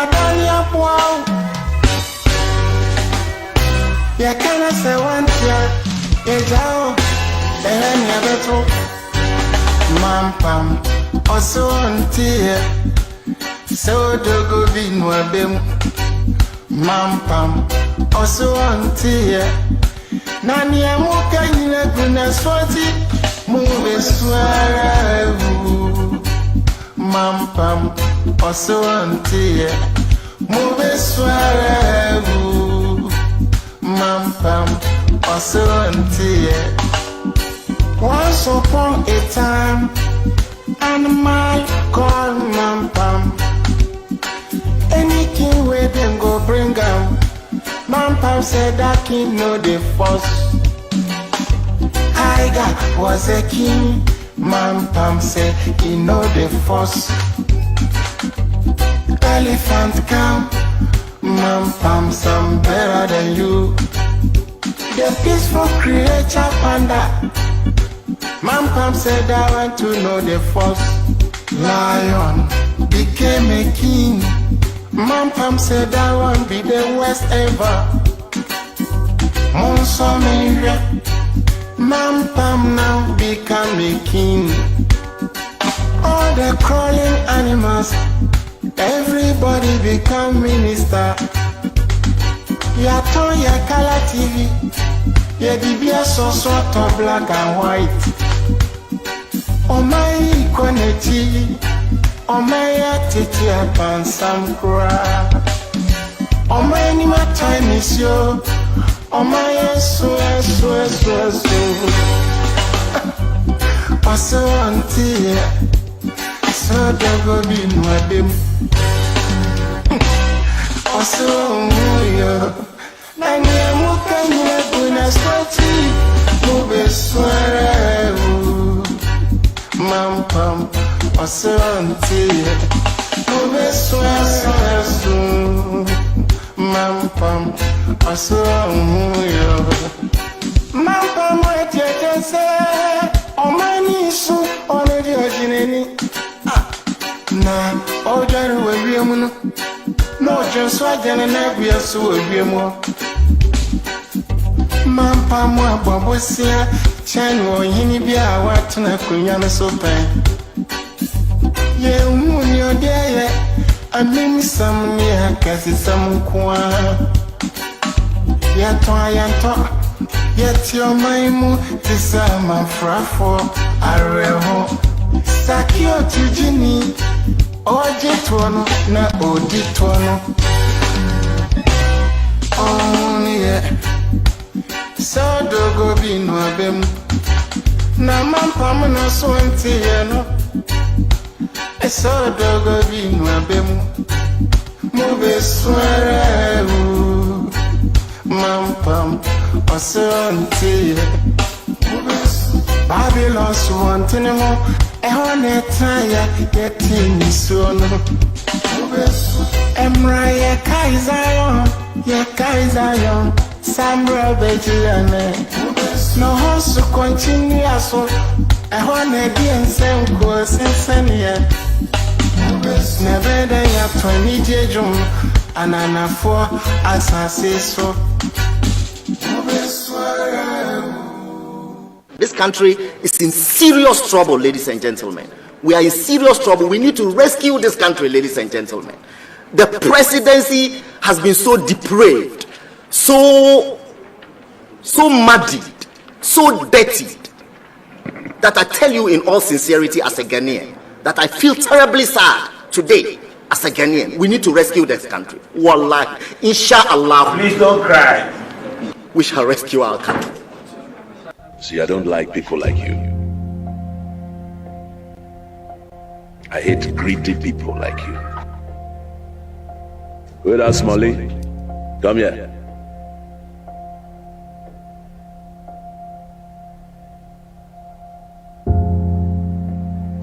Adania wow. Ya kana se wantia ye jao ehenya beto mampam oso antie so dogo binwa bem mampam oso antie nani amuka nyina guna swati move swara mampam oso antie move swara mampam oso antie. Once upon a time, animal called mampam. Anything where them go bring 'em. Mampam said that king know the force. Tiger was a king. Mampam said he know the force. Elephant come. Mampam some better than you. The peaceful creature panda. Mampam said I want to know the force. Lion became a king. Mampam said I want to be the worst ever. Monsomeria. Mampam now become a king. All the crawling animals, everybody become minister. Yato ya color TV. Ya dibia so sort of black and white. Oh my koneti. Oh my titi apan sam kura. Oh my ni ma time is yo. Oh my so. Paso auntie. So dogo binwa dem. Oso yo. Nani amuka nyina guna swati mube swara mampam oso antie mube swara mampam oso yo mampam wetete se omani su onodi ojineni na ojaru webiemu no no just wajana na bia so webiemu Mampam wa babosia chanu yini bia watuna kunyana sopan ye umuni odeye amimi samni akasi samkwa ya to yeti omaimu tisama frafo areho sakio tujini oje tono na odi tono yeah. So dogo binwa bem na mampam no so antie no so dogo binwa bem mo be swara mampam oso antie Babylon so antene mo ehone taya yetini so no emra ye kaizayon Samra Bejiane no hosu continue so ehone di ensem ko sensenia never day ya 20 jejum ananafo asase so. This country is in serious trouble, ladies and gentlemen. We are in serious trouble. We need to rescue this country, ladies and gentlemen. The presidency has been so depraved, so muddied, so dirty, that I tell you in all sincerity as a Ghanaian, that I feel terribly sad today as a Ghanaian. We need to rescue this country. Wallah, inshallah. Please don't cry. We shall rescue our country. See, I don't like people like you. I hate greedy people like you. Where are Smalley? Come here.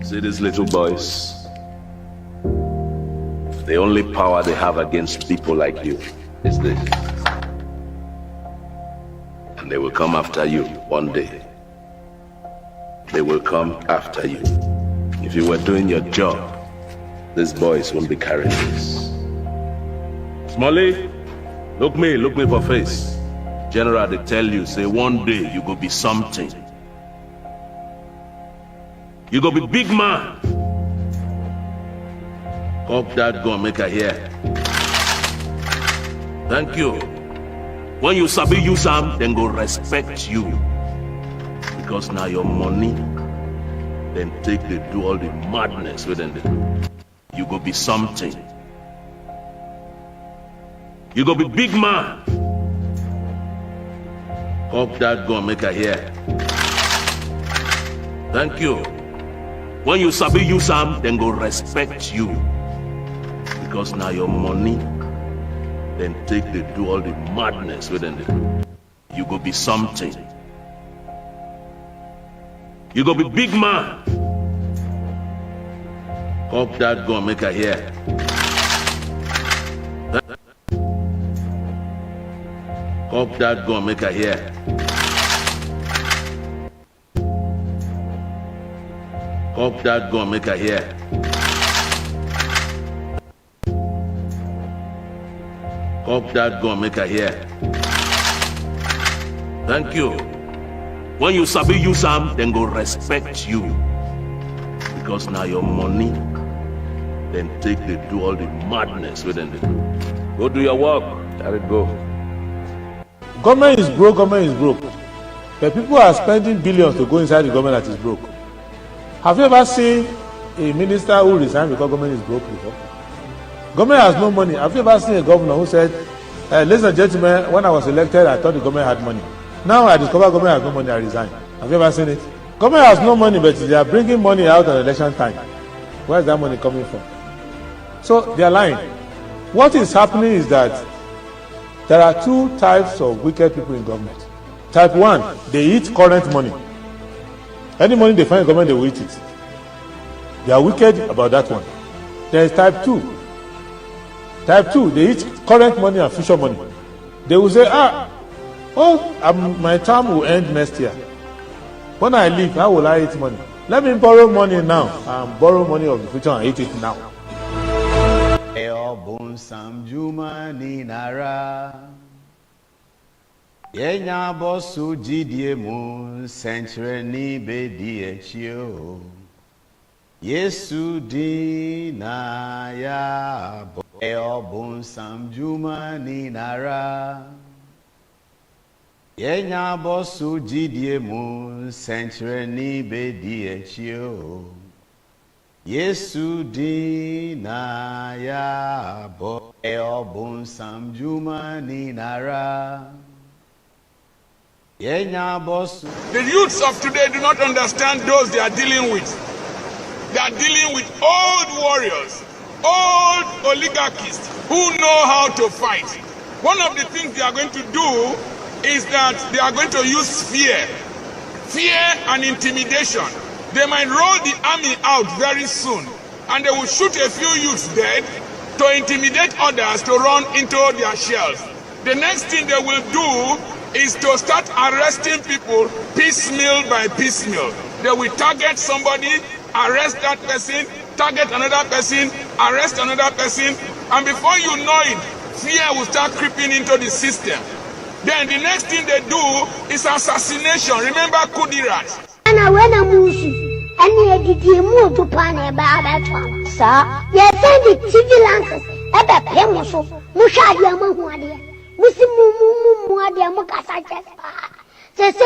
See these little boys? The only power they have against people like you is this. And they will come after you one day. They will come after you. If you were doing your job, these boys won't be carrying this. Smalley, look me for face. General, they tell you, say one day you go be something. You go be big man. Cock that gun, make I hear. Thank you. When you sabi use am, then go respect you. Because now your money, then take they do all the madness within it. You go be something. You go be big man. Cock that gun, make I hear. Thank you. When you sabi use am, then go respect you. Because now your money, then take they do all the madness within it. You go be something. You go be big man. Cock that gun, make I hear. Cock that gun, make I hear. Cock that gun, make I hear. Cock that gun, make I hear. Thank you. When you sabi use am, then go respect you. Because now your money, then take they do all the madness within it. Go do your work. Let it go. Government is broke, But people are spending billions to go inside the government that is broke. Have you ever seen a minister who resigned because government is broke before? Government has no money. Have you ever seen a governor who said, ladies and gentlemen, when I was elected, I thought the government had money. Now I discover government has no money, I resign. Have you ever seen it? Government has no money, but they are bringing money out at election time. Where is that money coming from? So they are lying. What is happening is that there are two types of wicked people in government. Type 1, they eat current money. Any money they find in government, they will eat it. They are wicked about that one. There is type 2. Type 2, they eat current money and future money. They will say, my term will end next year. When I leave, how will I eat money? Let me borrow money now and borrow money of the future and eat it now. Yenya bosu jidie mu centre ni bedi echio. Yesu dina ya bo obun samjuma ni nara. Yenya bosu jidie mu centre ni bedi echio. Yesu dina ya bo obun samjuma ni nara. The youths of today do not understand those they are dealing with. They are dealing with old warriors, old oligarchists who know how to fight. One of the things they are going to do is that they are going to use fear and intimidation. They might roll the army out very soon and they will shoot a few youths dead to intimidate others to run into their shells. The next thing they will do is to start arresting people piecemeal by piecemeal. They will target somebody, arrest that person, target another person, arrest another person, and before you know it, fear will start creeping into the system. Then the next thing they do is assassination. Remember Kudirat?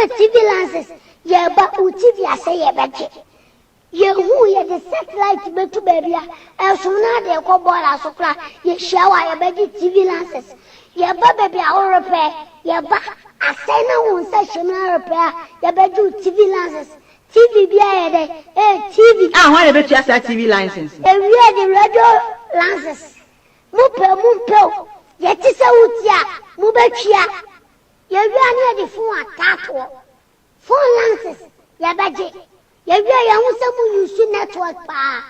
TV lenses, the satellite betu baby, and soon they go bola sopra, ye shower TV lenses, ye baby our repair, ye back a sena session repair, ye bedu TV lenses, TV TV. I want to bet you a TV license. And we are the radio lenses. Mupe, yet is a utia, Mubechia. You are near the phone lenses, Yabaji. You are some use network pa.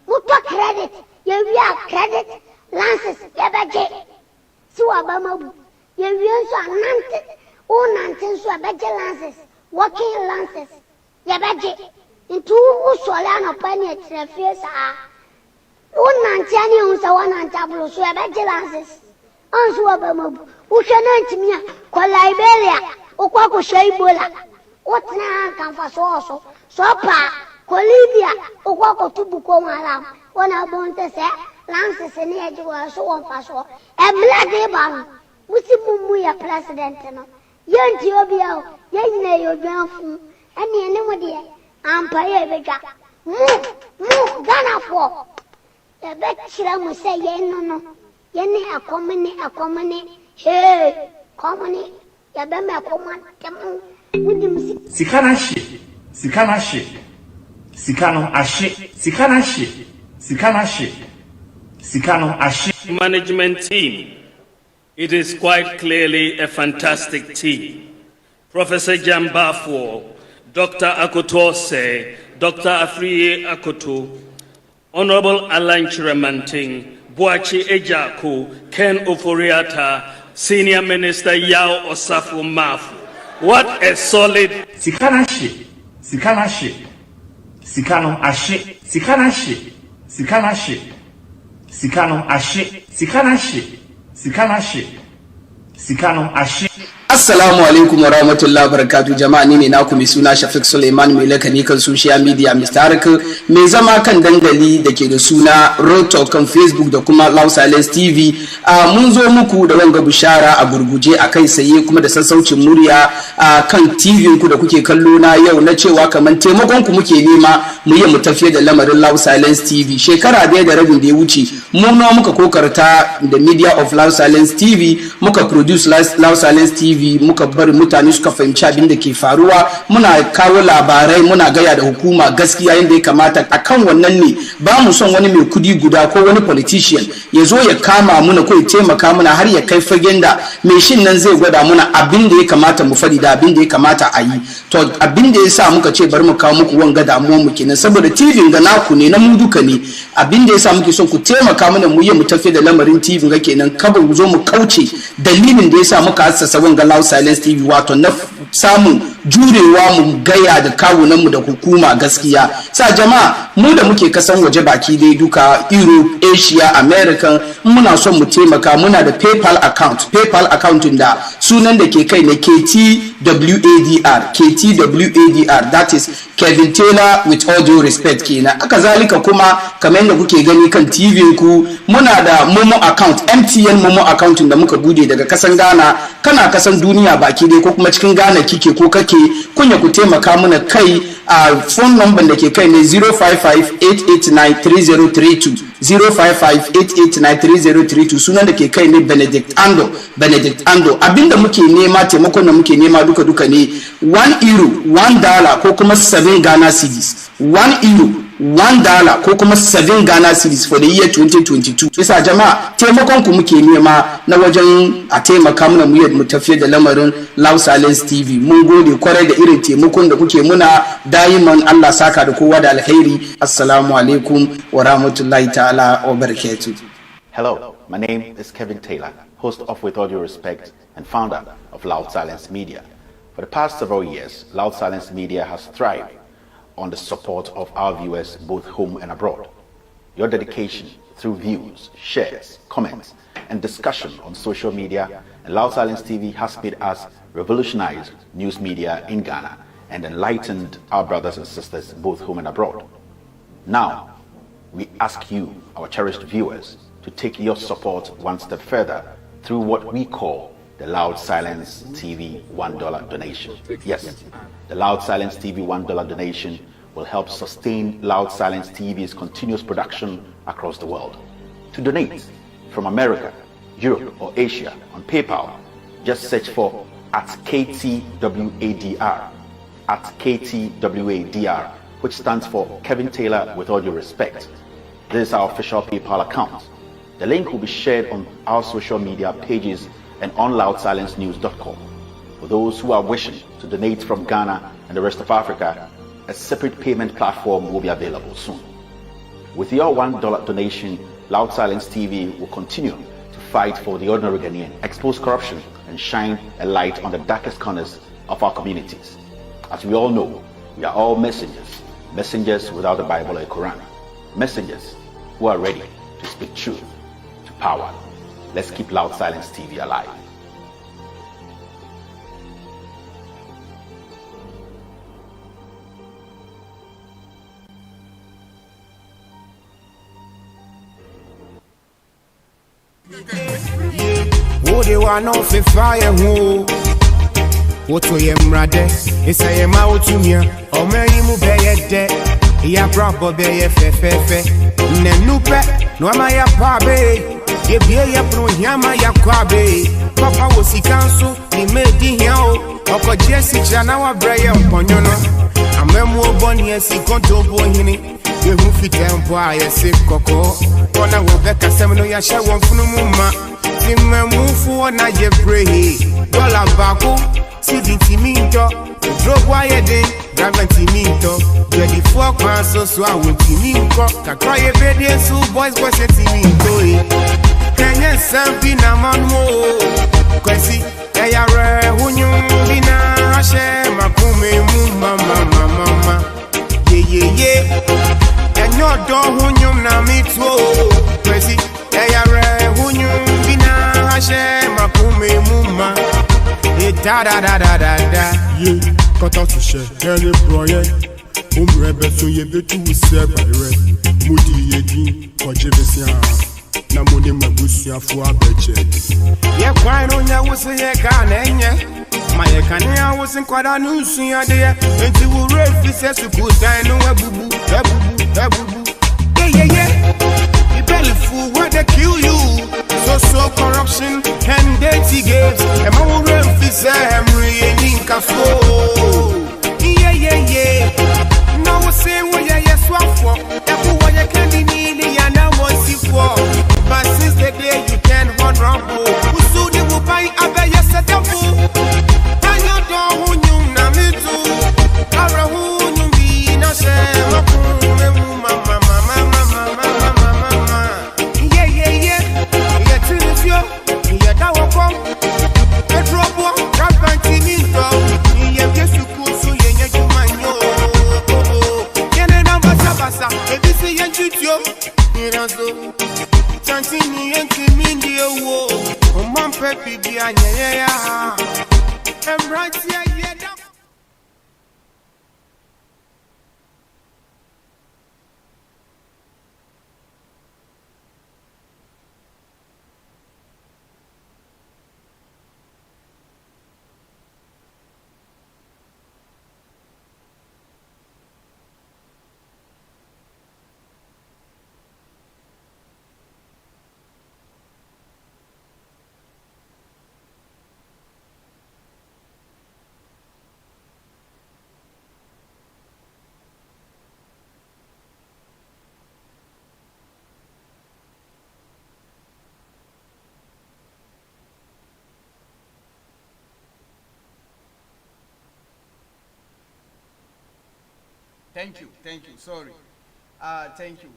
Muta credit, you are credit lenses, Yabaji. So Abama, you are nanted, nonsense, Yabaji lenses, working lenses, Yabaji. Into Solano Penny at the face are. Nantani on one and tableau, so Yabaji lenses. Ansu Abamabu, Ushanantimia, Liberia, Okwako Shaibola, what now can for so, Sopa, Colibia, Okwako Tubuko Malam, one I want to say, Lances and Edge were so on Paso, and Black Eban, Musimuya president, Yan Tiobio, Yan your John, and the enemy, Ampire Vega, move, Ghana for. The Betchram will say, no. Yenny a common, hey, common, Yabama common, with him. Sikana Ashe. Management team. It is quite clearly a fantastic team. Professor Jambafo, Dr. Akotose, Dr. Afriye Akoto, Honorable Alain Chiramanting, Boachi Ejako, Ken Oforiata, Senior Minister Yao Osafo Mafu. What a solid... Sikano Ashe. Assalamu alaikum wa rahmatullahi wa barakatuh jama'a, ni ne naku mai suna Shafiq Suleiman mai lakani kan social media Mr. Haraka mai zama kan dandali da ke da suna Roto kan Facebook da kuma Loud Silence TV. Mun zo muku da wanga bishara a gurguje a kai saye kuma da sassaucin murya kan TV ku da kuke kallo na yau na cewa kaman taimakon ku muke nema mu yi mu tafiye da lamarin Loud Silence TV. Shekara ɗaya da rabin da ya wuce mu muka kokarta da Media of Loud Silence TV, muka produce Loud Silence TV, muka bari mutane suka fahimci abin da ke faruwa, muna kawo labarai, muna gaya da hukuma gaskiya yadda ya kamata. Akan wannan ne ba mu son wani mai kudi guda ko wani politician ya zo ya kama muna ko ya taimaka muna har ya kai fagen da mai shin nan zai gwada muna abin da ya kamata mu faɗi da abin da ya kamata a yi. To abin da ya sa muka ce bari mu kawo muku wanga damuwar mu kenan, saboda TV ga naku ne, na mu duka ne. Abin da ya sa muke son ku taimaka mana mu yi mu tafi da lamarin TV ga kenan, kaba mu zo mu kauce dalilin da ya sa muka assasa wanga Loud Silence TV, wato na samun jurewa mu gaya da kawunan mu da hukuma gaskiya. Sa jama'a mu da muke kasan waje baki dai duka Europe, Asia, America, muna son mu taimaka. Muna da PayPal account da sunan da ke kai ne KTWADR, that is Kevin Taylor with all due respect kenan. Aka zalika kuma kamar yadda kuke gani kan TV ku, muna da Momo account, MTN Momo account da muka bude daga kasan Ghana. Kana kasan duniya baki dai ko kuma cikin Ghana kike ko kake, kunya ku taimaka mana kai a phone number da ke kai ne 055-889-3032, 055-889-3032. sunan da ke kai ne Benedict Ando. Abinda muke nema, taimakon da muke nema duka ne €1, $1 ko kuma 7 Ghana cedis, €1, $1 ko kuma 7 Ghana cedis for the year 2022. Bisa jama'a taimakon ku muke nema na wajen a taimaka mana mu tafiye da lamarin Loud Silence TV. Mun gode kwarai da irin taimakon da kuke muna, daiman Allah saka da kowa da alkhairi. Assalamu alaikum wa rahmatullahi ta'ala wa barakatuh. Hello, my name is Kevin Taylor, host of With All Due Respect and founder of Loud Silence Media. For the past several years, Loud Silence Media has thrived on the support of our viewers both home and abroad. Your dedication through views, shares, comments, and discussion on social media and Loud Silence TV has made us revolutionize news media in Ghana and enlightened our brothers and sisters both home and abroad. Now, we ask you, our cherished viewers, to take your support one step further through what we call the Loud Silence TV $1 donation. Yes, the Loud Silence TV $1 donation will help sustain Loud Silence TV's continuous production across the world. To donate from America, Europe, or Asia on PayPal, just search for @KTWADR, which stands for Kevin Taylor With All Due Respect. This is our official PayPal account. The link will be shared on our social media pages and on loudsilencenews.com. For those who are wishing to donate from Ghana and the rest of Africa, a separate payment platform will be available soon. With your $1 donation, Loud Silence TV will continue to fight for the ordinary Ghanaian, expose corruption, and shine a light on the darkest corners of our communities. As we all know, we are all messengers without the Bible or Quran, messengers who are ready to speak truth to power. Let's keep Loud Silence TV alive. Who they want no fi fire who? What to ye mrade? It's a yema utumia. O me yimu beye de. Ya brabo beye fe. Ne nupe no ama ya pabe. Ye bie ya pro nyama ya kwabe. Papa wo sikanso ni medi hia o. Oko jesi chana wa breye mponyono. Amemu oboni esi konto bo hini. Ye hu fi tempo aye se koko. Kona wo beka semno ya she won funu muma. Timemufu na je pray. Dollar bako sidi timinto. Drogo ayede driver timinto. Ready for kwanso so awu timinko. Kakra ye bede so boys timinto. Kenya sampi na manmo. Kwesi eya re hunyum bina ashe makume mu mama. Ye. Enyo do hunyum na mitwo. Kwesi eya re hunyum bina ashe makume muma. Da. Ye kota to share any broye. Umrebe so ye betu usia bare. Mudi yedi kojebesia. Na moni mabusia fu abeche. Ye kwai no nya wusi ye ka na enye. Ma ye ka na wusi kwada nu suya de. Enti wo refi se suku dan no ebubu. Yeah. The belly full where they kill you. So corruption and dirty games. And my own refi se emri in kafo. Yeah. Now we say what ya swap for. Everyone you can be needy and I want see for. But since the day you can run rumble, who soon you will buy a bear yesterday. And you don't who you na me too. Ara who you be no shame. Mama. Yeah. Yeah, to you. Yeah, that will come. A drop one, grab my team in go. Yeah, guess you could so you mind yo. Yeah, number Sabasa, baby say you shoot you. You so. Chantini and Kimindi, oh, Mom Peppy, yeah. I'm right here, yeah. Thank you. Sorry. Thank you.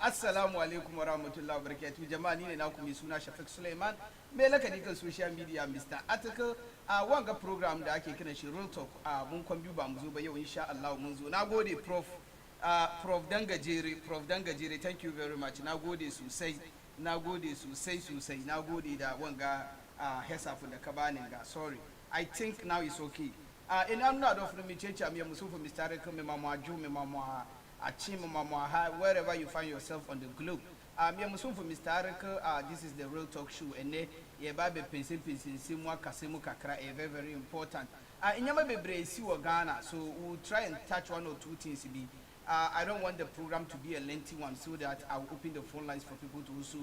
Assalamu alaikum wa rahmatullahi wa barakatuh. Jamani ne na ku mai suna Shafiq Suleiman. Me laka dikan social media Mr. Article. Wanga program da ake kira shi Real Talk. Mun kwambi ba mu zo ba yau insha Allah mun zo. Nagode Prof Dangajere. Thank you very much. Nagode sosai. Nagode da wanga hesafu da ka bani ga. Sorry. I think now it's okay. In I'm not offering me church, I'm Musufu Mr. Article, me mama Ju, me mama Achim, mama wherever you find yourself on the globe. Musufu Mr. Article, this is the Real Talk Show, and ye baby pensin simwa kasemu kakra, very, very important. In Yamabe Bresi or Ghana, so we'll try and touch one or two things. I don't want the program to be a lengthy one, so that I'll open the phone lines for people to also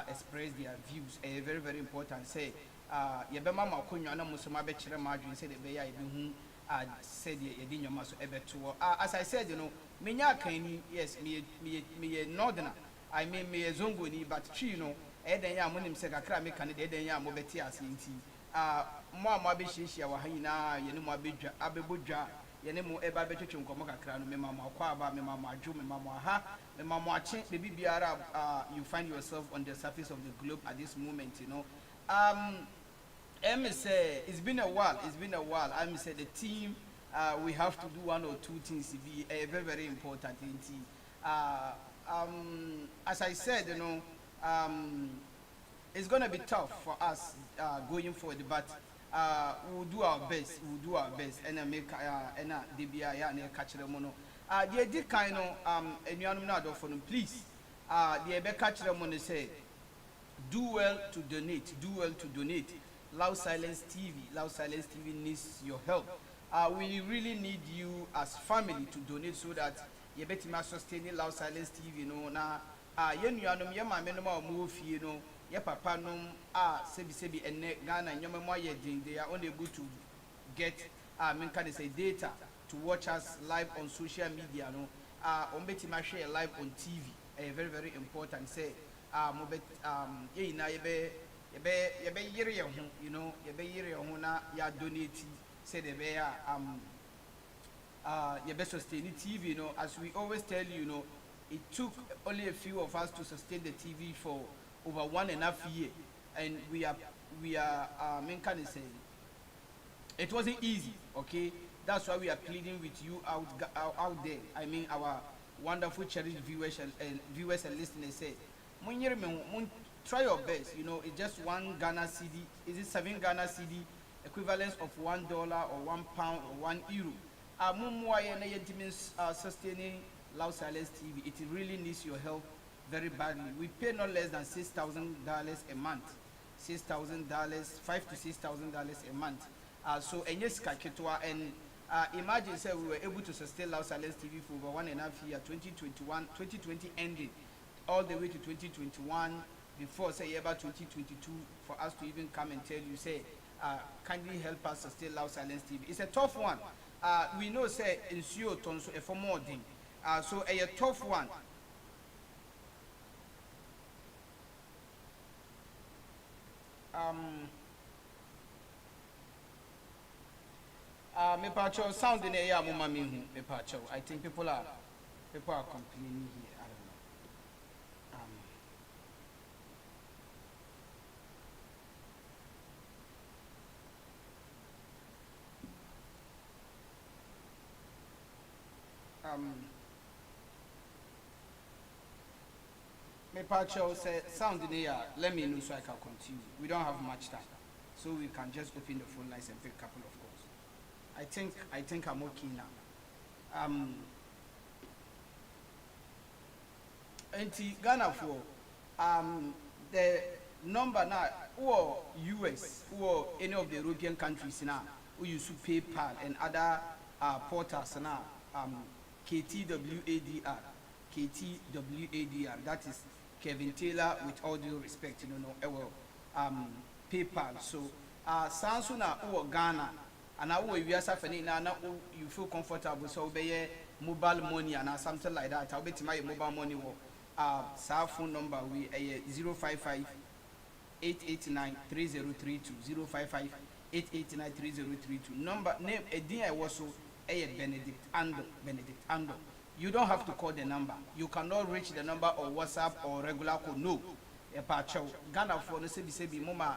express their views. Very, very important. Say, Yabema Makunya, Musuma Bechere Margin said, the Baya, said, Yedin Maso Ebetua. As I said, Minya Kani, yes, me a northerner. I mean, me a Zongoni, but Chino, Eden Yamunim Sekakra, make an Eden Yamobetia Sinti. Mamma Bishia Wahina, Yenuma Bija, Abebuja, Yenemo Eba Betchum Komoka Kran, Mama Kwaba, Mama Ju, Mama Ha, Mama Chin, the BBR, you find yourself on the surface of the globe at this moment, say it's been a while. I say the team, we have to do one or two things to be very, very important in team. As I said, it's going to be tough for us going forward, but we'll do our best. And make and DBI and catch them on. The did kind of and for them, please. The ebe catch them on say, do well to donate. Loud Silence TV needs your help. We really need you as family to donate so that you better sustain Loud Silence TV. You know, now, you know, your papa sebi and Ghana and your mama they are only able to get data to watch us live on social media. No, share live on TV. Very, very important. Say, you know, ya donate. Say the bear you best sustain the TV. You know, as we always tell you, you know, it took only a few of us to sustain the TV for over 1.5 years, and we are saying it wasn't easy. Okay, that's why we are pleading with you out there. I mean, our wonderful cherished viewers and listeners. Say, try your best. You know, it's just 1 Ghana CD. Is it 7 Ghana CD? Equivalence of $1 or £1 or €1. Sustaining Loud Silence TV. It really needs your help very badly. We pay not less than $6,000 a month. $6,000, $5,000 to $6,000 a month. So and imagine say we were able to sustain Loud Silence TV for over 1.5 years. 2020 ended all the way to 2021. Before say about 2022 for us to even come and tell you say. Kindly help us sustain Loud Silence TV. It's a tough one. We know say ensure tonso for more thing. So a tough one. Me pacho sound in a ya mama me pacho. I think people are complaining here. I don't know. Me pacho say sound in here. Let me know so I can continue. We don't have much time, so we can just open the phone lines and pick a couple of calls. I think I'm okay now. Anti Ghana for the number now or US or any of the European countries now who use PayPal and other portals now. KTWADR, that is Kevin Taylor, with all due respect, you know, PayPal. So, Sansuna or Ghana, and now you you feel comfortable, so be mobile money and something like that. I'll bet my mobile money or phone number we 055 889 3032 055 889 3032 number name I was so Benedict Ando. You don't have to call the number. You cannot reach the number or WhatsApp or regular call. No. Ghana for no sebi mama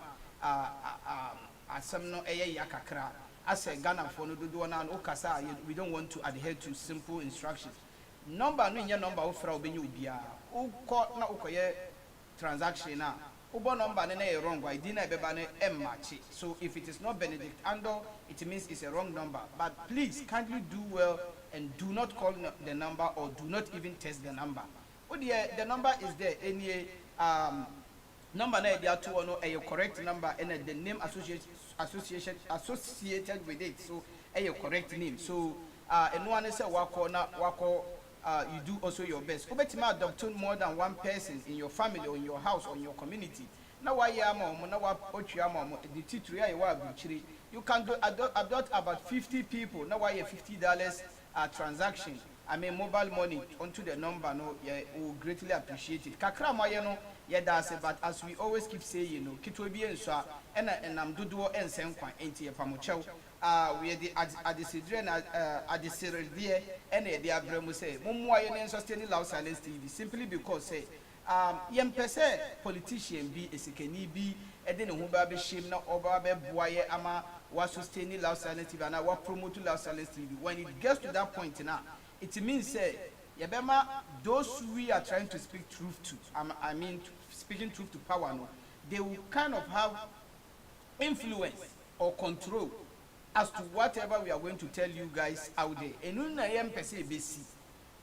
asam no yakakra. As a Ghana for no do na okasa we don't want to adhere to simple instructions. Number no your number ofra obenye obia. O call na okoye transaction na. Ubo number na wrong. Why didn't I match? So if it is not Benedict Ando, it means it's a wrong number. But please kindly do well and do not call the number or do not even test the number. Oh dear, the number is there. Any number na there to know a correct number and the name associated with it. So a correct name. So and one is a wako. You do also your best. Adopt more than one person in your family or in your house or in your community. Now why you can adopt about 50 people. Now why $50 transaction. I mean mobile money onto the number. No, yeah, we greatly appreciate it. Kakra no, yeah, that's it. But as we always keep saying, you know, kitwe bien so and I'm duduo and senkwan enti pamochau. We are the Adisidren Adisidre and the Abremu say, Mumwa and sustaining Loud Silence TV simply because say, Yem Pese politician be a Sikeni be, and then Hubabe Shim na Obabe Boye Ama was sustaining Loud Silence TV and I was promoting Loud Silence TV. When it gets to that point now, it means say, Yabema, those we are trying to speak truth to, I mean, speaking truth to power, no. they will kind of have influence or control as to whatever we are going to tell you guys out there. Enu na yem pese besi.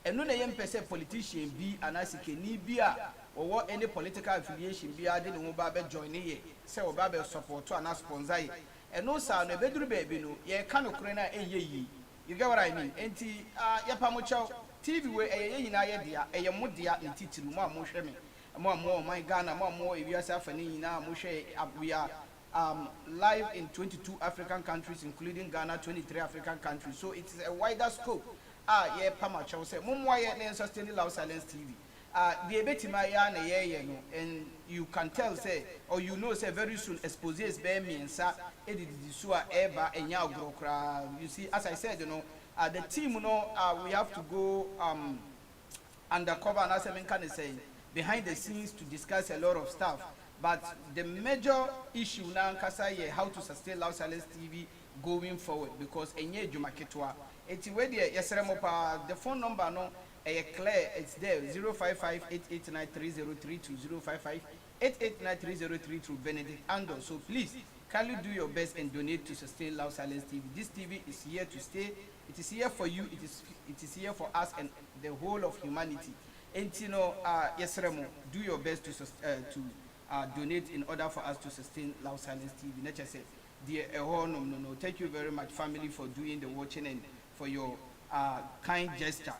Enu na yem pese politician bi anasike ni bi a or any political affiliation bi ade ne ho ba be join ye. Se o ba be support to ana sponsor ye. Enu sa no beduru baby no ye ka no kure na enye yi. You get what I mean? Enti ya pa mo chaw TV we eye nyina ye dia eye mo dia ntitiru mo amohwe me. Mo my Ghana mo ewiasa fani nyina mo hwe we are live in 22 African countries, including Ghana, 23 African countries. So it is a wider scope. Yeah, Pama Chow said, Mumwaya and Sustaining Loud Silence TV. The Betimaya and you can tell, say, or you know, say, very soon, expose is bear me and sa, edit the Sua Eba and Yao Grokra. You see, as I said, you know, the team, you know, we have to go undercover, and as I can say, behind the scenes to discuss a lot of stuff. But the major issue now is how to sustain Loud Silence TV going forward, because enye jumaketwa. Eti we dey yesremo pa the phone number no clear, it's there 055-889-3032 055-889-3032 Benedict Ando. So please kindly do your best and donate to sustain Loud Silence TV. This TV is here to stay. It is here for you. It is here for us and the whole of humanity. And you know, yesremo, do your best to donate in order for us to sustain Loud Silence TV. Nature said, dear no. Thank you very much, family, for doing the watching and for your kind gesture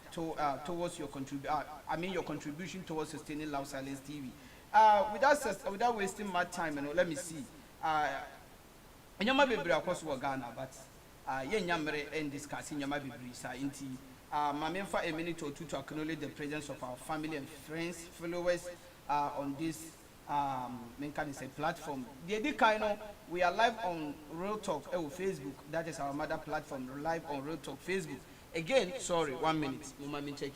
towards your your contribution towards sustaining Loud Silence TV. Without wasting my time, let me see. Nyama bebre akwaso wa Ghana, but nyamre and discussing nyama bebre sa inti. Mamemfa a minute or two to acknowledge the presence of our family and friends, followers on this platform. The Edikaino, we are live on Real Talk Facebook. That is our mother platform. We're live on Real Talk Facebook. Again, sorry, 1 minute. 1 minute.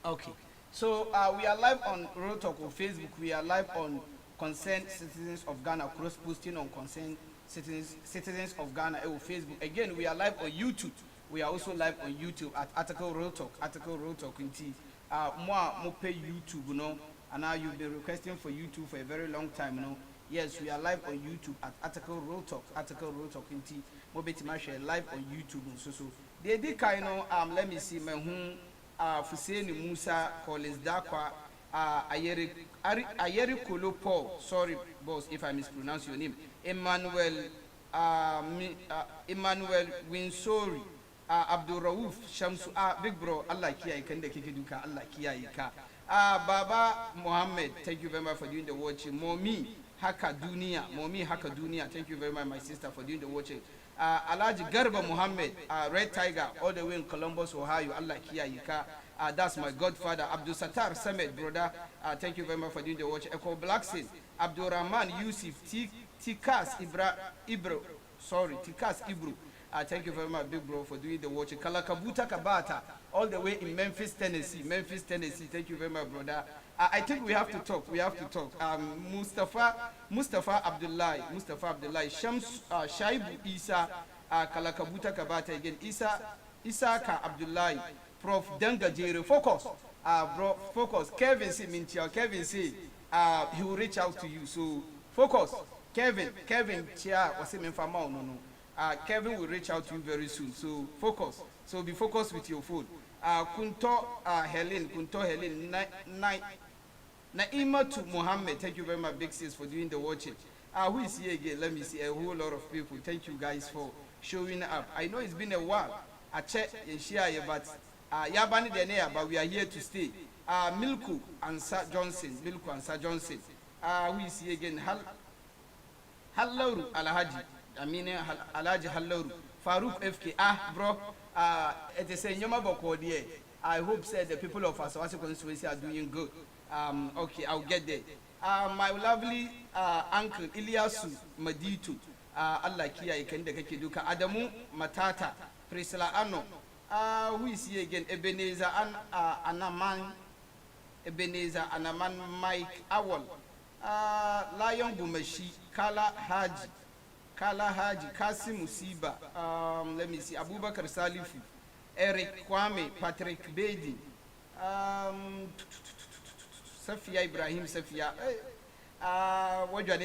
Okay. So we are live on Real Talk on Facebook. We are live on Concerned Citizens of Ghana, cross posting on Concerned Citizens of Ghana on Facebook. Again, we are live on YouTube. We are also live on YouTube at Article Real Talk in T. More pay YouTube, you know, and now you've been requesting for YouTube for a very long time, you know. Yes, we are live on YouTube at Article Real Talk in T. More better live on YouTube, so. They did kind of let me see, my home, Fuseni Musa, Collins Dakwa, Ayeri Kolo Paul. Sorry, boss, if I mispronounce your name. Emmanuel Winsori. Abdul Rauf Shamsu, big bro, Allah kiyaye kan da kike duka, Allah kiyaye ka. Baba Muhammad, thank you very much for doing the watching. Momi Haka Dunia, thank you very much, my sister, for doing the watching. Alaji Garba Muhammad, Red Tiger, all the way in Columbus, Ohio, Allah kiyaye ka. That's my godfather, Abdul Sattar Samed, brother. Thank you very much for doing the watching. Echo Blackson, Abdul Rahman Yusuf, Tikas Ibro. Thank you very much, big bro, for doing the watching. Kalakabuta Kabata, all the way in Memphis, Tennessee. Thank you very much, brother. I think we have to talk. Mustafa Abdullahi, Shams Shaibu Isa, Kalakabuta Kabata again. Isaka Abdullahi, Prof. Dengajere. Focus, bro. Focus. Kevin say, he will reach out to you. So focus. Kevin, Chia was him in Famao, no. Kevin will reach out to you very soon. So focus. So be focused with your phone. Kunto Helen, Naima to Mohammed. Thank you very much, big sis, for doing the watching. Who is here again? Let me see. A whole lot of people. Thank you guys for showing up. I know it's been a while. I checked and share, but Yabani Denea, but we are here to stay. Milku and Sir Johnson. Who is here again? Hello, Alhaji. Alaji Haloru, Farouk FK. Bro, it is a Nyoma Boko. I hope said the people of Asawasi constituency are doing good. Okay, I'll get there. My lovely uncle Ilyasu Maditu, Allah Kia Ikende Kekiduka, Adamu Matata, Priscilla Ano. Who is here again? Ebenezer Anaman Mike Awal, Lion Bumashi, Kala Haji, Kasim Musiba, let me see, Abubakar Salifu, Eric Kwame, Patrick Bedi, Safia Ibrahim Safia. What you are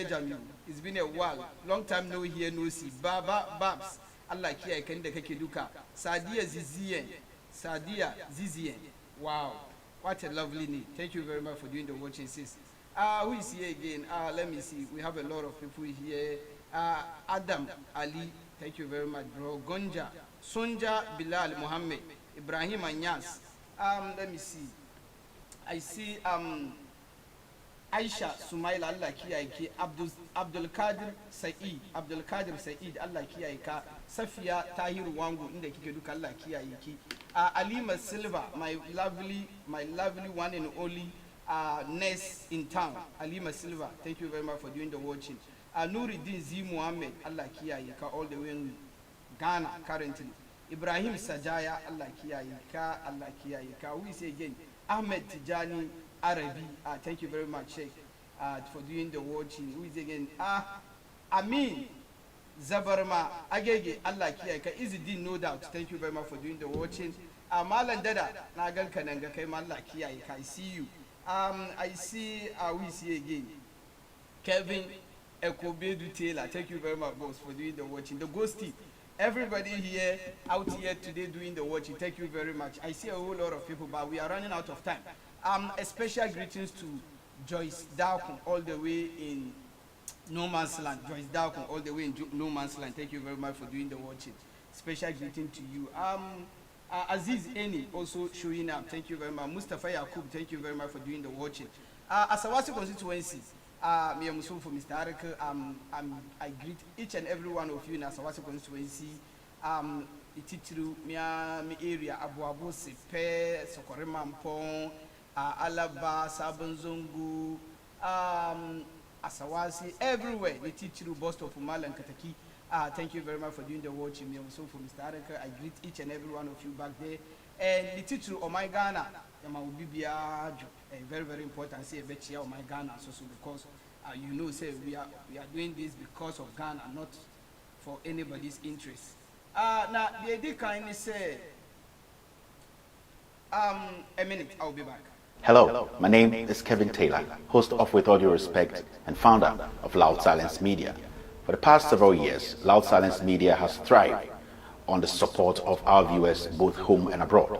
it's been a while. Long time no hear, no see. Babs. Allah kia kende kekeduka. Sadia Zizien. Sadia Zizien. Wow. What a lovely name. Thank you very much for doing the watching, sis. Who is here again? Let me see. We have a lot of people here. Adam Ali. Thank you very much, bro. Gonja. Sonja Bilal Muhammad. Ibrahim Anyas. Let me see. I see Aisha Sumaila Allah kiyaye Abdul Qadir Said Allah kiyaye ka Safiya Tahiru Wangu inda kike duka Allah kiyaye ki Alima Silva my lovely one and only nurse in town Alima Silva, thank you very much for doing the watching. Nuruddin Z Muhammad Allah kiyaye ka all the way in Ghana currently. Ibrahim Sajaya Allah kiyaye ka we say again Ahmed Tijani Arabi, thank you very much, Sheikh, for doing the watching. Who is again? Amin Zabarma Agege Allah Kiyaka Izidin, no doubt. Thank you very much for doing the watching. Malan Dada Nagal Kananga Kaim Allah Kiyaka. I see you. I see we see again. Kevin Ekobedu Taylor. Thank you very much, boss, for doing the watching. The Ghosty. Everybody here out here today doing the watching. Thank you very much. I see a whole lot of people, but we are running out of time. A special greetings to Joyce Dalkun all the way in No Man's Land. Joyce Dalkun all the way in No Man's Land. Thank you very much for doing the watching. Special greeting to you. Aziz Eni also showing up. Thank you very much. Mustafa Yakub, thank you very much for doing the watching. Asawasi constituency. Me Musu for Mr. Arike. I greet each and every one of you in Asawasi constituency. Ititru mi area Abu Abu Sepe Sokorema Mpong. Alaba, Sabonzongu, Asawasi, everywhere. They teach you Boston, Fumal, and Kataki. Thank you very much for doing the watching. Also for Mr. Arika, I greet each and every one of you back there. And the teacher of my Ghana, very, very important. Say a my Ghana, so because you know, say we are doing this because of Ghana, not for anybody's interest. Now, the idea kindly say, a minute, I'll be back. Hello, my name is Kevin Taylor, host of With All Due Respect and founder of Loud Silence Media. For the past several years, Loud Silence Media has thrived on the support of our viewers both home and abroad.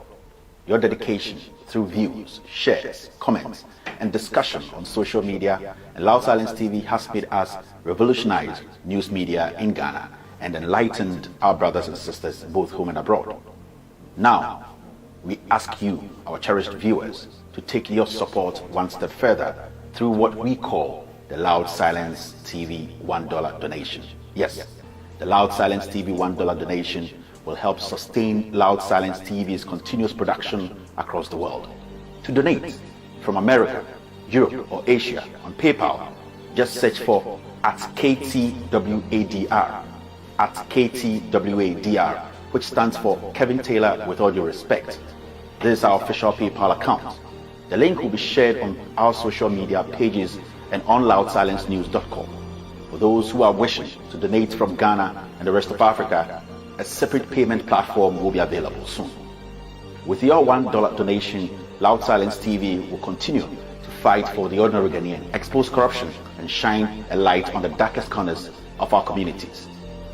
Your dedication through views, shares, comments, and discussion on social media and Loud Silence TV has made us revolutionize news media in Ghana and enlightened our brothers and sisters both home and abroad. Now, we ask you, our cherished viewers, to take your support one step further through what we call the Loud Silence TV $1 donation. Yes, the Loud Silence TV $1 donation will help sustain Loud Silence TV's continuous production across the world. To donate from America, Europe, or Asia on PayPal, just search for @KTWADR, @KTWADR, which stands for Kevin Taylor With All Due Respect. This is our official PayPal account. The link will be shared on our social media pages and on loudsilencenews.com. For those who are wishing to donate from Ghana and the rest of Africa, a separate payment platform will be available soon. With your $1 donation, Loud Silence TV will continue to fight for the ordinary Ghanaian, expose corruption, and shine a light on the darkest corners of our communities.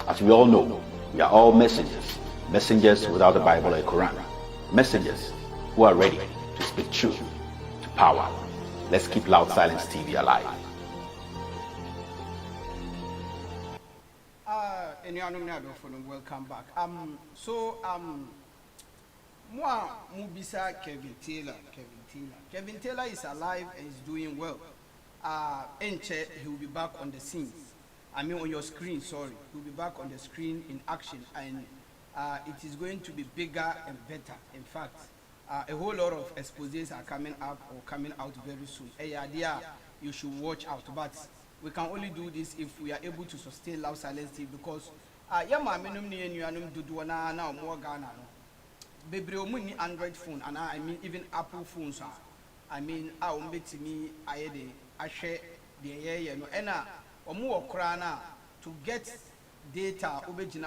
As we all know, we are all messengers without the Bible or Quran, messengers who are ready to speak truth to power. Let's keep Loud Silence TV alive. Welcome back. Mubisa Kevin Taylor is alive and is doing well. Enche, he will be back on the scene. I mean on your screen, sorry. He will be back on the screen in action, and it is going to be bigger and better. In fact, a whole lot of exposés are coming up or coming out very soon. You should watch out. But we can only do this if we are able to sustain Loud Silence TV, because Android phone, and I mean even Apple phones are. I mean, I to me, I share the to get data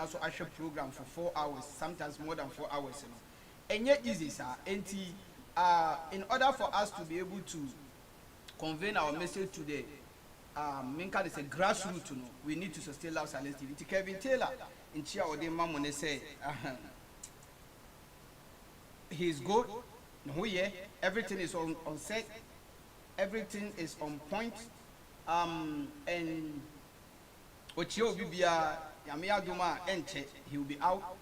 so I share program for 4 hours, sometimes more than 4 hours. And yet easy, sir. in order for us to be able to convey our message to the Minka is a grassroots, we need to sustain Loud Silence TV. Kevin Taylor in Chia or the Mamone say he's good. No, yeah, everything is on set, everything is on point. And Ochio Bibia Yamia Duma Enche, he will be out.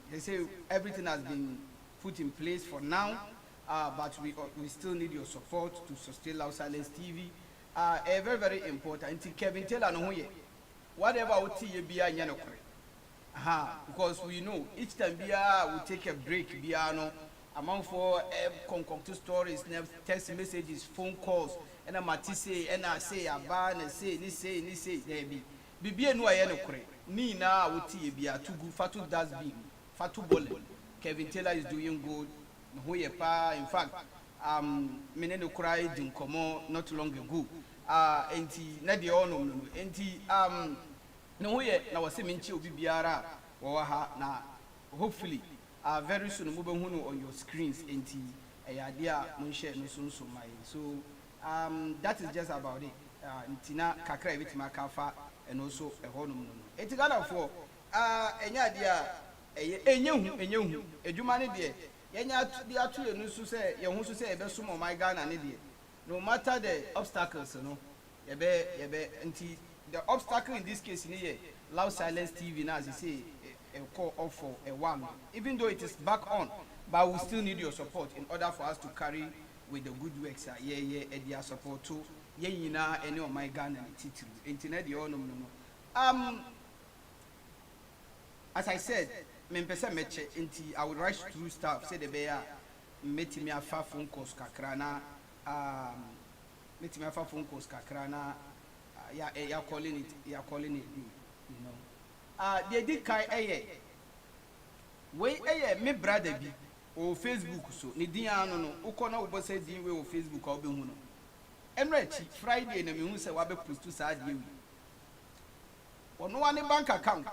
They say everything has been put in place for now, but we still need your support to sustain Loud Silence TV. Very, very important. Kevin Taylor, no, whatever we be because we know each time we take a break, among for concocted stories, text messages, phone calls, and a matisse, and I say, a ban, and say, there be no ayano ni na wuti bia tugu fatu does big fatu bole. Kevin Taylor is doing good. In fact, meneno cry din komo not long ago. Enti na de ono enti no ye na wase menchi obi biara wo ha na hopefully very soon mo be hunu on your screens enti eyade a mo share no so mai. So that is just about it. Enti na kakra ebitima kafa and also a honum. Enti Ghana for enya dia enyehu edwumane de yenya de atu enu so say ye hu so say ebe so mo my Ghana ne de. No matter the obstacles, no, the obstacle in this case, Loud Silence TV now, as you say, a call off for a one. Even though it is back on, but we still need your support in order for us to carry with the good works. And their support too. Na any of my Ghana title. Internet the no. As I said, I would rush through stuff. Say the bear, met me a far phone calls kakrana. Meeting my phone calls kakrana, you're calling it, you know. They did kai way me brother be or Facebook so Nidiano no Ukona Ubo said the way of Facebook or Bihuno. And Friday and me who say Wabe plus 2 sad you. Or no one bank account.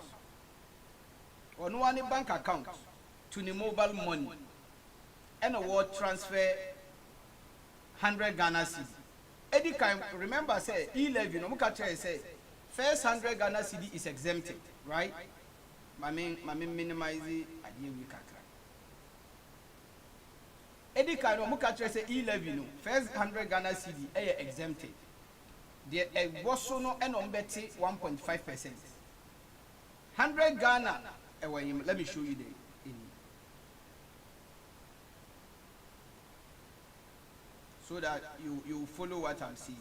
Or no one bank account to the mobile money and a word transfer 100 Ghana cedi. Eddie can remember say 11 no muka try say first 100 Ghana cedi is exempted, right? Mami minimize adi we kakra. Eddie can no muka try say 11 no first 100 Ghana cedi exempted. The was no and on beti 1.5%. 100 Ghana let me show you the so that you follow what I'm seeing.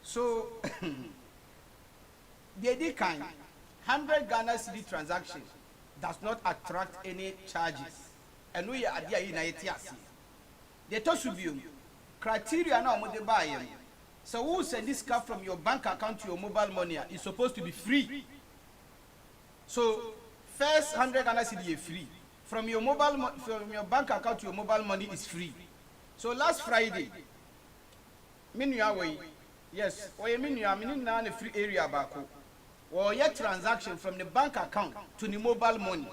So the kind 100 Ghana cedi transaction does not attract any charges. And we are there in ITS. The tosubium criteria now what they buy. So who send this car from your bank account to your mobile money is supposed to be free. So first 100 Ghana cedi is free. From your bank account to your mobile money is free. So last Friday, yes, a free area back. Or your transaction from the bank account to the mobile money.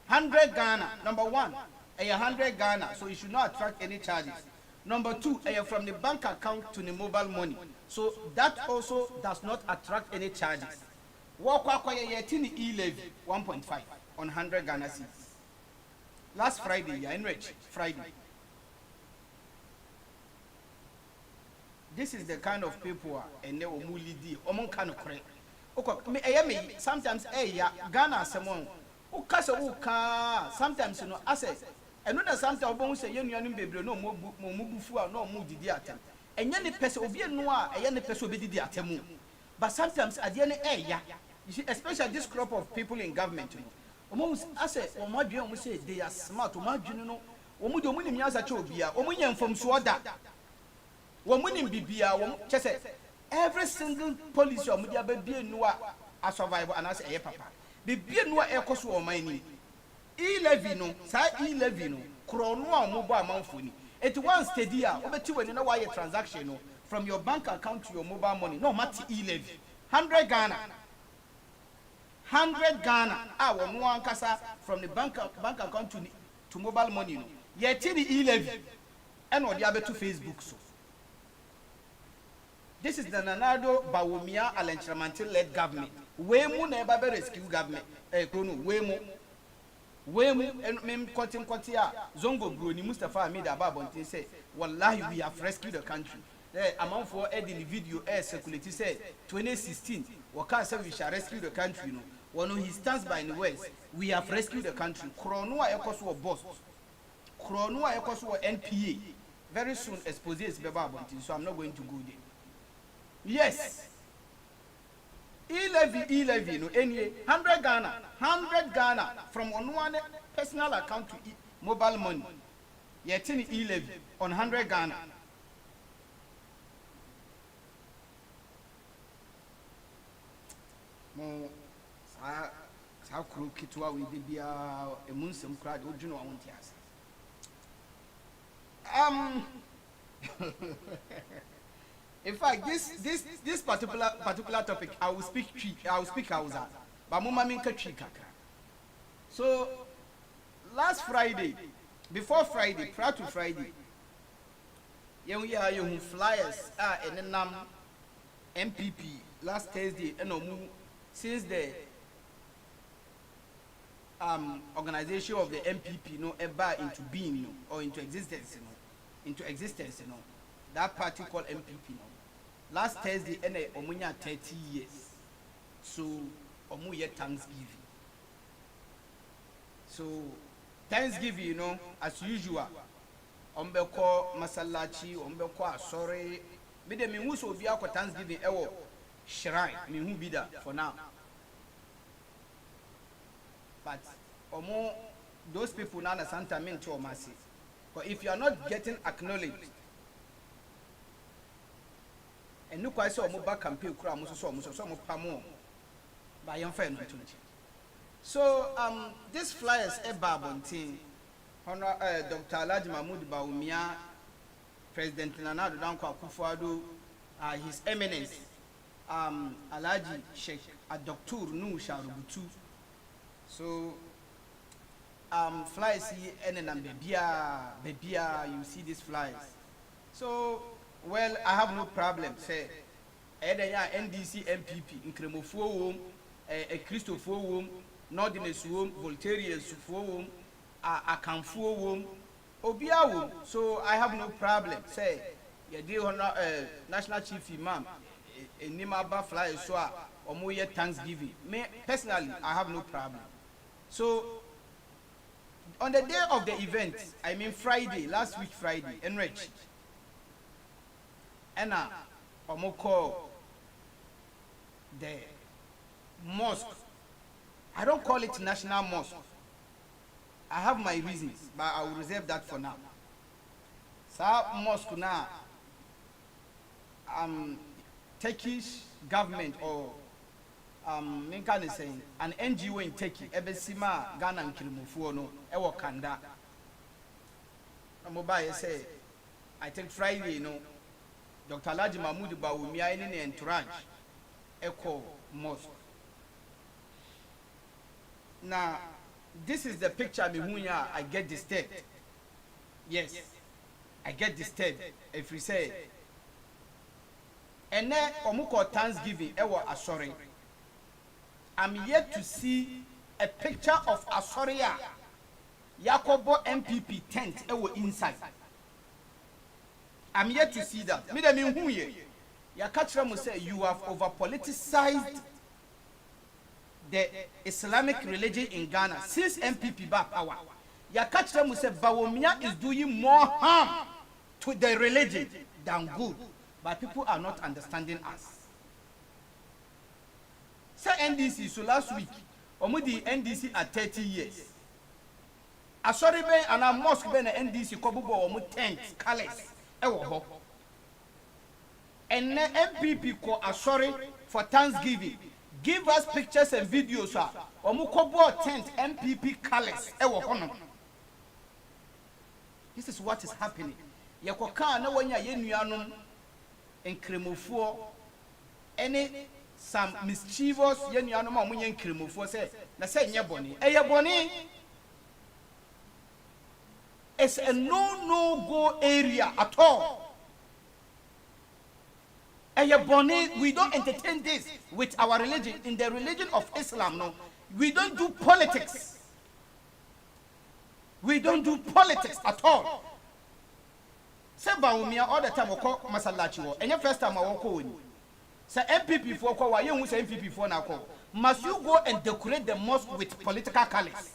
100 Ghana, number one, 100 Ghana, so it should not attract any charges. Number two, from the bank account to the mobile money. So that also does not attract any charges. E-levy 1.5 on 100 Ghana cedis. Last Friday, Friday. This is the kind of people and they will lead omon kind of correct. Okay, sometimes Ghana someone who sometimes you know I say and not sometimes we say you baby no mubufu no mu didi atem. And any person obi noa any person obi didi atemu. But sometimes at the end you see, especially this crop of people in government, you know. Almost I say, say they are smart. You know, from Swada. Every single policy of media be no a survivor and as a papa. The be no air cost or mining. E-levy no, E-levy no, chrono mobile amount for me. It once steady, over 2 and wire transaction from your bank account to your mobile money. No matter E-levy. 100 Ghana. 100 Ghana. One one kasa from the bank account to mobile money. No. Yet the e-levy and what the other to Facebook. So this is the Nanado Bawumia Alentramantil led government. Wemu never rescue government. Wemu and mem Kotim Kotia Zongo Bruni Mustafa Amida Babontin say, Wallahi, we have rescued the country. The amount for editing video air circulated said 2016, Waka said we shall rescue the country. No, when he stands by in the West, we have rescued the country. Kronua Ekoswa boss, Kronua Ekoswa NPA. Very soon expose is Babontin, so I'm not going to go there. Yes. E-levy, no, any 100 Ghana from on one personal account to mobile money. Yet in e-levy on 100 Ghana. Mo sa kru kitwa we de bia emunsem kra de odwene wonti ase. In fact, this particular topic, I will speak Hausa, but mama minka tree kakra. So last Friday, before Friday, prior to Friday, we are your flyers and then MPP last Thursday and since the organization of the MPP ever into being or into existence, that party called MPP last Thursday and omunya 30 years. So omuye Thanksgiving. So Thanksgiving, as usual, ombeko masalachi, ombeko asore. Me de me muso obi akọ Thanksgiving ewo shrine, me hu bi da for now. But those people now na Santa mean to omasi. But if you are not getting acknowledged, and no quite so back campaign crowd so pamo by young friend. So this flyers a babontin Honor Dr. Alhaji Mahmoud Bawumia, President Nana Addo Dankwa Akufo-Addo, His Eminence Alhaji Sheikh Dr. Nuhu Shaributu. So flyers here and bebia you see these flyers. So well, I have no problem. Say, NDC MPP, Nkremofo, a Christopher, Nordines, Voltaire's Fo, Akamfo, Obia. So I have no problem. Say, you deal National Chief Imam, Nimaba Fly Soa, or Moya Thanksgiving. Me personally, I have no problem. So on the day of the event, I mean Friday, last week Friday, enriched. And call the mosque. I don't call it national mosque. I have my reasons, but I will reserve that for now. So mosque now, Turkish government or an NGO in Turkey, Ebesima Ghana and Kilmufuono, Ewo Kanda. Mobile say, I think Friday, Dr. Alhaji Mahmoud Bawumia in the entourage, Echo Mosque. Now, this is the picture I get disturbed. Yes, I get disturbed if we say. And then, Omuko Thanksgiving, Ewa Asori. I'm yet to see a picture of Asoria, Yakobo MPP tent, Ewa inside. I'm yet to see that. Me dem who ye? Ya catch them say you have over politicized the Islamic religion in Ghana since MPP back power. Ya catch them say Bawumia is doing more harm to the religion than good, but people are not understanding us. Say NDC so last week, omudi NDC at 30 years. Asori be and a mosque be na NDC kobubo omu tent colors. And the MPP ko asori for Thanksgiving. Give us pictures and videos, sir. Omukobo tent MPP colors. This is what is happening. Yakoka na wanya yenuanum Nkremofo any some mischievous yen yanoma munyen krimofo say na say nye boni eye boni. It's a no-go area at all. We don't entertain this with our religion. In the religion of Islam, no, we don't do politics. We don't do politics at all. Say Baumia all the time we call Masalachi wo. And your first time I walk on. Say MPP for why you say MPP for now call. Must you go and decorate the mosque with political colors?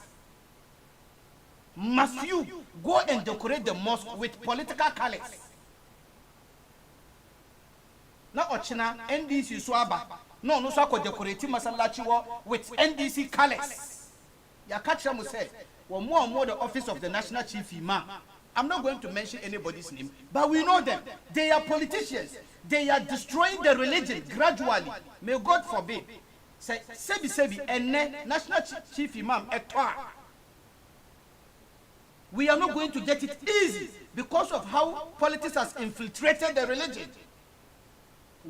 Must you go and decorate the mosque with political colors? Na ochina NDC swaba. No so ko decorate masalachi with NDC colors. Ya catch them say, well, more the office of the National Chief Imam. I'm not going to mention anybody's name, but we know them. They are politicians. They are destroying the religion gradually. May God forbid. Say sebi and National Chief Imam etwa. We are not going to get it easy because of how politics has infiltrated the religion.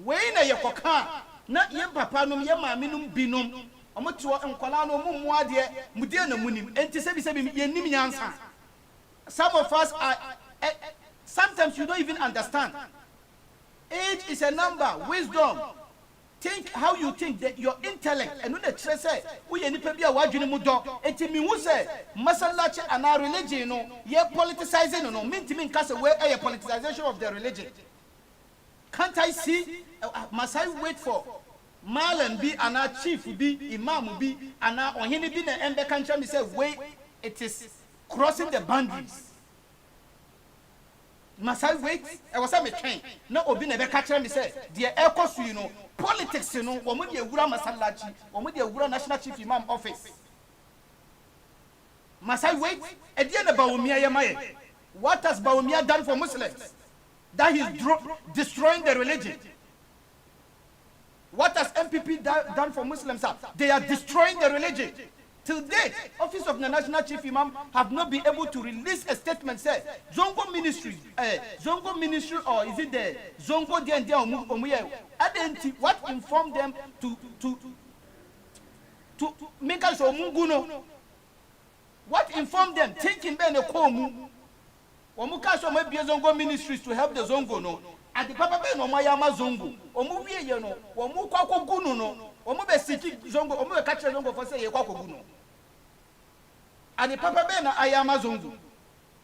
When you koka na ye papa num ye maami num binum omoto nkwala no mumwa de mudie na munim enti sebi ye nim nyansa. Some of us are sometimes you don't even understand. Age is a number, wisdom. Think how you think, that your intellect and when the church say we any people are watching mu do enti mi hu say masalachi and our religion no ye politicizing no mean to mean cast away a politicization of the religion. Can't I see must I wait for Malam be and our chief be imam be and our ohini be na embe kancha me say wait, it is crossing the boundaries. Must I wait? I was a train. No, obi na be catch me say the echo su you know politics you know womu de ewura masalachi womu de ewura National Chief Imam office. Must I wait? E dey na Bawumia yemaye. What has Bawumia done for Muslims? That he's destroying the religion. What has MPP done for Muslims? They are destroying the religion. Till date, Office of the National Chief Imam have not been able to release a statement say Zongo Ministry, or is it the Zongo Dia Omuye? What informed them to make us Omunguno? What informed them thinking ben a komu? Omuka so maybe Zongo Ministries to help the Zongo no. At the Papa Ben Omayama Zongo, Omuye no, Omukako Guno no. Omube siki zongo omube catch zongo for say yekwako guno. And the Papa Ben Ayama Zongo.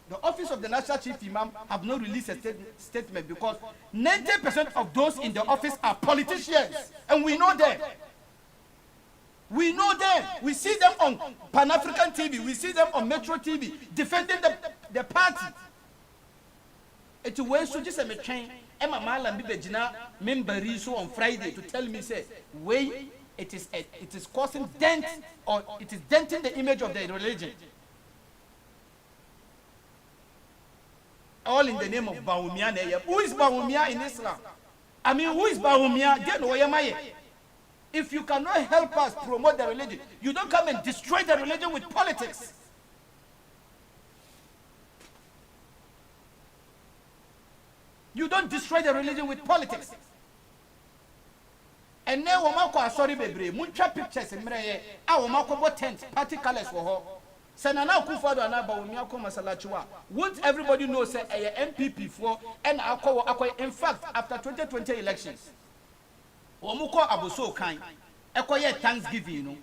The Office of the National Chief Imam have not released a statement because 90% of those in the office are politicians, and we know them. We know them. We see them on Pan-African TV. We see them on Metro TV defending the party. It's a way so just a train. Emma Malam Bibejina members so on Friday to tell me say way it is causing dent or it is denting the image of the religion. All in the name of Bawumia. Who is Bawumia in Islam? I mean, who is Bawumia? If you cannot help us promote the religion, you don't come and destroy the religion with politics. You don't destroy the religion with politics. And now Womako sorry baby, muncha pictures in Mreye, our Womako tent, party colors for her. Senana Kufado and Abawumia Masalachiwa. Won't everybody know say a MPP for and Akwa? In fact, after 2020 elections, Omuko Abuso kind, Ekoye Thanksgiving, you know.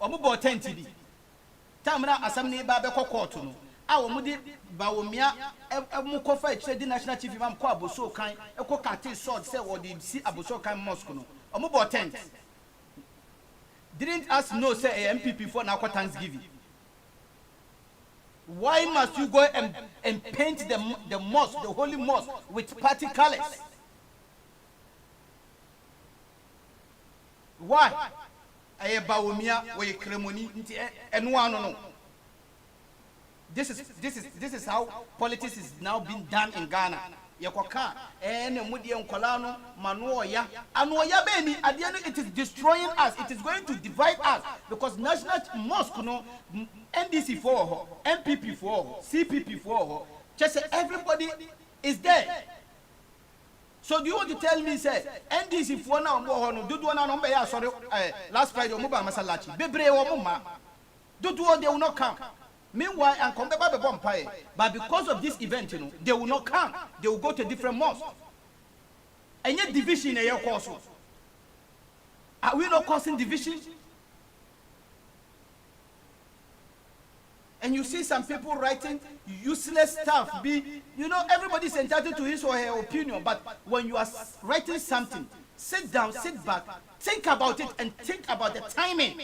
Omubo tent TV. Tamra Assembly Babeko Court, no. Our Mudi Bawumia, Mukofa, the National Chief Imam Kwabuso kind, a cockati sword, say what did see Abuso kind Moscow. Omubo tent. Didn't us know, say a MPP for Nako Thanksgiving? Why must you go and paint the mosque, the holy mosque, with party colors? Why? Aye Bawumia, where ceremony, and one no. This is how politics is now being done in Ghana. Yakoka, Mudian Colano, Manuoya, Anoya Beni, at the end it is destroying us. It is going to divide us because National Mosque, no, NDC for her, MPP for her, CPP for her, just everybody is there. So do you want to tell me, say, NDC for now, do one number? Sorry, last Friday, Muba Masalachi, Bebre or Muma. Do what they will not come. Meanwhile, and come back the vampire. But because of this event, you know, they will not come. They will go to different mosques. And yet division in your course. Are we not causing division? And you see some people writing useless stuff. You know, everybody's entitled to his or her opinion. But when you are writing something, sit down, sit back, think about it, and think about the timing.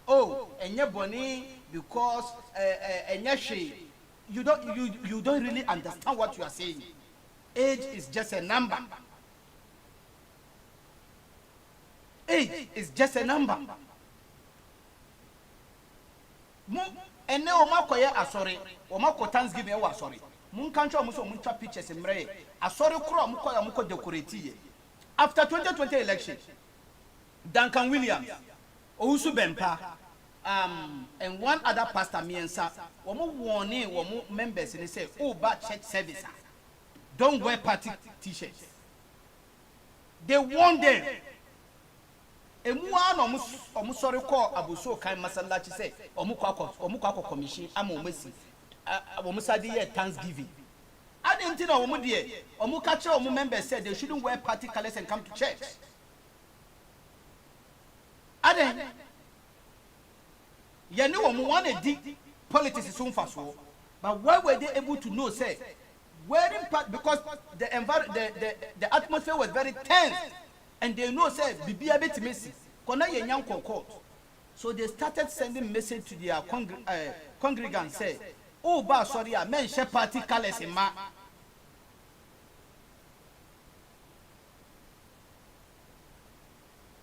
Oh, and you're bonny because you don't really understand what you are saying. Age is just a number. Age is just a number. And now Omakoye asori, Omako Thanksgiving was sorry. Mun kancho muso muncha pictures in Mre. Asori kuro mukoya muko decorate. After 2020 election, Duncan Williams, Ousu Bempa, and one other pastor Miensa, Omo warning Omo members and they say, oh, bad church service. Don't wear party t-shirts. They warn them. Emuano omusori ko abuso kan masalachi say omukwa commission amomesi omusadi ye Thanksgiving. I didn't know omudie omukache omu members said they shouldn't wear party colors and come to church. Ade ye know omu wan edi politics is so fast, but why were they able to know say wearing part because the atmosphere was very tense. And they know say Bibia bet Messi. Kona ye nyanko court. So they started sending message to their congregants say, oh ba sorry, men share party colors in ma.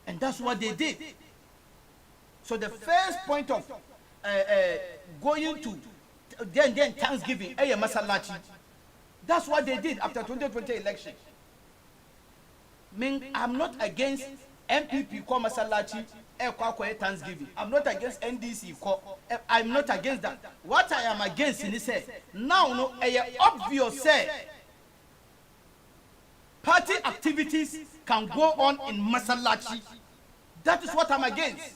And that's what they did. So the first point of going to then Thanksgiving, Masalachi. That's what they did after 2020 election. I'm not against MPP call Masalachi Thanksgiving. I'm not against NDC. I'm not against that. What I am against is say now no obvious say party activities can go on in Masalachi. That is what I'm against.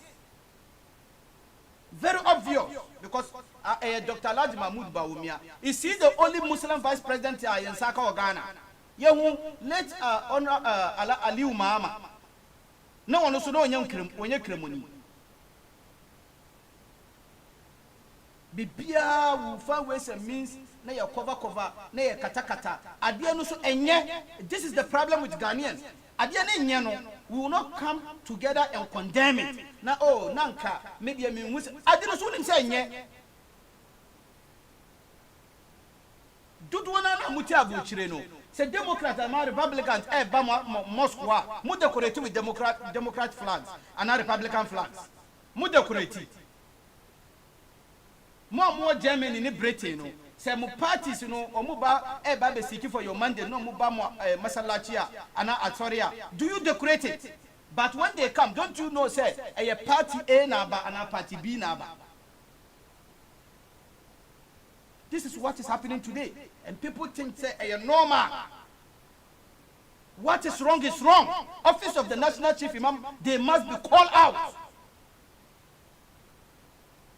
Very obvious because Dr. Alhaji Mahmoud Bawumia is he the only Muslim vice president in Saka or Ghana? Yehu let honor Aliu Mahama. No one also know when you kremoni. Bibia will find ways and means na ya cover na ya kata. Adia no so enye. This is the problem with Ghanaians. Adia ne enye no we will not come together and condemn it. Na oh nanka maybe I mean adia no so nim say enye. Dudwana na muti abuchire no. Say Democrats and Republicans, Moscow, mu decorate with Democrat flags and Republican flags. Mu decorate. More Germany in Britain, say mu parties, you know, or muba be seeking for your mandate, no muba Masalachia and Atoria. Do you decorate it? But when they come, don't you know, say a party A naba and a party B naba. This is what is happening today. And people think, say, normal. What is wrong is wrong. Office of the National Chief Imam, they must be called out.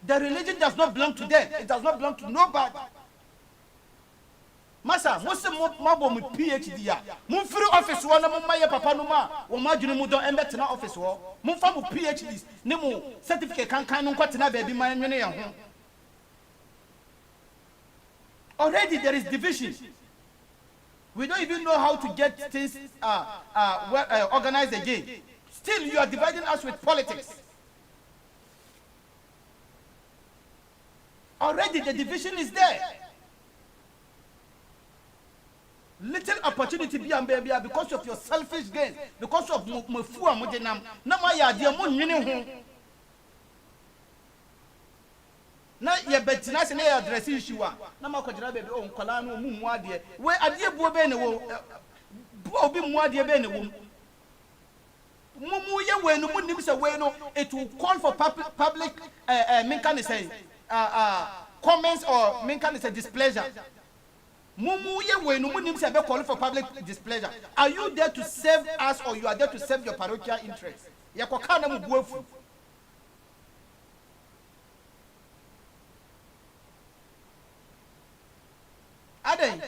The religion does not belong to them. It does not belong to nobody. Masa, Muslim mabo mu PhD ya. Mun free office wa na mun maye papa no ma, wo ma dwene mu don embet na office wo. Mun fa mu PhDs, ne mu certificate kan no kwatena ba bi man nwene ye ho. Already there is division. We don't even know how to get things organized again. Still, you are dividing us with politics. Already the division is there. Little opportunity because of your selfish gain, because of mufua mudenam. Na ma ya dia mo nwene ho. Na ye betina se na ya address issue a na makwajira bebe o nkwala no mu ade we ade buo be ne wo obi mu ade be ne wo mu ye we no mu nim se we no it will call for public men can say comments or men can say displeasure. Mumu ye we no munim se be call for public displeasure. Are you there to serve us or you are there to serve your parochial interests? Ye ko kana mu buafu. Adey.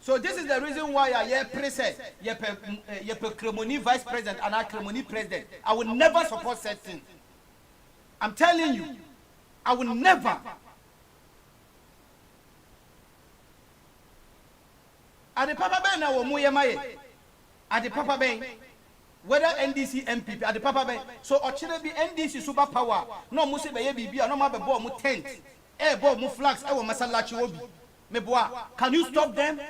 So this is the reason why I hear president, ye Kremoni vice president and a Kremoni president. I will never support such thing. I'm telling you, I will never. Ade Papa Ben na wo mu ye maye. Ade Papa Ben. Whether NDC MPP ade Papa Ben. So ochire bi NDC super power. No mu se be ye bibia no ma be bo mu tent. Bo mu flags e wo masalachi obi. Meboa, can you stop them?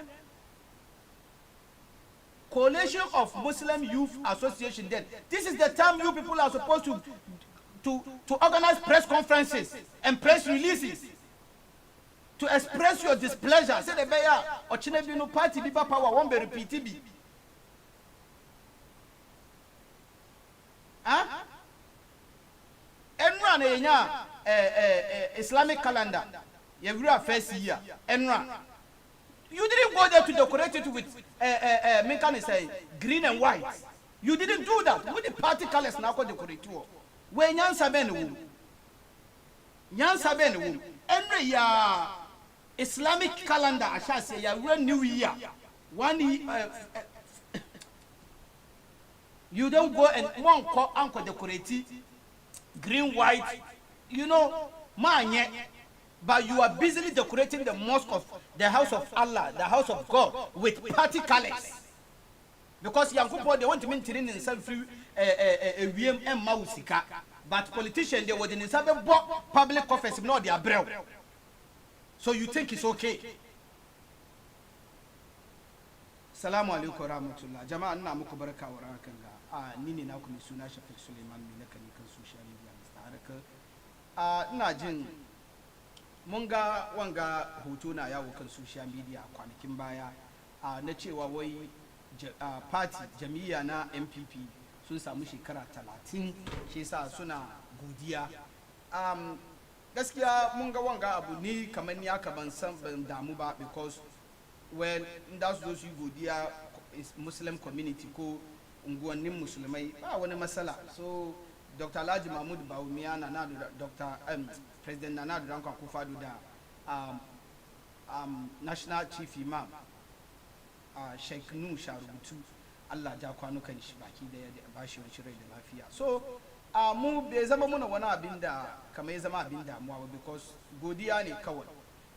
Coalition of Muslim Youth Association then. This is the time you people are supposed to organize press conferences and press releases to express your displeasure. Say the beya or Chinebino party biba power won't be repeated. Huh? Enran Islamic calendar. Every first year. Enran. You didn't go there to decorate it with say green and white. You didn't do that. With the party colors now called decorate. When Nyansa Ben every year Islamic calendar, I shall say, one new year. 1 year. You don't go and one call uncle decorate green, white, you know, man. But you are busily decorating the mosque of the house of Allah, the house of God, with party colors. Because young people, they want to maintain in some free VM Mausika. But politicians, they would in some public office, not their brew. So you think it's okay? Salamu alaikum rahmatullah. Jama'a na muku baraka wa rahmatullah. Nini na ku suna Shafiq Suleiman mai nakani kan social media Mr. Haraka. Ina jin mun ga wanga hoto na yawo kan social media kwanakin baya na cewa wai party jami'a na MPP sun samu shekara 30 shi yasa suna godiya. Gaskiya mun ga wanga abu ni kamar ni aka ban damu ba because when that's those you godiya is Muslim community ko unguwannin musulmai ba wani masala. So Dr. Alhaji Mahmud Bawumia na Dr. President Nana Danko Akufo-Addo da National Chief Imam Sheikh Nuhu Sharubutu Allah ja kwanukan shi baki da ya bashi wani rai da lafiya. So mu bai zama muna wani abin da kamar ya zama abin damuwa ba because godiya ne kawai.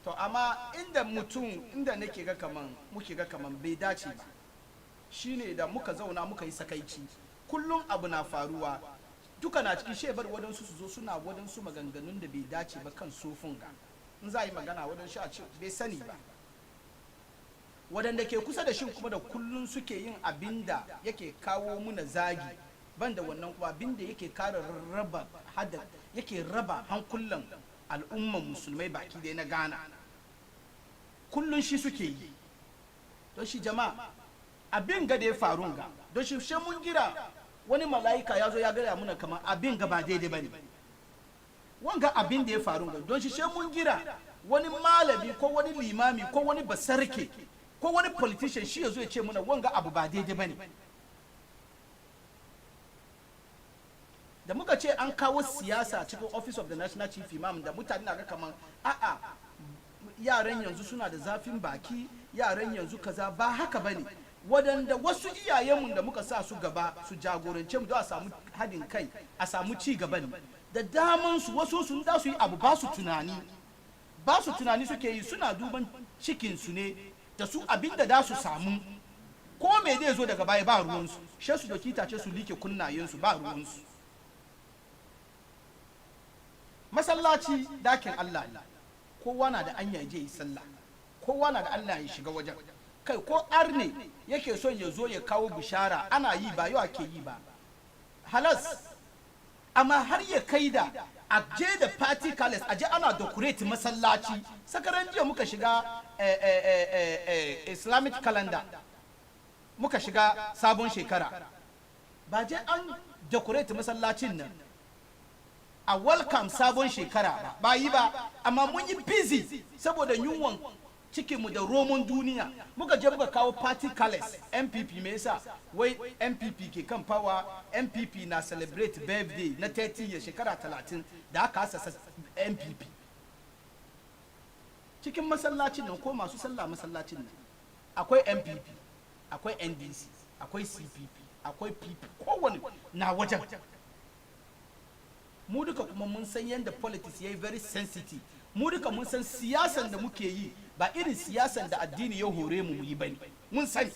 To amma inda mutum inda nake ga kaman muke ga kaman bai dace ba shine da muka zauna muka yi sakaici kullum abu na faruwa duka na cikin shebar wadansu su zo suna wadansu maganganun da bai dace ba kan sofin ga in za yi magana wadansu a ce bai sani ba wadanda ke kusa da shin kuma da kullun suke yin abinda yake kawo muna zagi banda wannan kuma abinda yake kara raba hada yake raba hankulan al'umman musulmai baki da na Ghana kullun shi suke yi don shi jama'a abin ga da ya faru ga don shi mun gira wani mala'ika ya zo ya gaya muna kamar abin ga ba daidai bane wanga abin da ya faru ga don shi mun gira wani malami ko wani limami ko wani basarke ko wani politician shi ya zo ya ce muna wanga abu ba daidai bane da muka ce an kawo siyasa cikin office of the national chief imam da mutane na ga kaman a'a yaran yanzu suna da zafin baki yaran yanzu kaza ba haka bane wadanda wasu iyayenmu da muka sa su gaba su jagorance mu don a samu hadin kai a samu ci gaba ne da daman su wasu sun da su yi abu ba su tunani suke yi suna duban cikin su ne da su abinda da su samu ko me zai zo daga baya ba ruwan su she su doki tace su like kunnayen su ba ruwan su masallaci dakin Allah ne kowa na da anya je yi sallah kowa na da Allah ya shiga wajen kai ko arne yake son ya zo ya kawo bishara ana yi ba yau ake yi ba halas amma har ya kai da a je da party colors a je ana decorate masallaci sakaran jiya muka shiga Islamic calendar muka shiga sabon shekara ba je an decorate masallacin nan a welcome sabon shekara ba yi ba amma mun yi busy saboda yunwan cikinmu da roman duniya muka je muka kawo party colors MPP me yasa wai MPP ke kan power MPP na celebrate birthday na 30 ya shekara 30 da aka asasa MPP cikin masallacin nan ko masu sallah masallacin nan akwai MPP akwai NDC akwai CPP akwai PP kowane na wajen mu duka kuma mun san yadda politics yayi very sensitive mu duka mun san siyasan da muke yi ba irin siyasan da addini ya hore mu yi bane mun sani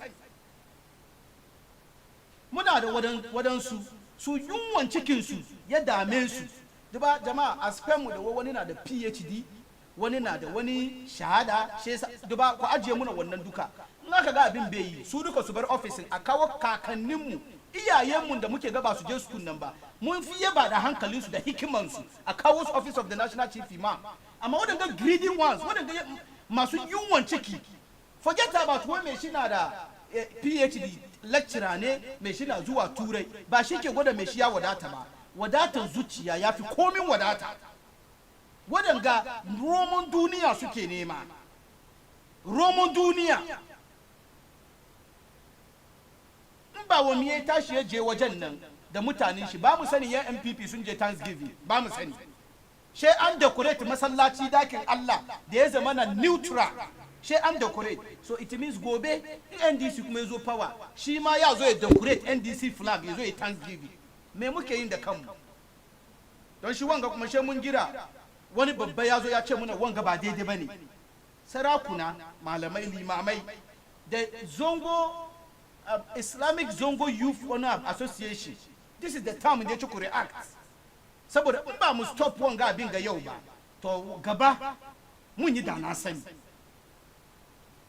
muna da wadansu su yunwan cikin su ya dame su duba jama'a aspect mu da wani na da PhD wani na da wani shahada duba ku ajiye muna wannan duka in aka ga abin bai yi su duka su bar office a kawo kakanninmu iyayenmu da muke gaba su je su kunnan ba mun fi yaba da hankalinsu da hikimansu a kawo su office of the national chief imam amma wadanda greedy ones wadanda masu yunwan ciki forget about wai mai shi na da PhD lecturer ne mai shi na zuwa turai ba shi ke gwada mai shi ya wadata ba wadatan zuciya ya fi komin wadata wadanga roman duniya suke nema roman duniya in ba wani ya tashi ya je wajen nan da mutanen shi ba mu sani ya MPP sun je Thanksgiving ba mu sani she an decorate masallaci dakin Allah da ya zama na neutral she an decorate so it means gobe NDC kuma yazo power shi ma ya zo ya decorate NDC flag yazo ya Thanksgiving me muke yin da kanmu don shi wanga kuma she mun gira wani babba ya zo ya ce muna wanga ba daidai bane sarakuna malamai limamai da zongo Islamic Zongo Youth Honor Association this is the time da ya ci ku react saboda in ba mu stop wanga abin ga yau ba to gaba mun yi da na sani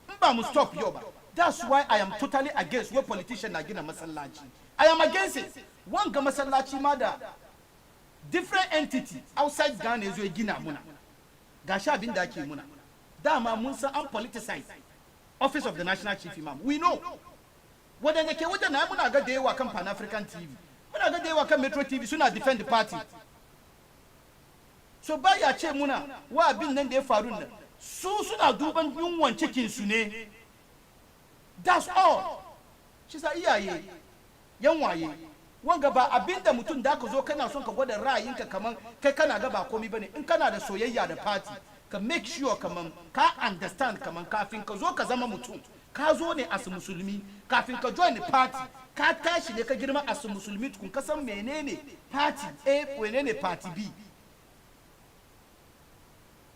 in ba mu stop yau ba that's why I am totally against where politician na gina masallaci I am against it wanga masallaci ma da different entity outside Ghana yazo ya gina muna gashi abin da ake muna dama mun san an politicize office of the national chief imam we know wadanda ke wajen na muna ga da yawa kan Pan African TV muna ga da yawa kan Metro TV suna defend the party so ba ya ce muna wa abin nan da ya faru nan su suna duban yunwan cikin su ne that's all shi sa iyaye yan waye wanga ba abinda mutum da ka zo kana son ka gwada ra'ayinka kaman kai kana ga ba komai bane in kana da soyayya da party ka make sure kaman ka understand kaman kafin ka zo ka zama mutum ka zo ne as musulmi kafin ka join the party ka tashi ne ka girma as musulmi tukun ka san menene party A menene party B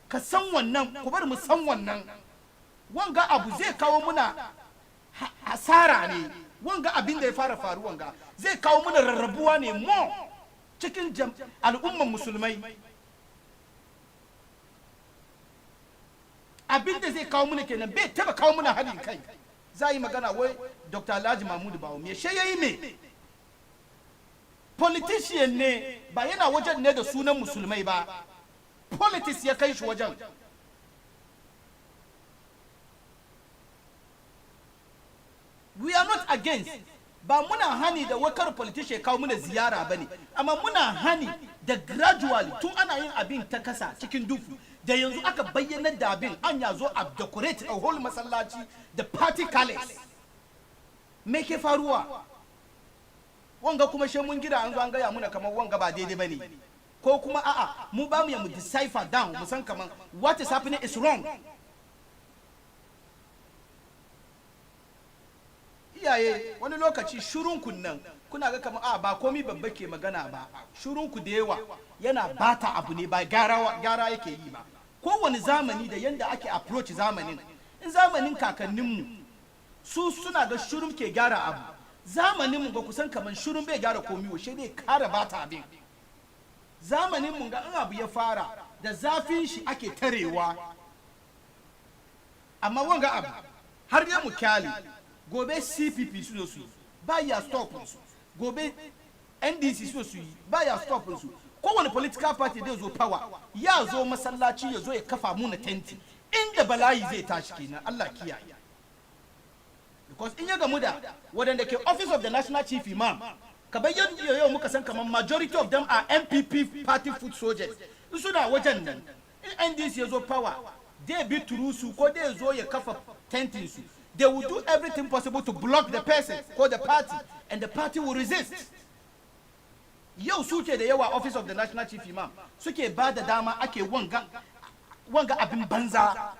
ka san wannan ku bar mu san wannan wanga abu zai kawo muna hasara ne wanga abin da ya fara faruwa wanga zai kawo muna rarrabuwa ne mo cikin al'umman musulmai abin da zai kawo muna kenan bai taba kawo muna haɗin kai za yi magana wai Dr. Alhaji Mahmudu Bawo me she yayi me politician ne ba yana wajen ne da sunan musulmai ba politics ya kai shi wajen we are not against ba muna hani da wakar politician kawo muna ziyara bane amma muna hani da gradually tun ana yin abin ta kasa cikin dufu da yanzu aka bayyana da abin an ya zo a decorate a whole masallaci da party colors me ke faruwa wanga kuma she mun gida an zo an gaya muna kamar wanga ba daidai bane ko kuma a'a mu ba mu decipher down mu san kamar what is happening is wrong iyaye wani lokaci shurunku nan kuna ga kamar a ba komai babba ke magana ba shurunku da yawa yana bata abu ne ba gyara yake yi ba kowane zamani da yanda ake approach zamanin in zamanin kakanninmu su suna ga shurun ke gyara abu zamaninmu ga kusan kamar shurun bai gyara komai wa shi ne kara bata abin zamaninmu ga in abu ya fara da zafin shi ake tarewa amma wanga abu har ya mu kyale gobe CPP su su ba ya stop su gobe NDC su ba ya stop su kowane political party da zo power ya zo masallaci ya zo ya kafa mu na tenti inda bala'i zai tashi kenan Allah kiyaye because in ya gamu da wadanda ke office of the national chief imam Kamar yau muka san kamar majority of them are MPP party foot soldiers. Suna wajen nan. In NDC ya zo power, they be through su ko they zo ya kafa tentin su. They will do everything possible to block the person or the party, and the party will resist. Yau suke da yawa office of the national chief imam suke ba da dama ake wanga abin banza.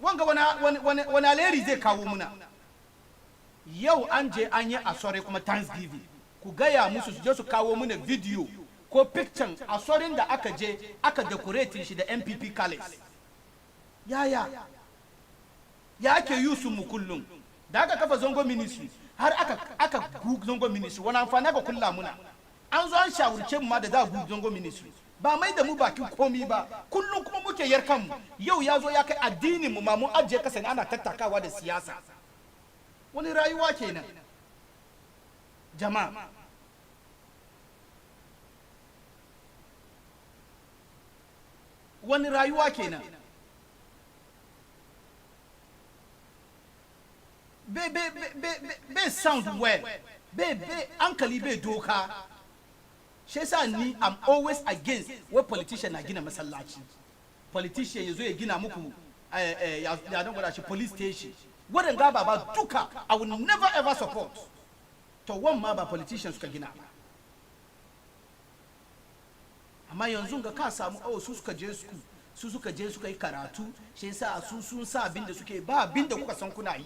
Wanga wani aleri zai kawo muna. Yau an je an yi asore kuma Thanksgiving. Ku gaya musu su je su kawo muna video ko picture asorin da aka je aka decorate shi da MPP colors. Ya ake yi su mu kullum. Da aka kafa Zongo Ministry har aka gug Zongo Ministry wani amfani aka kulla muna. An zo an shawurce mu ma da za gug Zongo Ministry. Ba mai da mu bakin komi ba, kullum kuma muke yarkan mu. Yau ya zo ya kai addinin mu ma mun ajiye kasa ana tattakawa da siyasa. Wani rayuwa kenan. Jama'a. Wani rayuwa kenan. Be sound well. Be hankali be doka. Shi yasa ni I'm always against where politician na gina masallaci. Politician yazo ya gina muku ya don gwada shi police station. Waɗanda ba duka I will never ever support. To wan ma ba politicians suka gina. Amma yanzu ga ka samu su suka je su suka je suka yi karatu, shi yasa su sun sa abin da suke ba abin da kuka san kuna yi.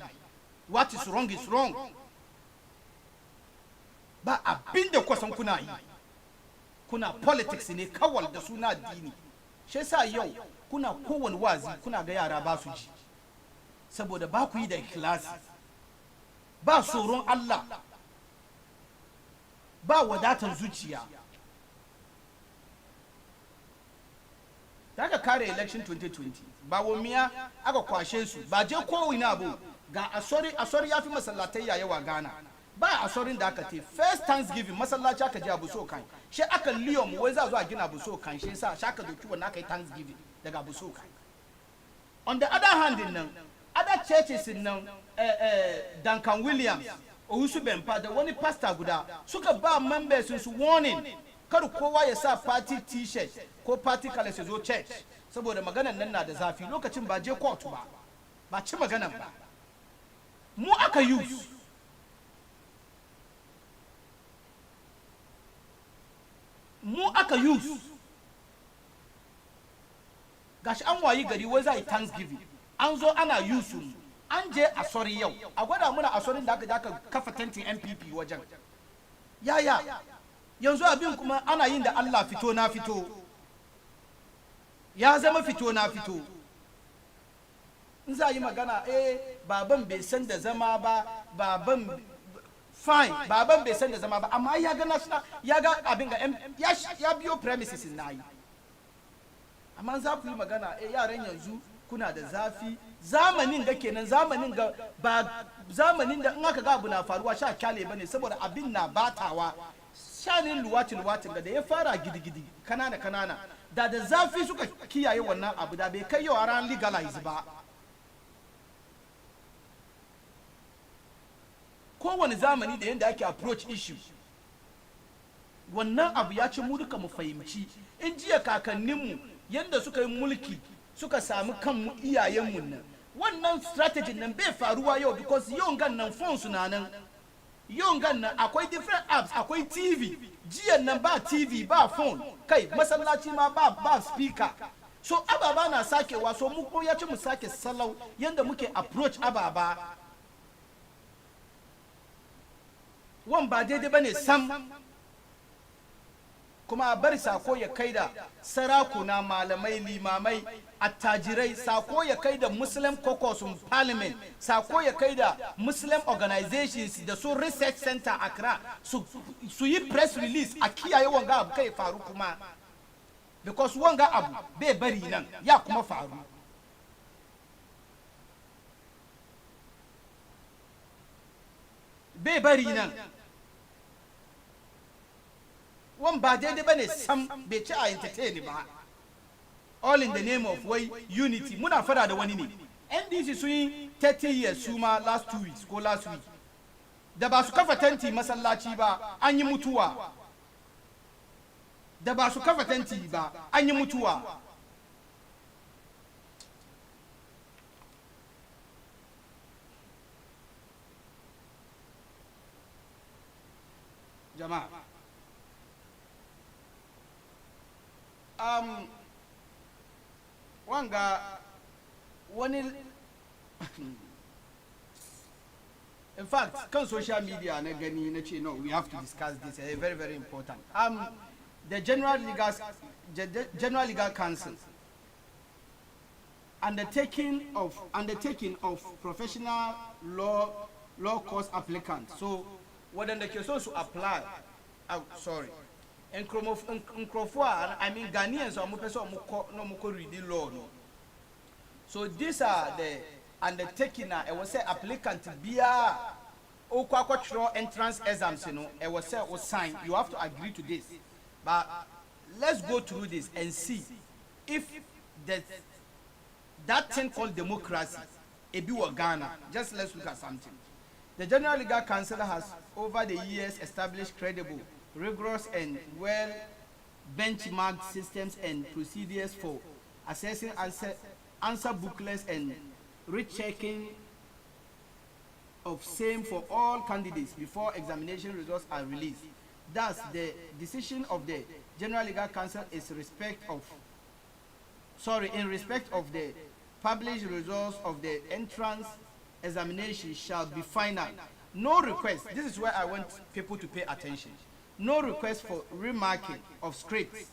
What is wrong is wrong. Ba abin da kuka san kuna yi. Kuna politics ne kawal da suna addini. Shi yasa yau kuna kowane wazi kuna ga yara ba su ji. Saboda ba ku yi da ikhlasi. Ba tsoron Allah. Ba wadatar zuciya. Da aka kare election 2020 ba womiya aka kwashe su ba je kowina abu ga asori ya fi masallatai yawa Ghana. Ba asorin da aka te first Thanksgiving masallaci aka je Abu So kan shi aka liyo mu wai za zo a gina Abu So kan shi sa shaka doki wannan aka yi Thanksgiving daga Abu So kan. On the other hand nan other churches nan Duncan Williams Owusu Bempa da wani pastor guda suka ba members su warning kar kowa ya sa party t-shirt ko party colors ya zo church saboda maganan nan na da zafi lokacin ba je court ba ci maganan ba mu aka use gashi an wayi gari wai za yi Thanksgiving an zo ana use mu an je a sori yau a gwada muna a sorin da aka kafa tentin MPP wajen yaya yanzu abin kuma ana yin da Allah fito na fito ya zama fito na fito in za yi magana baban bai san da zama ba baban fine baban bai san da zama ba amma ya ga national ya ga abin ga ya biyo premises na yi amma za ku yi magana yaran yanzu kuna da zafi zamanin ga kenan zamanin ga ba zamanin da in aka ga abu na faruwa sha kyale bane saboda abin na batawa shanin luwatin ga da ya fara gidigidi kanana da zafi suka kiyaye wannan abu da bai kai yau a ran legalize ba kowane zamani da yadda ake approach issue wannan abu ya ci mu duka mu fahimci in jiya kakanninmu yadda suka yi mulki suka samu kanmu iyayenmu nan wannan strategy nan bai faruwa yau because yau gan nan phones na nan yau gan nan akwai different apps akwai TV jiyan nan ba TV ba phone kai masallaci ma ba speaker so ababa na sakewa so mu ko ya ci mu sake salau yanda muke approach ababa wan ba daidai bane sam kuma a bari sako ya kai da sarakuna malamai limamai attajirai sako ya kai da Muslim caucus parliament sako ya kai da Muslim organizations da su research center Accra su yi press release a kiyaye wanga abu kai faru kuma because wanga abu bai bari nan ya kuma faru bai bari nan wan ba daidai bane sam bai ci a entertain ba all in the name of wai unity muna fara da wani ne NDC sun yi 30 years su ma last 2 weeks ko last week da ba su kafa tanti masallaci ba an yi mutuwa da ba su kafa tanti ba an yi mutuwa jama'a wanga wani in fact kan social media na gani na ce no we have to discuss this very very important the general legal council undertaking of professional law course applicants so waɗanda ke so su apply sorry nkrofo I mean Ghanaians are more person no read law no so these are the undertaking I was say applicant bia o kwakotro entrance exams you know I was say o sign you have to agree to this but let's go through this and see if that thing called democracy ebi wa Ghana. Just let's look at something. The General Legal Council has over the years established credible, rigorous and well benchmarked systems and procedures for assessing answer booklets and rechecking of same for all candidates before examination results are released. Thus, the decision of the General Legal Council is in respect of the published results of the entrance examination shall be final. No request, this is where I want people to pay attention. No request for remarking of scripts,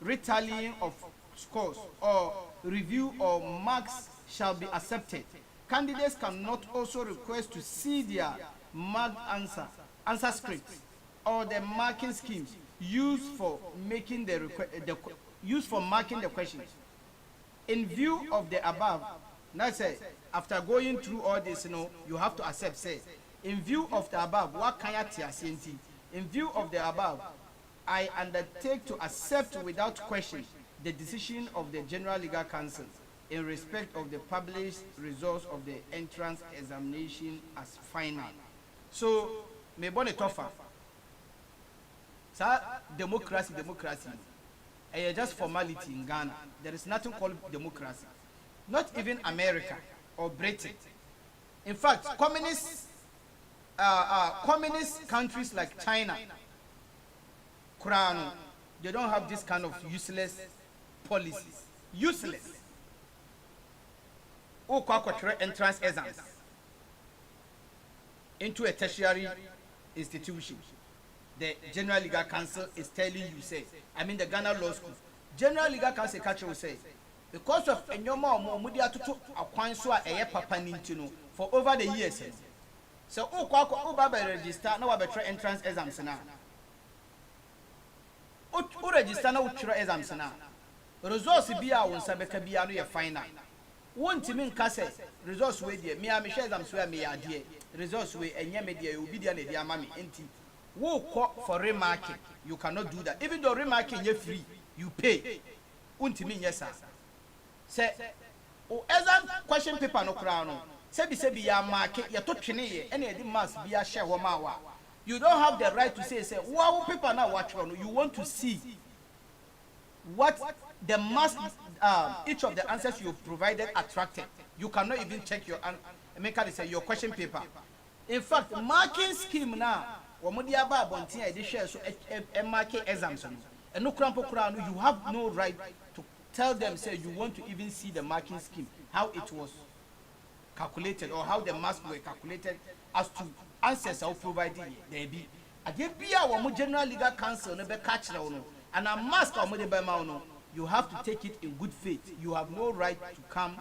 retallying of scores, or review or marks shall be accepted. Candidates cannot also request to see their marked answer scripts or the marking schemes used for making marking the questions. In view of the above, now say after going through all this, you have to accept. Say, in view of the above, what can you say? In view of the above, I undertake to accept without question the decision of the General Legal Council in respect of the published results of the entrance examination as final. So, me bonne tofa. Sa democracy. Just formality in Ghana. There is nothing called democracy. Not even America or Britain. In fact, communist countries like China, Quran, they don't have this kind of useless policies. Useless. Or entrance exams into a tertiary institution. The General Legal Council is telling you, say, I mean the Ghana Law School. General Legal Council will say, because of enyoma omudia tutu akwan so a eye papa nintino for over the years. So o ba register na wa betre entrance exams na. O register na wo twere exams na. Results bia won sabeka bia no ye final. Wonti min ka say results we dey me a me share exams we me ade. Results we enye me dey obi dey na dey ama me enti. Wo call for remarking, you cannot do that. Even though remarking is free, you pay. Unti mean yes, sir. Say, oh, exam question paper no crown. Sebi ya market, ya to training, any of the must be a share womawa. You don't have the right to say, wow, paper now watch on. You want to see what the mass, each of the answers you've provided attracted. You cannot even check your question paper. In fact, marking scheme now. Wamudia ba bontin e de share so e market exams and no crampo crown you have no right to tell them say you want to even see the marking scheme how it was calculated or how the marks were calculated as to answers are provided there be ade bia wamu General Legal Council no be catch na no and a mask wamu de be ma no you have to take it in good faith. You have no right to come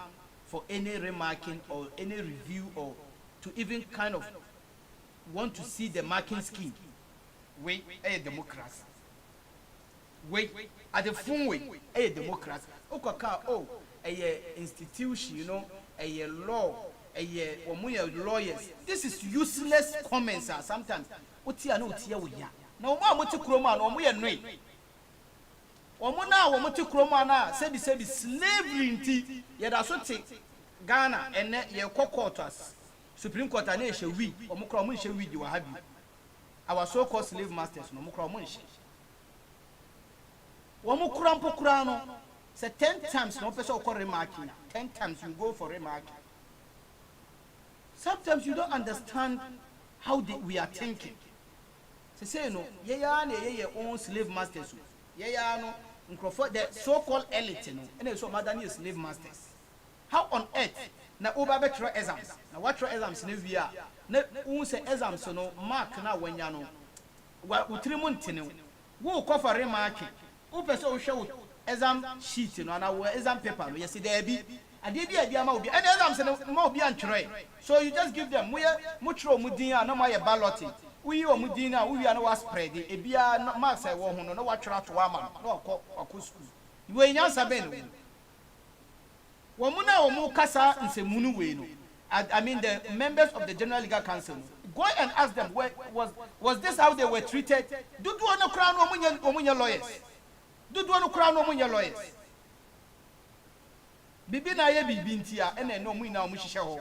for any remarking or any review or to even kind of want to see the marking scheme. Wait, a democracy. Wait, at the phone way, a democracy. A institution, a law, a lawyers. This is useless comments. Sometimes, now, what Kroma, or we are no. Omuna, what Kroma, said slavery in tea, yet I should take Ghana and your quarters. Supreme Court ane she we omukra omo she we di wa habi our so called slave masters no omukra omo she omukra mpokura no say 10 times no person okore remarking 10 times you go for remarking. Sometimes you don't understand how we are thinking. Say no ye own slave masters ye no the so-called elite no and so madani slave masters. How on earth na oba betro exams na what exams na we are na un say exams no mark na wanya no wa utrimu ntene wo ko for remarking wo pese wo hwe exam sheet no na wo exam paper no yes there be ade bi ama obi and exams no ma obi antwere so you just give them mo tro mu din a na ma ye balloting we o mu din na we na wa spread e bia marks e wo ho no na wa twere to ama no akọ school we nyansa be no Wamuna omu kasa nsemunu we no. I mean the members of the General Legal Council. Go and ask them was this how they were treated? Do no crown omunya lawyers. Do no crown omunya lawyers. Bibi na ye bibi ntia ene no mu na omu hihye ho.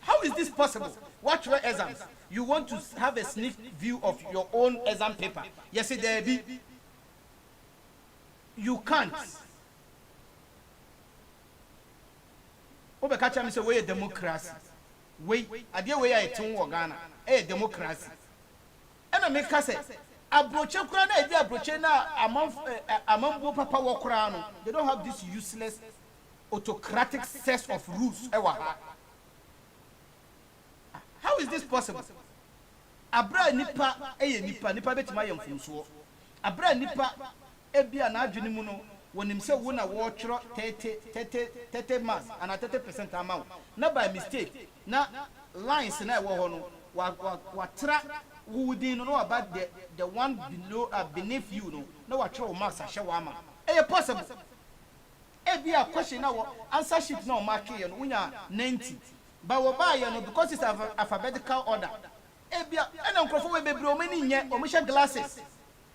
How is this possible? What your exams? You want to have a sneak view of your own exam paper. Yes there be. You can't. Obe kacha mi say we democracy. We ade we ya etun wo Ghana. Democracy. Ena me ka say abroche kura na edi abroche na amambo papa wo kura no. They don't have this useless autocratic set of rules ewa ha. How is this possible? Abra nipa nipa betima yem funso. Abra nipa ebia na adwene mu no when him say wona wo twro 30 mass and 30% amount na by mistake na lines na wo ho no wa tra wudin no about the one below beneath you no na wa twro mass ahye wa ama possible e bia question na wo answer sheet na o mark here no unya 90 but wo buy no because it's alphabetical order e bia na nkrofo we bebre o mani nye o mo glasses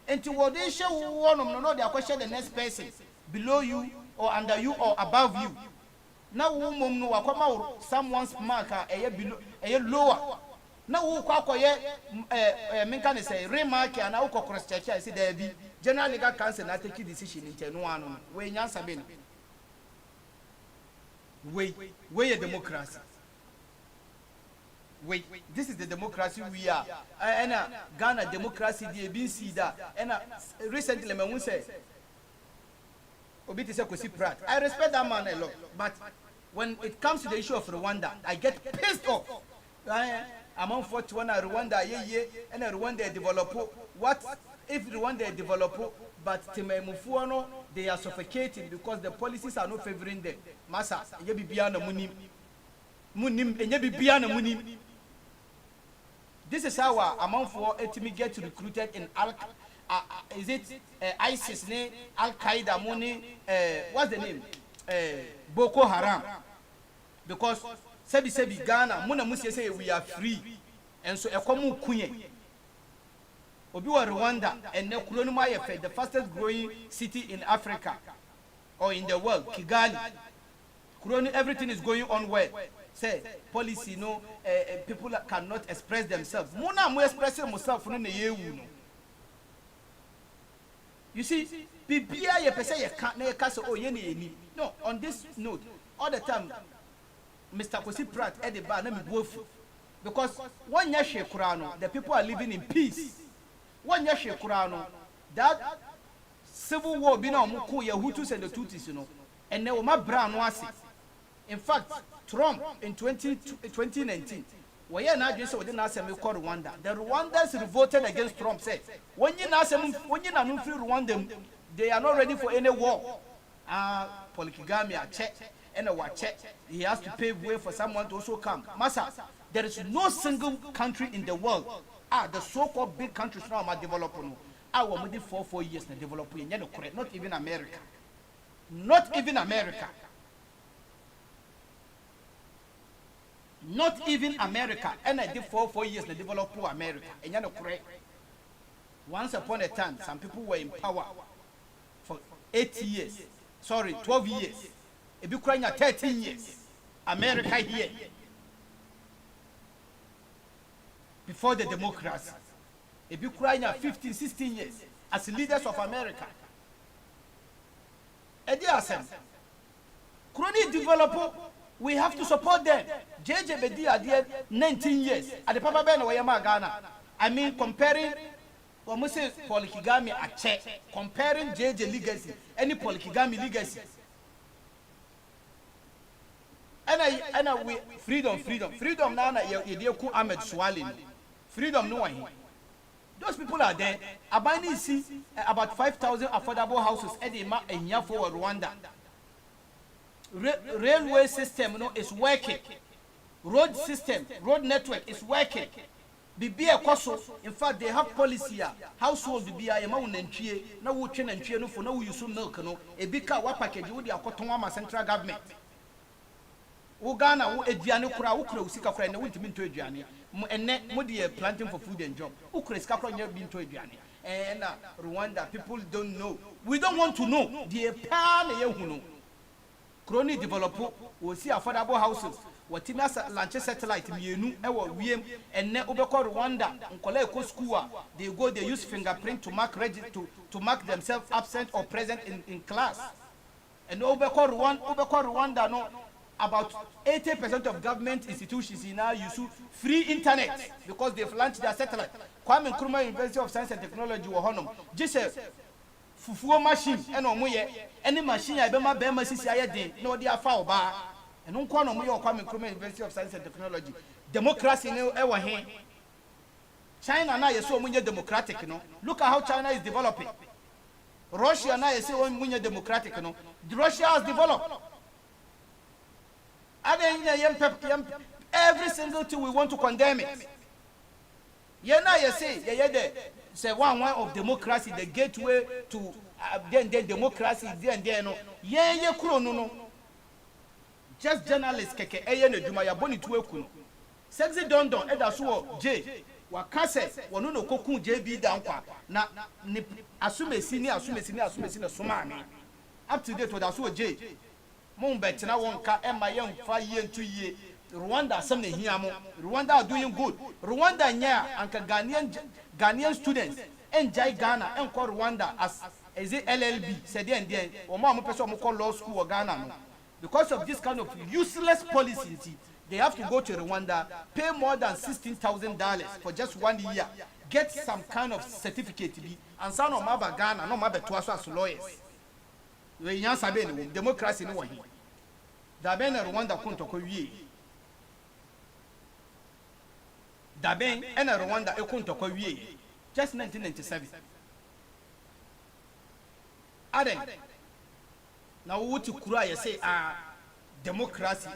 until what they show one of no they question the next person below you or under you or above you. Now woman no akoma someone's marker below lower. Now who kwakoye menka say remark and now cross check I say there be General Legal Council na take decision in no one we nyansa be we a democracy. Wait, this is the democracy we are. And Ghana democracy, the ABC that. And recently, I say, Obiti Sekosi Pratt. I respect that man a lot, but when it comes to the issue of Rwanda, I get pissed off. I'm on 41 Rwanda, and Rwanda develop. What if Rwanda develop? But Timemufuano, they are suffocating because the policies are not favoring them. Masa, yebi biana munim, yebi biana munim. This is how among for etimi get recruited in is it ISIS ne Al Qaeda money what's the name Boko Haram because sebi Ghana muna musi say we are free and so ekomu kunye obi wa Rwanda and ne kuro no mayefe the fastest growing city in Africa or in the world Kigali kuro everything is going on well. Say policy no people cannot express themselves. Muna mo express themselves no yewu no. You see, bibia ye pese ye kan na ye ka so ye na eni. No, on this note, all the time Mr. Kosi Pratt at the bar na me bofu because one year she kurano the people are living in peace. One year she kurano that civil war bi na omo ko Yahutus and the Tutsis you know. And na o ma bra no ase. In fact, Trump in 2019, where you now just within us and call Rwanda. The Rwandans revolted against Trump. Said, when you not free Rwanda, they are not ready for any war. Polygamy, check, and a watch check. He has to pave way for someone to also come. Massa, there is no single country in the world. The so-called big countries now are developing. I will make 4 years to develop. Not even America. Not even America. Not even America. And I did 4 years to develop America. And you're not correct. Once upon a time, some people were in power for 8 years. Sorry, 12 years. If you crying at 13 years. America here before the democracy. If you cry now 15, 16 years as leaders of America. Edi asem. Kroni developer, we have to support them. JJ Bedi are 19 years. At the Papa Ben Wayama Ghana. I mean, comparing almost Paul Kigami a check, comparing JJ legacy, any Paul Kigami legacy. And we freedom now you ku Ahmed Swalin. Freedom no one. Those people are there. Abani see about 5,000 affordable houses at the map in Yafo, Rwanda. Railway system is working. Road system, road network is working. Bibia Koso, in fact, they have policy here. Household Bibia, Yamau and Chie, no chin and Chie, no for no use of milk, no, a bika wa package with the Akotonga central government. Uganda, Ediano Kura, Ukra, Sika friend, went to Ediani, and net Modi planting for food and job. Ukra is Capron, you've been to Ediani. And Rwanda, people don't know. We don't want to know. The pan, Yahuno. Crony developer will see affordable houses. What in us launch satellite, you and ne Ubeko Rwanda, Nkoleko school. They go, they use fingerprint to mark themselves absent or present in class. And Ubeko Rwanda, no, about 80% of government institutions now use free internet because they've launched their satellite. Kwame Nkrumah University of Science and Technology, Wohonum, just a fufuo machine, and omoye, any machine I bema bema sisi ayede, no dia foul bar. And no one of Kwame Nkrumah University of Science and Technology. Democracy no ever here. China now is so democratic, you know. Look at how China is developing. Russia now is so democratic, you know. Russia has developed. Every single thing we want to condemn it. Say one of democracy, the gateway to then democracy, then no. No. Just journalists keke no juma ya boni tuwe kuno. Sexy Dondon edasuo J wakase wonu no kokun JB dankwa na asume sini sumami. Up to date odasuo J. Mon betina wonka ema yemfa ye ntu ye. Rwanda asem ne hiamo. Rwanda are doing good. Rwanda nya anka Ghanaian students enjoy Ghana and call Rwanda as a LLB said then or more person call law school or Ghana. No. Because of this kind of useless policy, they have to go to Rwanda, pay more than $16,000 for just 1 year, get some kind of certificate, and some of Maba Ghana, no Maba Tuaso as lawyers. We yansabe democracy no one. Daben Rwanda kunto ko wie. Daben and Rwanda ekunto ko wie. Just 1997. Aden. Now what you cry say democracy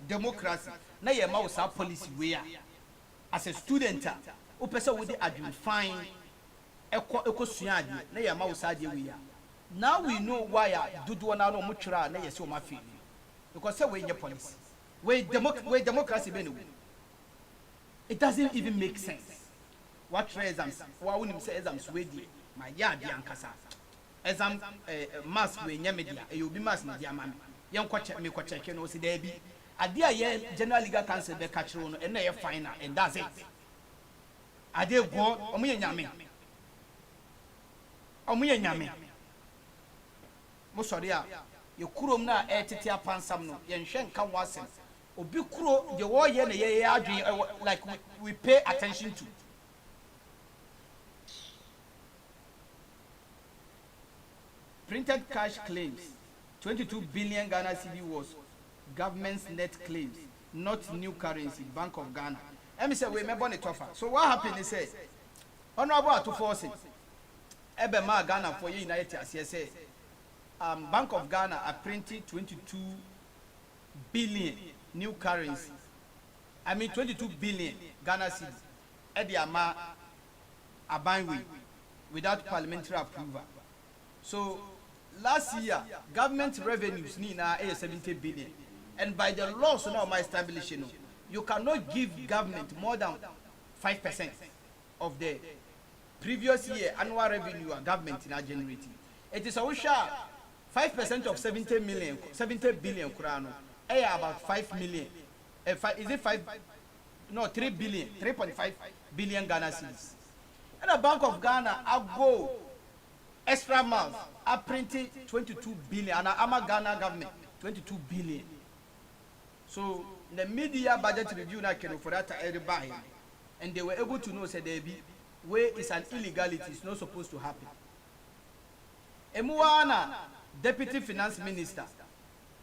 democracy. Na ye ma usa policy we as a student o pese we dey fine eko sua ade na ye ma usa ade we. Now we know why dudu na no muchura na ye say o ma feel. Because say we nye policy. We democracy be no. It doesn't even make sense. What exams? Wa woni say exams we dey my yard yankasa. Exam mask we nyamedia e obi mask na dia mame yen ko check no si da bi ade a ye general legal council be ka kire no e na ye final and that's it ade go omo ye nyame mo sori a ye kurom na e tete apansam no ye nhwe nka wasem obi kuro de wo ye na ye adwen like we pay attention to. Printed cash claims, 22 billion Ghana cedi was government's net claims, not new currency, Bank of Ghana. Let me say, we remember the tougher. So what happened is, Honorable Atuforce, Ebema Ghana for you United States, Bank of Ghana are printing 22 billion new currency. I mean 22 billion Ghana cedi. Ediama Abanwe without parliamentary approval. So last year, government revenues need 70 billion. And by the laws now my establishing, you cannot give government more than 5% of the previous year annual revenue a government in generating. It is a 5% of 70 billion kurano about 5 million. Is it 5? No, 3 billion, 3.5 billion Ghana cedis. And the Bank of Ghana, I go extra miles. I printed 22 billion, and I'm a Ghana government 22 billion. So the media budget review now can for that everybody, and they were able to know say there be where is an illegality. It's not supposed to happen. Emuana, Deputy Finance Minister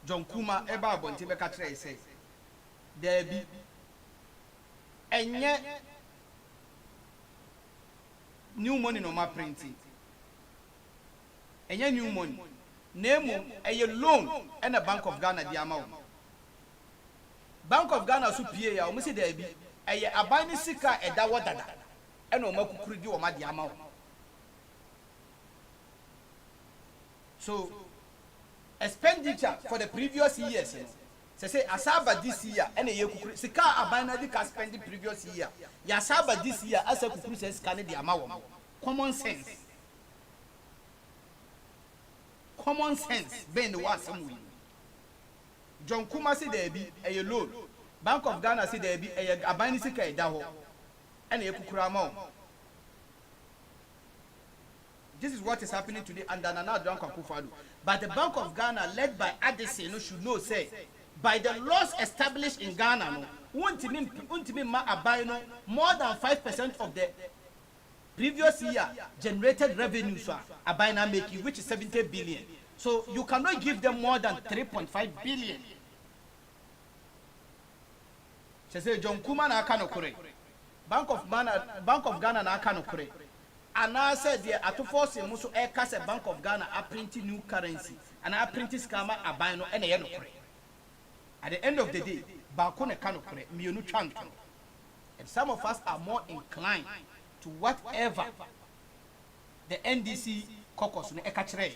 John Kuma Eba Bontibe Katre say there be and yet new money no ma printing. And yet new money. Name a loan and a Bank of Ghana the amount. Bank of Ghana su pie ya omo se there be a abani sika e da wodada e no makukuru di o ma di amount. So expenditure for the previous years say asaba this year and a kukuru sika abana di ka spend the previous year ya asaba this year as a kukuru say sika ne di amount. Common sense ben the was some way. John Kuma say there be a loan. Bank of Ghana say there be a abani sika e da ho and a kukuru amount. This is what is happening today under Nana Addo Akufo-Addo. But the Bank of Ghana, led by Adesina, should know, say, by the laws established in Ghana, won't mean more than 5% of the previous year generated revenue, so Abina making, which is 70 billion. So you cannot give them more than 3.5 billion. She said, John Kuma na kano kure. Bank of Ghana na kano kure. And I said, the Atufos Musu Air Bank of Ghana are printing new currency. And I printing scammer Abino and a yellow kure. At the end of the day, Bakune kano kure, Mionu Chanto. And some of us are more inclined to whatever the NDC caucus ne ekachre.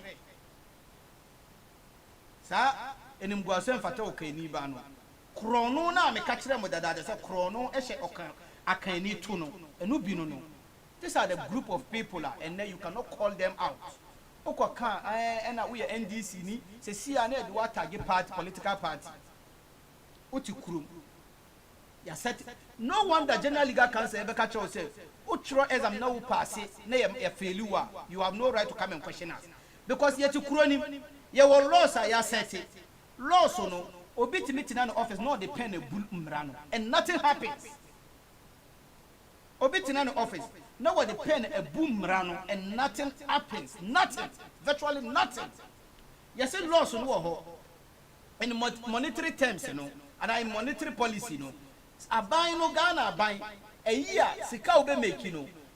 Sa enimguasen fata okani ba no. Krono na me kachre mo dada say krono ehye akani tu no. Enu bi no no. These are the group of people and then you cannot call them out. Okoka and we are NDC ni say see na e do target party political party. Uti krum. Ya set no wonder General Legal Council ever catch yourself. Utro exam na wo pass na ye failure. You have no right to come and question us. Because yet you kuro ni ye wo laws are ya set it. Laws no obi timi na office no depend a bull mrano and nothing happens. Obi tina no office no what depend a boom mrano and nothing happens. Nothing. Virtually nothing. Yes laws no ho in monetary terms and I monetary policy abai no Ghana abai a year sika obe make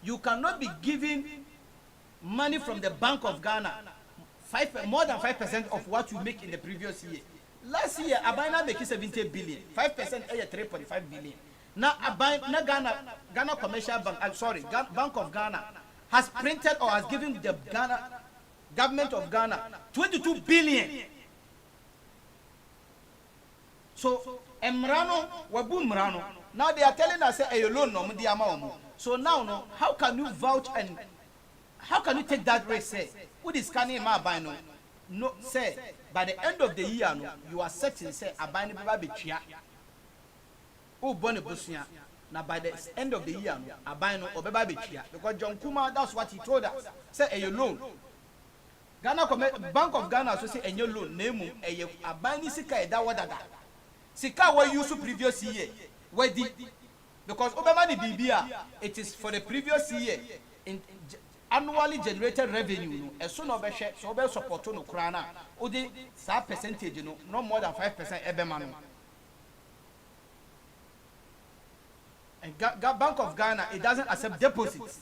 you cannot be giving money from the Bank of Ghana more than 5% of what you make in the previous year. Last year abai na make 70 billion 5% 3.5 billion. Now abai na Ghana Commercial Bank Bank of Ghana has printed or has given the government of Ghana 22 billion. So Emrano wabu Mrano. Now they are telling us say a loan no di amount. So now how can you vouch and how can you take that risk? Say who is scanning my buy no say by the end of the year you are certain say abai ne beba betria. Oh born busia. Now by the end of the year abai no obeba betria because John Kuma that's what he told us. Say a loan. Ghana Bank of Ghana so say a loan name a abai ni sika e da wadada. Sika we use previous year. Where the because Obama the BBA it is for the previous year in annually generated revenue. As soon as we share, so we support no krana. O the percentage no more than 5% every man. And Bank of Ghana it doesn't accept deposits.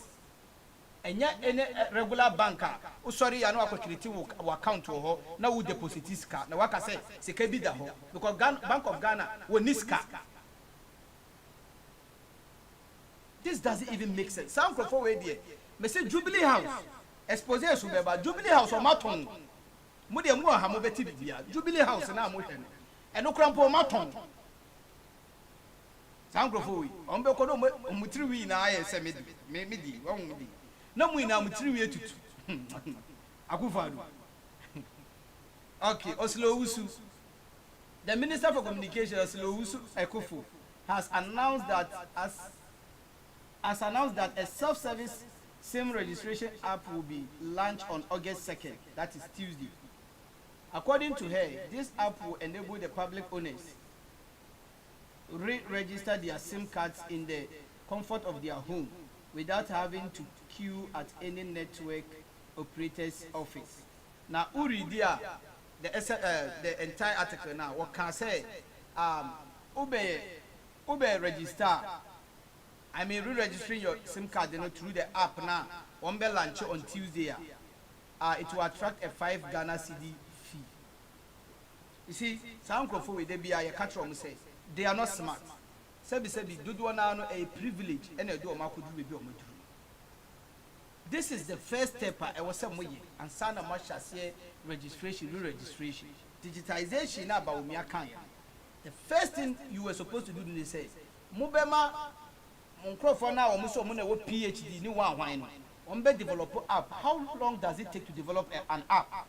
And yet any regular banker, oh sorry, I know I could create account to her. Now we deposit this car. Now what I say, se kebi da ho because Bank of Ghana will niska. This doesn't even make sense. Some crop away there. Me say Jubilee House. Expose us ubeba Jubilee House or maton. Mo de mo ha mo beti bibia. Jubilee House na mo hwe no. E no krampo maton. Some crop away. On be ko no mo triwi na aye se me di. Wa mo di. No mu ina mutiri we tutu Akufo-Addo. Okay, Oslo Usu The Minister for Communications, Lowusu Ekufo, has announced that a self-service SIM registration app will be launched on August 2nd, that is Tuesday. According to her, this app will enable the public owners re-register their SIM cards in the comfort of their home without having to queue at any network operator's office. Now, Uridia, the entire article now, what can say, Ube register. I mean, re-registering your SIM card through the app now. One bell launch on Tuesday. It will attract a 5 Ghana cedi fee. You see, some people with the catch say they are not smart. Sebi do now a privilege and a do a This is the first step. I was some way and sign a much as registration, re-registration, digitization about me account. The first thing you were supposed to do is say, Mubema. For now, almost a PhD. New one. Develop app. How long does it take to develop an app?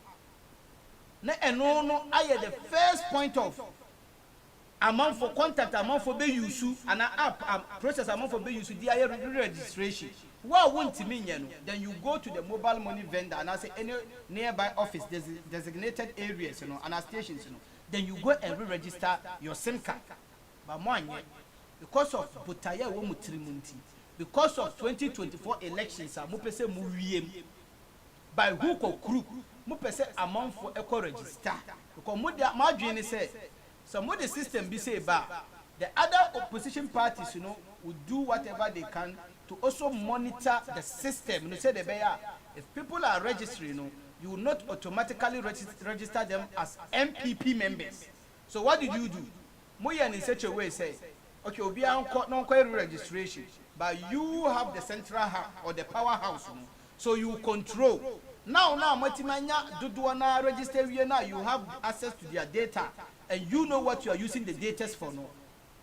No. I had the first point of amount for contact, amount for be use, and an app process amount for be use. The registration. What won't mean? Then you go to the mobile money vendor and I say any nearby office designated areas, and stations, Then you go and re-register your SIM card. But more. Because of Butaya Womutrimunti, because of 2024 elections, Mupese Muriem, by hook or crook, Mupese amount for eco register. Because Madrid say, some of the system be say ba, the other opposition parties, will do whatever they can to also monitor the system. You say the bear, if people are registering, you will not automatically register them as MPP members. So what did you do? Moyan in such a way say, okay, we'll be on registration, but you have the central house or the powerhouse, so you control. Now, Matimanya, Duduana register now, you have access to their data, and you know what you are using the data for. No,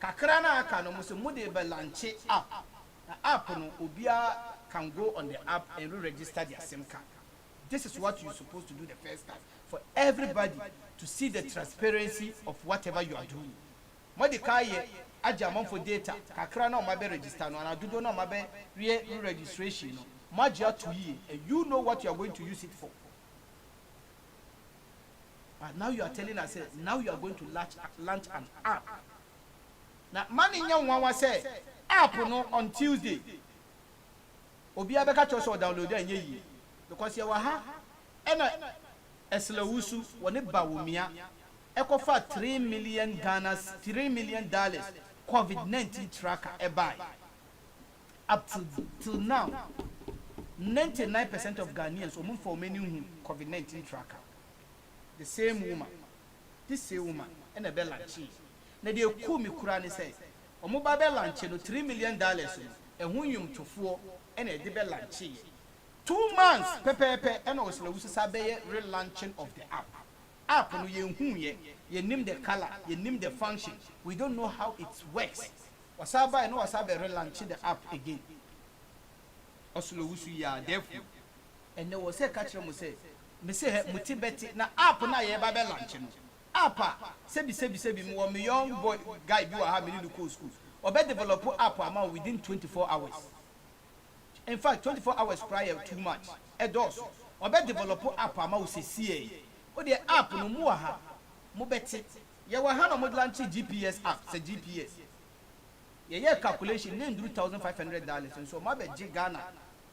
Kakrana Akano Mude Balanche app. The app no Ubia can go on the app and re-register their SIM card. This is what you're supposed to do the first time for everybody to see the transparency of whatever you are doing. Modikaye Ajamon for data, Kakrana Mabe register, and I do not Mabe re-registration. Major to ye, and you know what you are going to use it for. But now you are telling us, now you are going to launch an app. Now, man in young one say, app on Tuesday. Obia Beka Choso download and ye. Because you are and a Slawusu, one Bawumia, Echo for $3 million COVID-19 tracker a buy. Up till now, 99% of Ghanaians will move for many COVID-19 tracker. The same woman, this same woman, and a Belanchi. Now they call me Kurani say, Omuba Belanchi, $3 million, and whom you to 4 and a Belanchi. 2 months, Pepe, and also Sabe relaunching of the app. App, no you name the color, you name the function. We don't know how it works. Wasaba and Wasabe relaunching the app again. Oslo ya therefore, and there was a catcher who said, Monsieur Mutibeti, na app na ye babe lunch. Appa, sebi, more young boy guy you are having in the school. Or better develop app amount within 24 hours. In fact, 24 hours prior too much. A dose. Or better develop app amount CA. Or the app no more. Mubeti. Ya wahana modlanchi GPS app, say GPS. Yeah, calculation name $2,500 and so mabe Ghana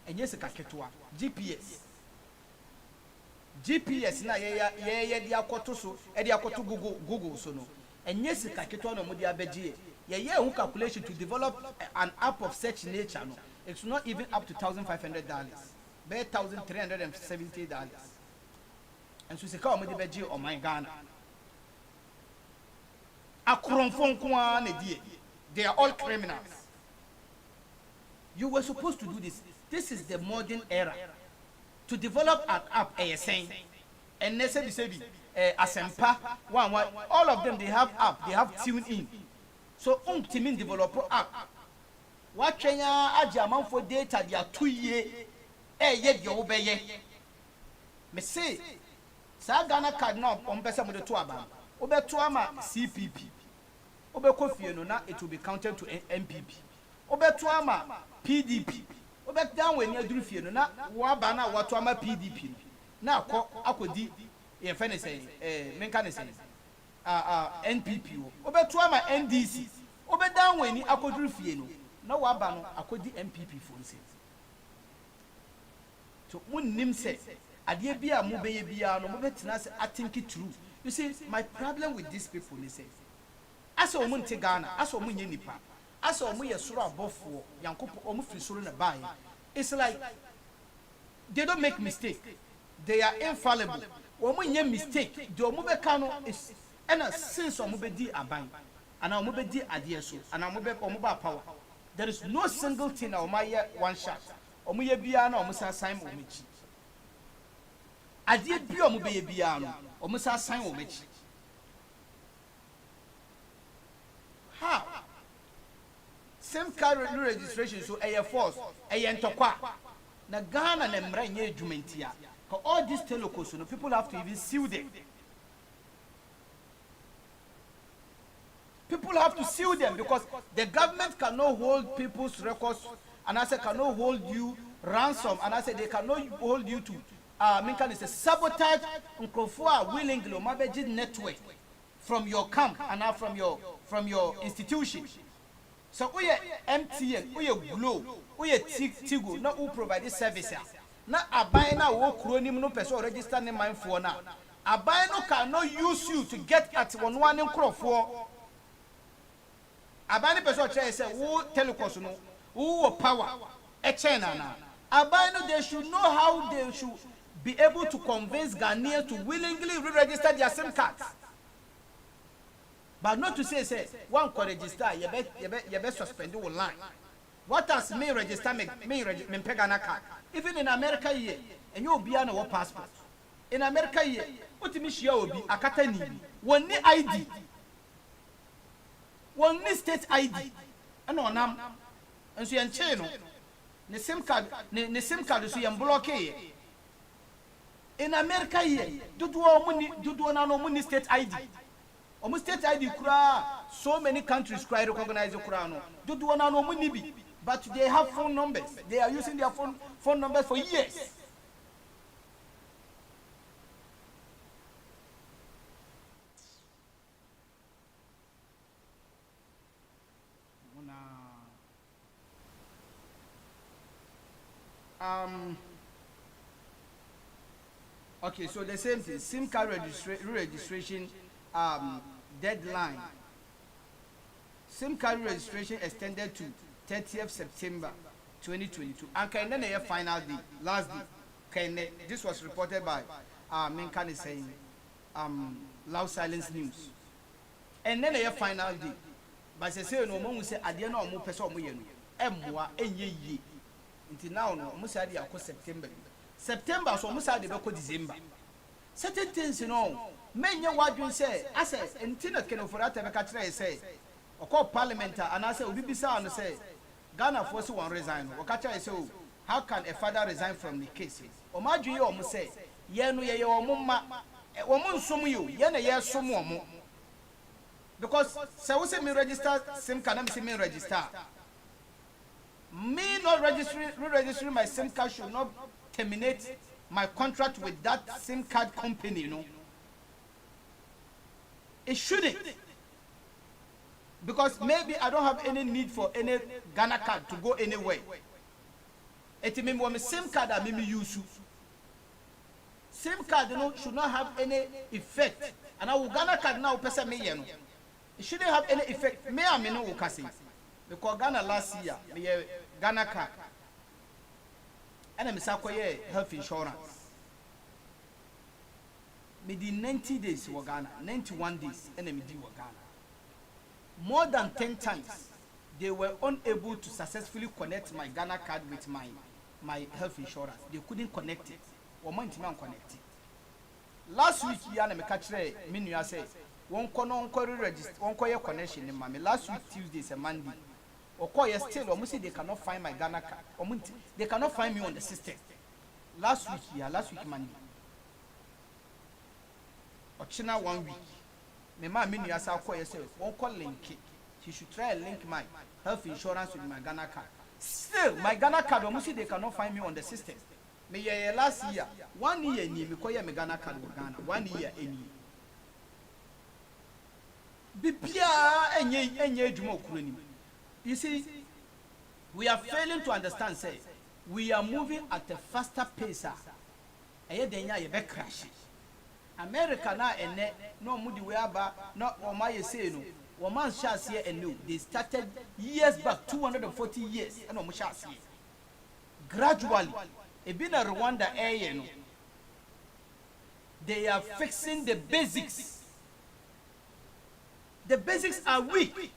and yes kaketwa GPS na yeah dia kotoso e dia koto Google so no and yes kaketwa no modi abeje yeah who calculation to develop an app of such nature no it's not even up to $1,500 be $1,370 and so se ka modi beje o my Ghana akronfon kwa na die. They are all criminals. You were supposed to do this. This is the modern era. To develop an app, saying, and Nesebi, Asempa, all of them, they have app, they have tune in. So, Timin developer app. What Kenya Ajaman for data, they are 2 years, yet you obey. Me say, Sagana card now, on Pesa with the Tuaba. Obeto ama CPP. Obeko fie no na it will be counted to MPP. Obeto ama PDP. Obek down when you aduru fie no na wo aba na wato ama PDP. Na akodi ye fe ne say menka ne say NPP wo. Obeto ama NDC. Obe down when you akoduru fie no na wo aba no akodi MPP for nse. So munnim say ade bia mo beye bia no mo betina say I think it true. You see, my problem with these people is as a woman take Ghana, as a woman nipa, as a woman yesura abofo, yankopo omu fisuru na buy. It's like they don't make mistake. They are infallible. Woman ye mistake. The omu bekano is and since omu be di aban, and omu be di adieso, and omu be omu ba power. There is no single thing na omu ye one shot. Omu ye biya na omu sa sign omichi. Adie bi omu be ye biya no. Omu sa sign omichi. How? Same car registration so a force, a yentokwa. Na Ghana na mra nye jumentia. For all these telcos, no people have to even sue them. People have to sue them because the government cannot hold people's records, and I say cannot hold you ransom, and I say they cannot hold you to Minkan is a sabotage Nkrofua willingly Mabeji network from your camp and now from your institution. So we are MTN, we are Glo, we are Tigo, not who provide this service. Now Abaya na wo kronim no person register name mine for now. Abaya no cannot use you to get at one Nkrofua. Abaya person try say who telecos no, who power, a China now. Abaya no they should know how they should be able to convince Ghanaians to willingly re-register their SIM cards. But not to say one can register, you be suspended online. What does me register me Ghana card? Even in America here, and you'll be on our passport. In America here, what you mean will be a katani. One ID. One state ID. And on them. And so you channel. The SIM card so you block it. In America here, do no money state ID. Almost state ID kura so many countries cry recognize the Quran. Do no money be, but they have phone numbers. They are using their phone numbers for years. Okay, so the same thing, SIM card registration deadline. SIM card registration extended to 30th September 2022. And can then a final day, last day. This was reported by Minkan is saying Loud Silence News. And then a final day. But they say no one will say at the end of more person Mwa ye. Until now, no, Musadi ako September, so Musadi beko December. Certain things, you know, many what you say, I say, and Tina can for that ever say, or call parliament, and I say, Ubisa and say, Ghana force one resign, or catch I say, how can a father resign from the case? Or my Jew almost say, Yenu ye or mumma, a woman sum you, Yena ye sum more. Because so say me register, SIM card, me register. Me not registering my SIM card should not terminate my contract with that SIM card company, you know. It shouldn't. Because maybe I don't have any need for any Ghana card to go anywhere. It means when SIM card I may use. SIM card, you know, should not have any effect. And our Ghana card now person me, you know. It shouldn't have any effect. Me I know what say. Because Ghana last year, me Ghana card. And I'm saying health insurance. Me di 90 days wa Ghana, 91 days, and me di wa Ghana. More than 10 times, they were unable to successfully connect my Ghana card with my health insurance. They couldn't connect it. Or my internet connect it. Last week, yana me catch me nu say, one register, one connection in my last week Tuesday is a Monday. Or call you still, or say they cannot find my Ghana card. Or they cannot find me on the system. Last week Monday. Or China 1 week. me ma me nua sa call yourself won call link she should try and link my health insurance with my Ghana card. Still my Ghana card almost they cannot find me on the system. Me ye last year 1 year ni me call me Ghana card with Ghana 1 year any bibia enye djuma okuro ni. You see, we are failing to understand say we are moving at a faster pace. Eye denya ye be crash. America na ene no mudi we aba no oma ye say no. Woman shas here and new. They started years back 240 years and omo shas here. Gradually, e been a Rwanda area no. They are fixing the basics. The basics are weak.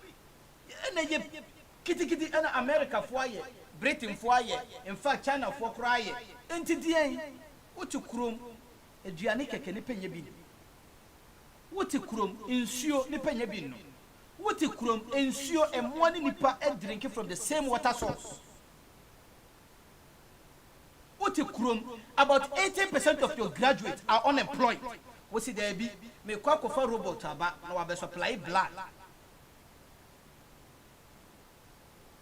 Kitty and America for ye, Britain for ye, in fact China for cry. Entity what you chrome a Gianica can pay bin. What you chrome ensure the penny bin. What you chrome ensure and one nipa drinking from the same water source. What you chrome about 80% of your graduates are unemployed. What's it there be? Me kwa kofa robot aba na wabe supply blood.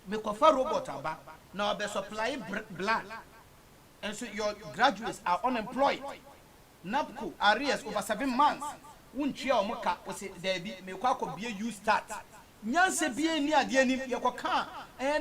Me kofa robot aba na wabe supply blood. And so your graduates are unemployed. NAPCO arrears over 7 months. Unchia omoka what's it there be? Me kwa ko be you start. Nyanse be ni ade ni ye kwa kan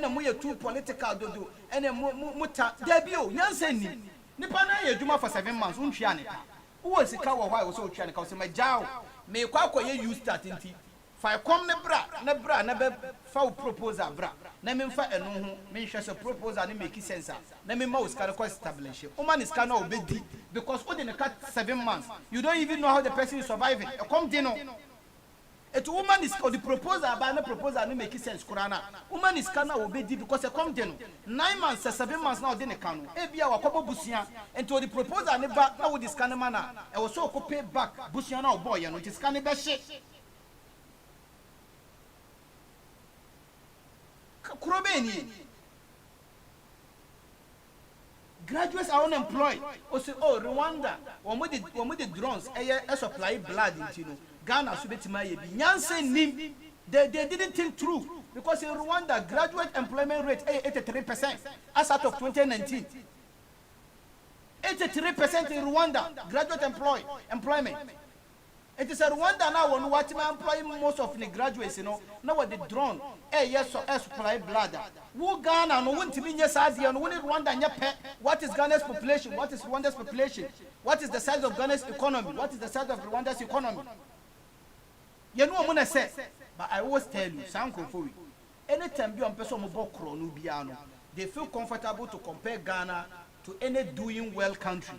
na mo ye too political dodo ene muta there be o nyanse ni nipa na ye djuma for 7 months unchia ne ka. Who is the car or why was so trying to cause my jow? May quack you start in tea. Fire come nebra, never foul proposal, bra. Name fa and no mentions a proposal and make sense. Name mouse can establish. Woman is cannot be deep because within a cut 7 months, you don't even know how the person is surviving. Come dinner. A woman is called the proposal, but the proposal and make sense. Kurana. Woman is cannot obey because a come dinner. 9 months, 7 months now, then a can. Every hour, couple busia, and to the proposal and never now with this kind of manner. I was so pay back busiana boy and it is kind of shit. Kurobeni. Graduates are unemployed. Also, oh, Rwanda, one with the drones, a supply blood into you. Ghana Subetima Nyanse Nim, they didn't think through because in Rwanda graduate employment rate 83% as out of 2019. 83% in Rwanda graduate employment. It is a Rwanda now on what employing most of the graduates, you know. Now what the drone, yes, so supply blood. Who Ghana no one to be yes idea no one Rwanda nya pet. What is Ghana's population? What is Rwanda's population? What is the size of Ghana's economy? What is the size of Rwanda's economy? You know what I say, but I always tell you, sound for anytime you person no they feel comfortable to compare Ghana to any doing well country.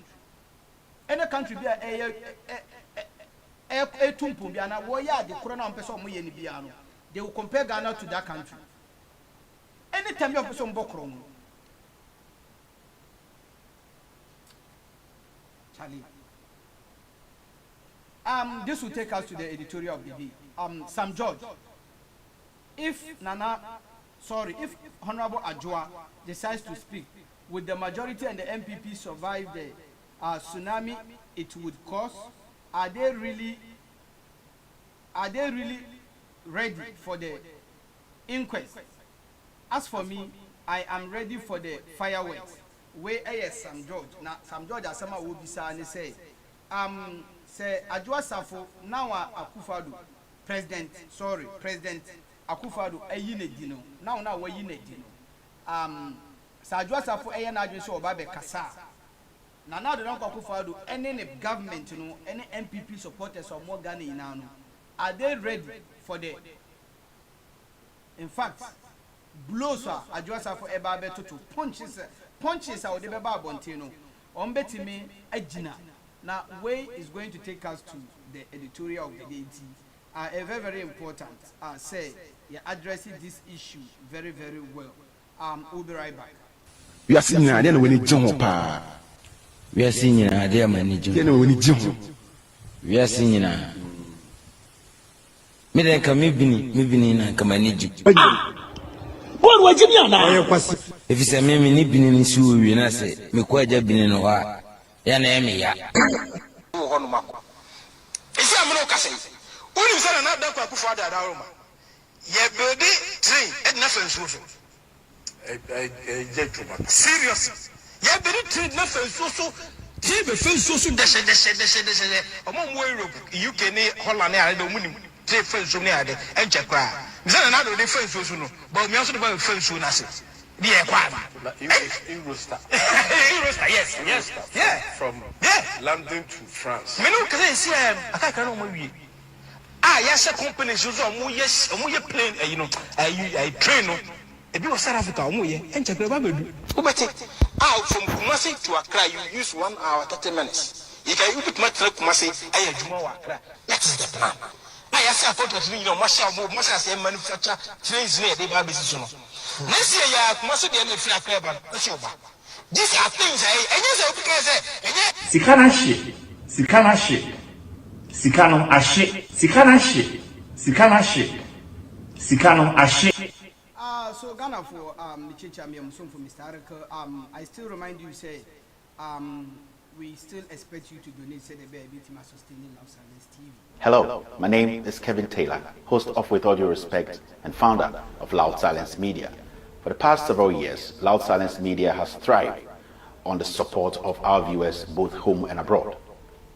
Any country be a tumpu biana woya the corona person mo yeni biano. They will compare Ghana to that country. Anytime you person bokro. Charlie. This will take us to the editorial of the day. Sam George, if Honorable Ajua decides to speak, would the majority and the MPP survive the tsunami it would cause? Are they really ready for the inquest? As for me, I am ready for the fireworks. Where is Sam George? Now Sam George as someone will be say, say Ajua Safo now Akufo-Addo President Akufo-Addo ayinedino now we yinedino sa Ajua Safo na adwen so oba be kasa now the don't Akufo-Addo any government no any MPP supporters or more Ghana now no are they ready for the in fact blows Ajua Safo eba be to punches out the baba bontino on betimi agina. Now, way is going to take us to the editorial of the day. A very, very important. Say, you're addressing this issue very, very well. We'll be right back. We are seeing I don't know jump. We are seeing I don't know jump. We are seeing I. Me then come me bini na come I need you. What was you now? If you say me ni bini ni su we na say me kwaja bini no wa. Ya na eme ya. Isi amuno kase. When you say another kwa kufa da da roma. Ye build train and nothing so. Serious. Ye build train nothing so. He be feel so deshe. Omo mo Europe, UK ni Holland ni ade omunim. They feel so ni ade enche kwa. Me say another dey feel so no. But me also dey feel so na say. Be a kwa. Eurostar. Eurostar, yes. Yeah. From London to France. Me no can see aka kan no mo wie. Yes, company shows on plane, train. If you South Africa, and check the Bible. Out from Kumasi to Accra, you use 1 hour 30 minutes. You can put my trip Kumasi, I do more Accra. That is the plan. I asked about Masha manufacture trains near the Bible. Next year, Kumasi, the end of Accra, these are things I just Sikano ashe. So Ghana for Michicha for Mr. Araka. I still remind you say we still expect you to donate say the baby to sustaining Loud Silence TV. Hello, my name is Kevin Taylor, host of With All Due Respect and founder of Loud Silence Media. For the past several years, Loud Silence Media has thrived on the support of our viewers both home and abroad.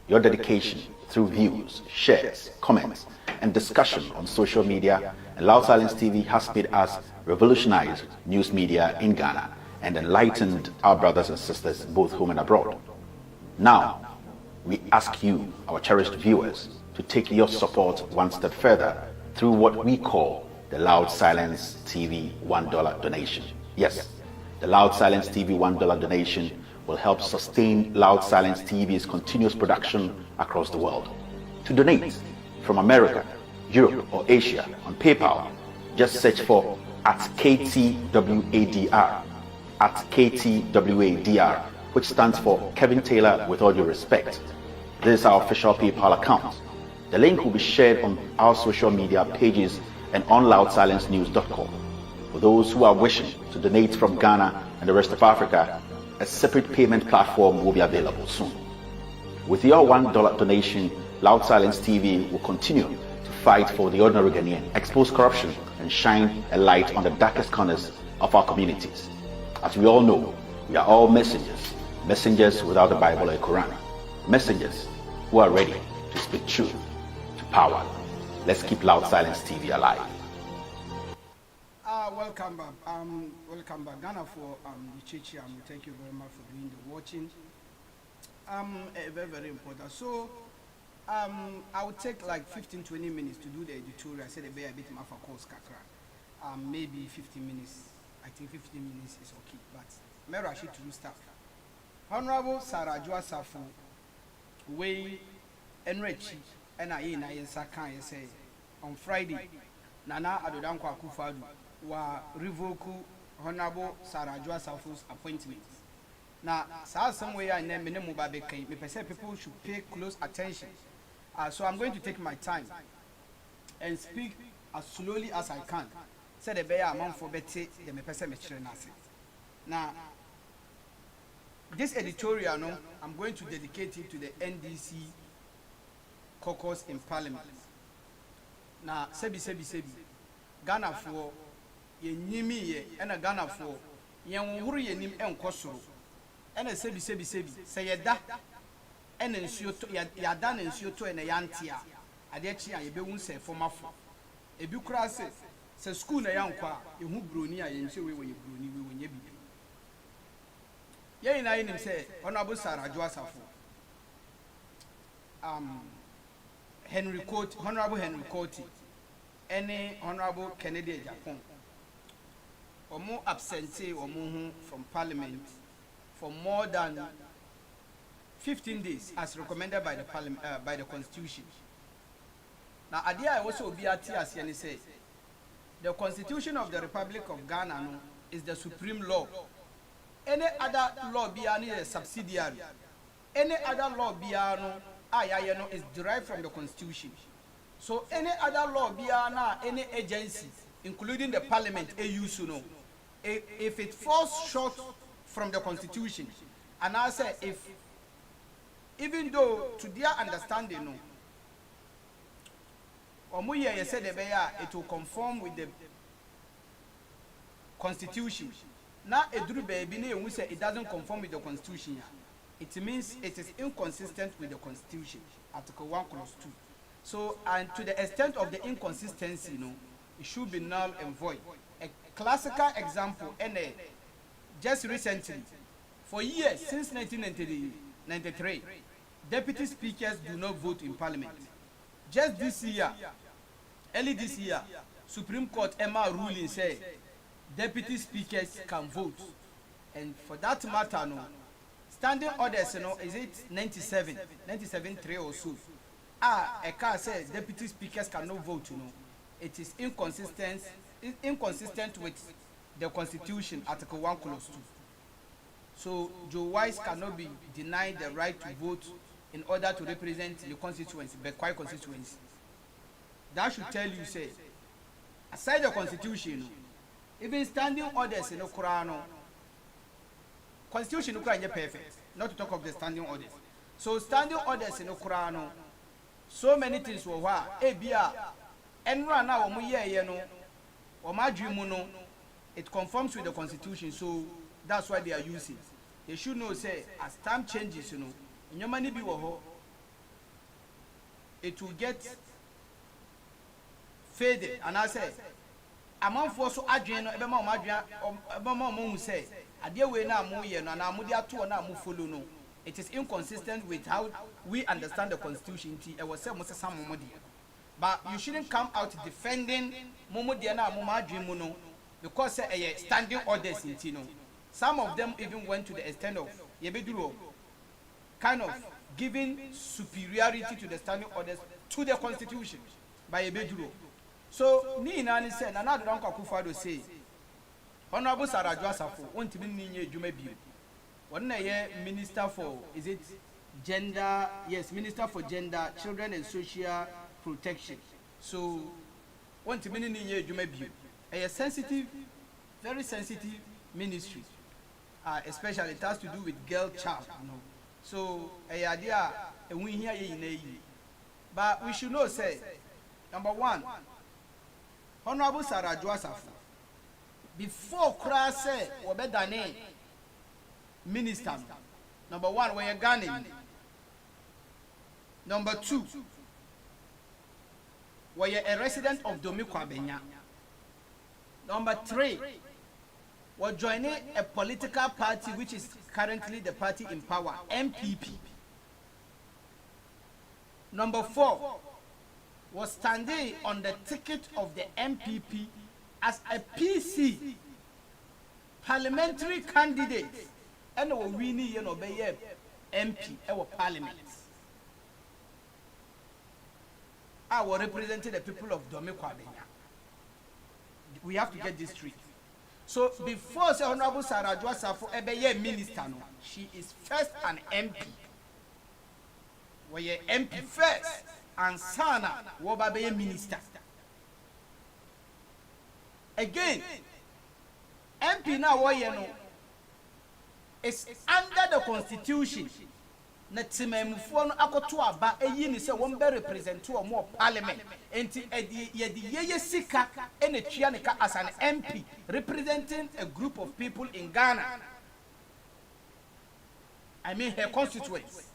Your dedication through views, shares, comments, and discussion on social media and Loud Silence TV has made us revolutionize news media in Ghana and enlightened our brothers and sisters both home and abroad. Now, we ask you, our cherished viewers, to take your support one step further through what we call the Loud Silence TV $1 donation. Yes, the Loud Silence TV $1 donation will help sustain Loud Silence TV's continuous production across the world. To donate from America, Europe, or Asia on PayPal, just search for @KTWADR, @KTWADR, which stands for Kevin Taylor With All Due Respect. This is our official PayPal account. The link will be shared on our social media pages and on loudsilencenews.com. For those who are wishing to donate from Ghana and the rest of Africa, a separate payment platform will be available soon. With your $1 donation, Loud Silence TV will continue to fight for the ordinary Ghanaian, expose corruption, and shine a light on the darkest corners of our communities. As we all know, we are all messengers, messengers without the Bible or Quran, messengers who are ready to speak truth to power. Let's keep Loud Silence TV alive. Welcome back. Welcome back, Ghana for Chichi. Thank you very much for doing the watching. Very, very important. So, I would take like 15-20 minutes to do the editorial. I said a bit more for course, kakra. Maybe 15 minutes. I think 15 minutes is okay. But Mera should do stuff. Honorable Sarah Joa Safu, way enrich, and I say on Friday, Nana Adodankwa Akufo-Addo wa revoke Honorable Sarah Joa Safu's appointment. Now, somewhere I name me person people should pay close attention. So I'm going to take my time and speak as slowly as I can. Say the bear amount for Betty, the person now, this editorial, no, I'm going to dedicate it to the NDC caucus in Parliament. Now, Sebi, Ghana for ye nimi and a Ghana for ye wuri ye nim en kosoro. And a Sebi, say ye da and ensure ya dan ensure to en a yantia. Adechi a ye be wun say for mafo. E bi kura say school na yankwa ye hu broni a ye nse we ye broni we wonye bi. Ye ina him say Honorable Sarah Joa Safu. Honorable Henry Coty, any Honorable Kennedy Japan, or more absentee or more from Parliament for more than 15 days, as recommended by the Parliament by the Constitution. Now, idea I also be at as you say, the Constitution of the Republic of Ghana is the supreme law. Any other law be a subsidiary. Any other law be is derived from the Constitution. So any other law be any agency, including the Parliament, if it falls short from the Constitution, and I say if, even though to their understanding, Omuye ye said it will conform with the constitution. Now eduru baby ne we say it doesn't conform with the constitution. It means it is inconsistent with the constitution. Article 1 clause 2. So, and to the extent of the inconsistency, it should be null and void. A classical example, just recently, for years since 1993, deputy speakers do not vote in parliament. Just this year, early this year, Supreme Court Emma ruling said deputy speakers can vote, and for that matter, standing orders, is it 97.3 or so? A car says deputy speakers cannot vote, It is inconsistent with the Constitution, Article 1, Clause 2. So Joe Wise cannot be denied the right to vote in order to represent the constituency, the Bekwai constituency. That should tell you, say, aside the Constitution, even standing orders in Okurano, Constitution is perfect, not to talk of the standing orders. So standing orders in Okurano, so many things were ebia enra na omuye o madwimu it conforms with the Constitution, so that's why they are using. They should know, say, as time changes, nyoma ni bi wo ho, it will get faded. And I say amanfo so adwen no ebe ma o madwen ebe ma o mu say ade we na amu ye no na amu de ato na amu follow no. It is inconsistent with how we understand the Constitution. But you shouldn't come out defending because standing orders in Tino. Some of them even went to the extent of kind of giving superiority to the standing orders to the Constitution by Ebeduro. So ni nani said, another Uncle Kufado say, Honorable Sarah Joasafo, won't be near Jumebi. One year Minister for, is it gender? Yes, Minister for Gender, Children and Social Protection. So, one to many years you may be a sensitive, very sensitive ministry. Especially it has to do with girl child. So, a idea, and we hear in but we should know, say, number one, Honorable Sarah Joasafo, before Kra say, Obedane, Minister, number one, when you're Ghanaian. Number two, when you're a resident of Domikwa Benya. Number three, we're joining a political party which is currently the party in power, MPP. Number four, was standing on the ticket of the MPP as a PC, parliamentary candidate. And we winning, MP, our parliament. I will represent the people of Domikwa Benya. We have to get this straight. So before say Honorable Sarah Joasafo Ebeye minister, she is first an MP. We are MP first, and Sana Wobabeye minister. Again, MP now it's under the Constitution. Na timemfo no akoto aba eyi ni se won be represent o more parliament enti ye sika ene tua ne ka as an MP representing a group of people in Ghana. I mean her constituents.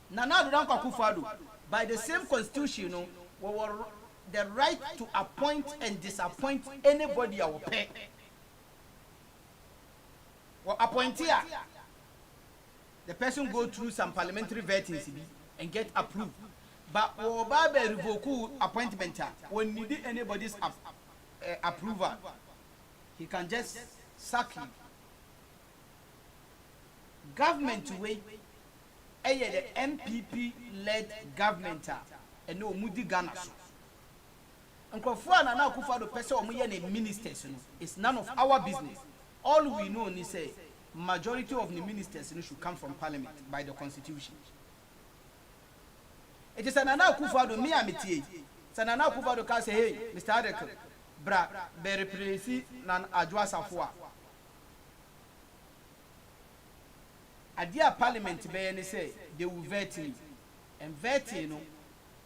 Nana Addo Akufo-Addo, by the same Constitution, we were the right to appoint and disappoint anybody I will pay. Well, appointee, the person go through some parliamentary vetting and get approved. But Obabe revoke appointment when you need anybody's approval, he can just sack you. Government way, the MPP-led government, and no Moody Ghana. And Nana Akufo-Addo person or ministers, it's none of our business. All we know is say majority of the ministers should come from parliament by the Constitution. It is Nana Akufo-Addo me amity. Nana Akufo-Addo can say, hey, Mr. Adek, bra, be represent nan Joasafo. At their parliament, they say they will vet me, and vetting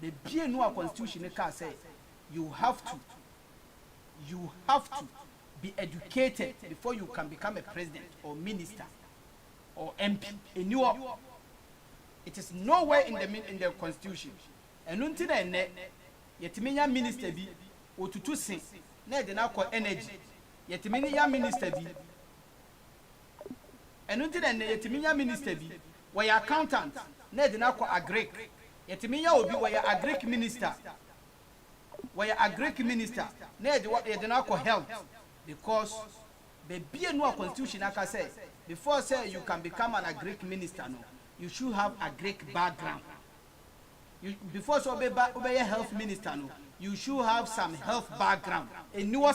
The BNU constitution say you have to be educated before you can become a president or minister or MP. It is nowhere in the constitution. And until then, yetiminya minister bi otutu sin na de na ko energy. Yetiminya minister bi. And until then, yetiminya minister bi we accountant na de na ko agric. Yetiminya obi we agric minister. We agric minister na de na ko health, because the BNU constitution aka say before say you can become an agric minister, no, you should have a Greek background. Before so be a health minister, no, you should have some health background. And you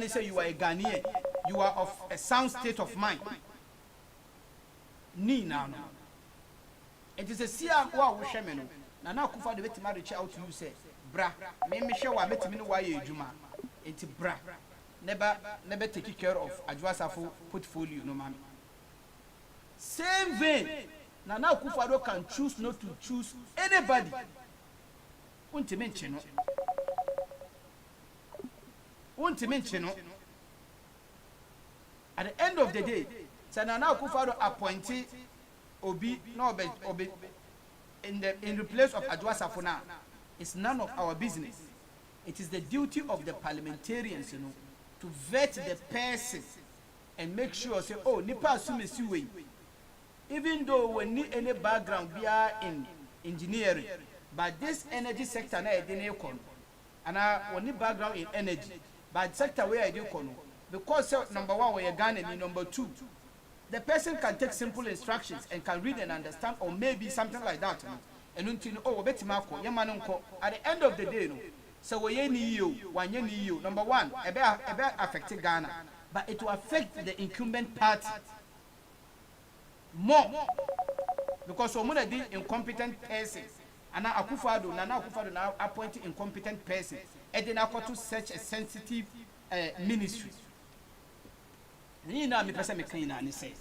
say you are a Ghanaian, you are of a sound state of mind. It is a siam wa wo hweme no. Na na kufa de betima reach out to you say, bra, me hwe wa metimi no wa ye adwuma. Enti bra, never take care of Adwoasafo portfolio no mami. Same vein, Nana Akufo-Addo can choose not to choose anybody. Untimi ncheno. At the end of the day, Nana Akufo-Addo appointed Obi in the place of Adwoasafo now. It's none of our business. It is the duty of the parliamentarians, to vet the person and make sure say, oh, nipa asumesi way. Even though we need any background, we are in engineering, but this energy sector na edene kono, and we need background in energy, but sector where I do kono, because number one we are Ghana, and number two, the person can take simple instructions and can read and understand, or maybe something like that. And until oh, at the end of the day, no. So we need you, number one, about affect Ghana, but it will affect the incumbent party more, because so many be incompetent person, and now Akufo-Addo now appointed incompetent person, and then I to such a sensitive ministry. You know me person me clean and say,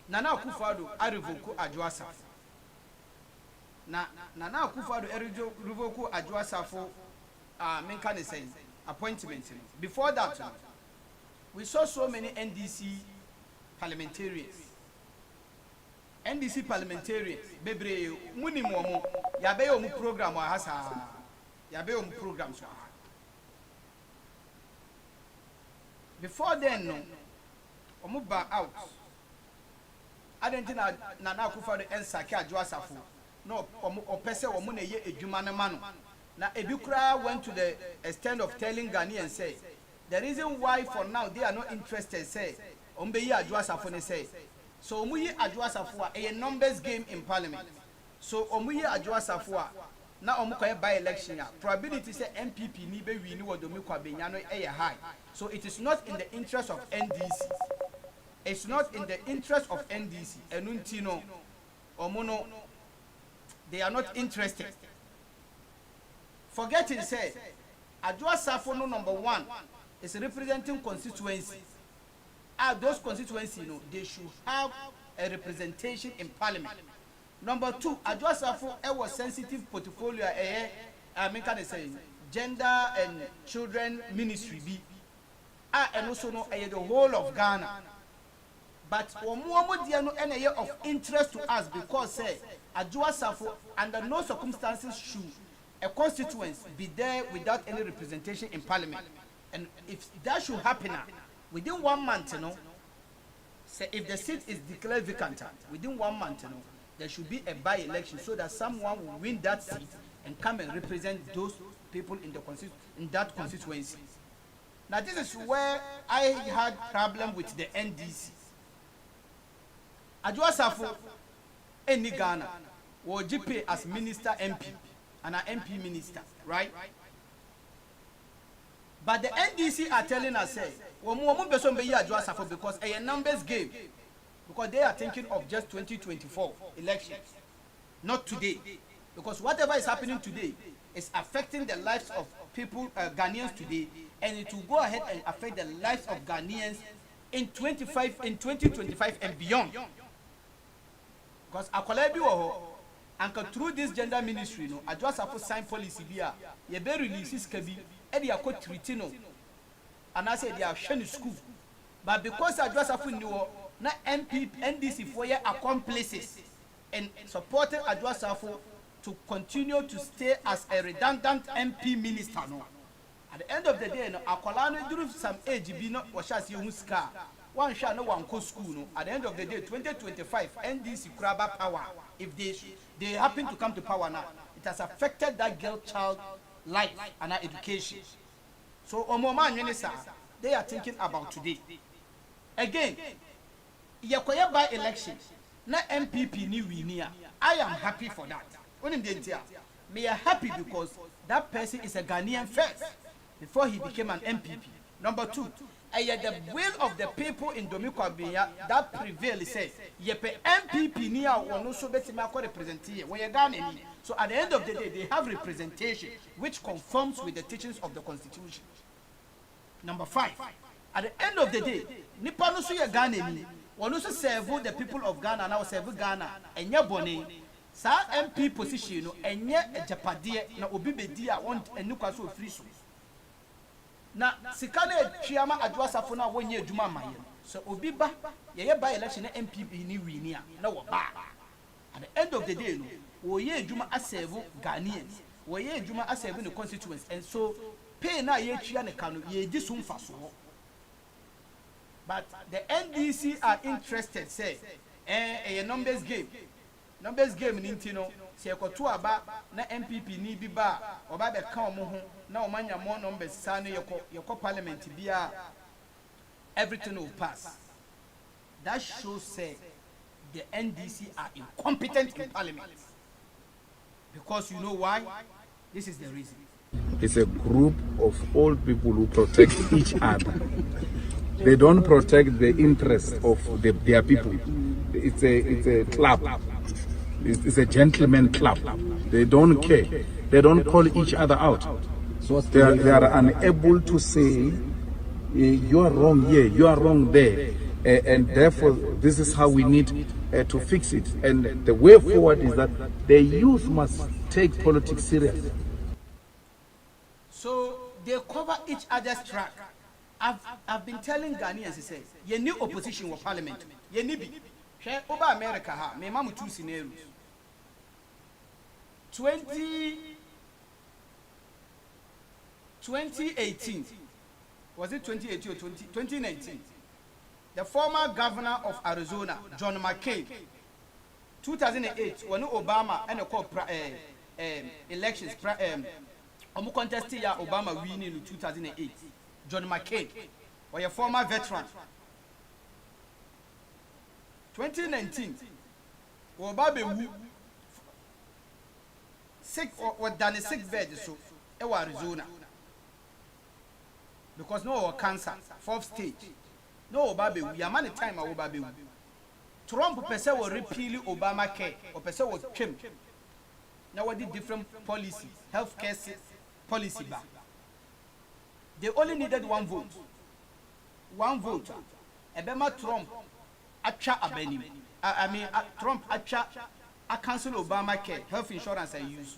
Nana Akufo-Addo I revoke Adwoasafo. Nana Akufo-Addo revoke Adwoasafo menka say appointment. Before that, we saw so many NDC parliamentarians. Bebre muni mo yabe o mu program wa hasa yabe o mu program so. Before then, no, omu ba out. Adentina Nana Akufo-Addo ensake Adwoasafo. No, opese omu na ye edwuma ne ma no. Na Ebikura went to the extent of telling Ghanaians say, the reason why for now they are not interested say, ombe ye Adwoasafo ne say. So omu ye Adwoasafo a numbers game in parliament. So omu ye Adwoasafo na omu koye by election probability say MPP ni be win wo do me kwa benya no high. So it is not in the interest of NDC. It's not in the interest of NDC. Enunti no omu no, they are not interested. Forgetting say Adwoasafo no number one is representing constituency. Those constituencies, they should have a representation in parliament. Number two, Adwoasafo was sensitive portfolio can say gender and children ministry be. And also no the whole of Ghana. But any of interest to us because say Adwoasafo under no circumstances should a constituency be there without any representation in parliament. And if that should happen within 1 month, say if the seat is declared vacant, within 1 month, there should be a by-election so that someone will win that seat and come and represent those people in that constituency. Now this is where I had problem with the NDC. Adwoasafo in Ghana was GP as minister MP and an MP minister, right? But the NDC are telling us, say, because a numbers game, because they are thinking of just 2024 elections, not today. Because whatever is happening today is affecting the lives of people, Ghanaians today, and it will go ahead and affect the lives of Ghanaians in 2025 and beyond. because akwala bi wo ho anka through this gender ministry no adwasafo sign policy bi a ye be release ska bi e de akọ treaty no and I said they are showing school but because adwasafo ni wo na MP NDC for ye accomplices and supporting adwasafo to continue to stay as a redundant MP minister no. At the end of the day no akwala no duru some age bi no wo sha se hu ska one sha no one go school no. At the end of the day 2025 NDC grabber power if they happen to come to power now it has affected that girl child life and her education. So omoma nwenisa they are thinking about today again yekoye by election na MPP ni winia. I am happy for that. Me are happy because that person is a Ghanaian first before he became an MPP. Number 2, the will of the people in Dominican that prevail says yepe MPP ni a wono so betima ko represent here when you Ghanaian. So at the end of the day they have representation which conforms with the teachings of the constitution. Number 5, at the end of the day nipa no so ye Ghanaian wono so serve the people of Ghana now serve Ghana enya bone sa MP position no enye ejapade na obi bedi a won enukwa so free so na sika na atwiama adwasafo na wonye adwuma maye so obi ba ye by election na MPP ni wini a na wo ba at the end of the day no wo ye adwuma aserve Ghanaians wo ye adwuma aserve the constituents and so pay na ye twia ne ka no ye di so mfa so but the NDC are interested say a numbers game ni ntino se ekoto aba na MPP ni bi ba oba be ka omo ho na o manya mo numbers sa no yeko parliament bia everything will pass. That shows say the NDC are incompetent in parliament. Because you know why? This is the reason. It's a group of old people who protect each other. They don't protect the interests of their people. It's a club. It's a gentleman club. They don't care. They don't call each other out. So they are unable to say, you are wrong here, you are wrong there. And therefore, this is how we need to fix it. And the way forward is that the youth must take politics seriously. So they cover each other's track. I've been telling Ghanaians, he says, you new opposition with parliament. You need be. Over America, ha, me mamu two scenarios. 2018, was it 2018 or 2019? The former governor of Arizona, John McCain, 2008, when Obama and the elections, contested Obama winning in 2008. John McCain, or a former veteran. 2019, Obama wu sick or done a sick bed so Arizona because no cancer 4th stage. No Obama we are many time Obama. Trump person will repeal Obamacare or person will trim. Now what did different policy, healthcare policy back. They only needed one vote. One vote. Ebema Trump acha abeni. Trump acha a cancel Obamacare, health insurance and use.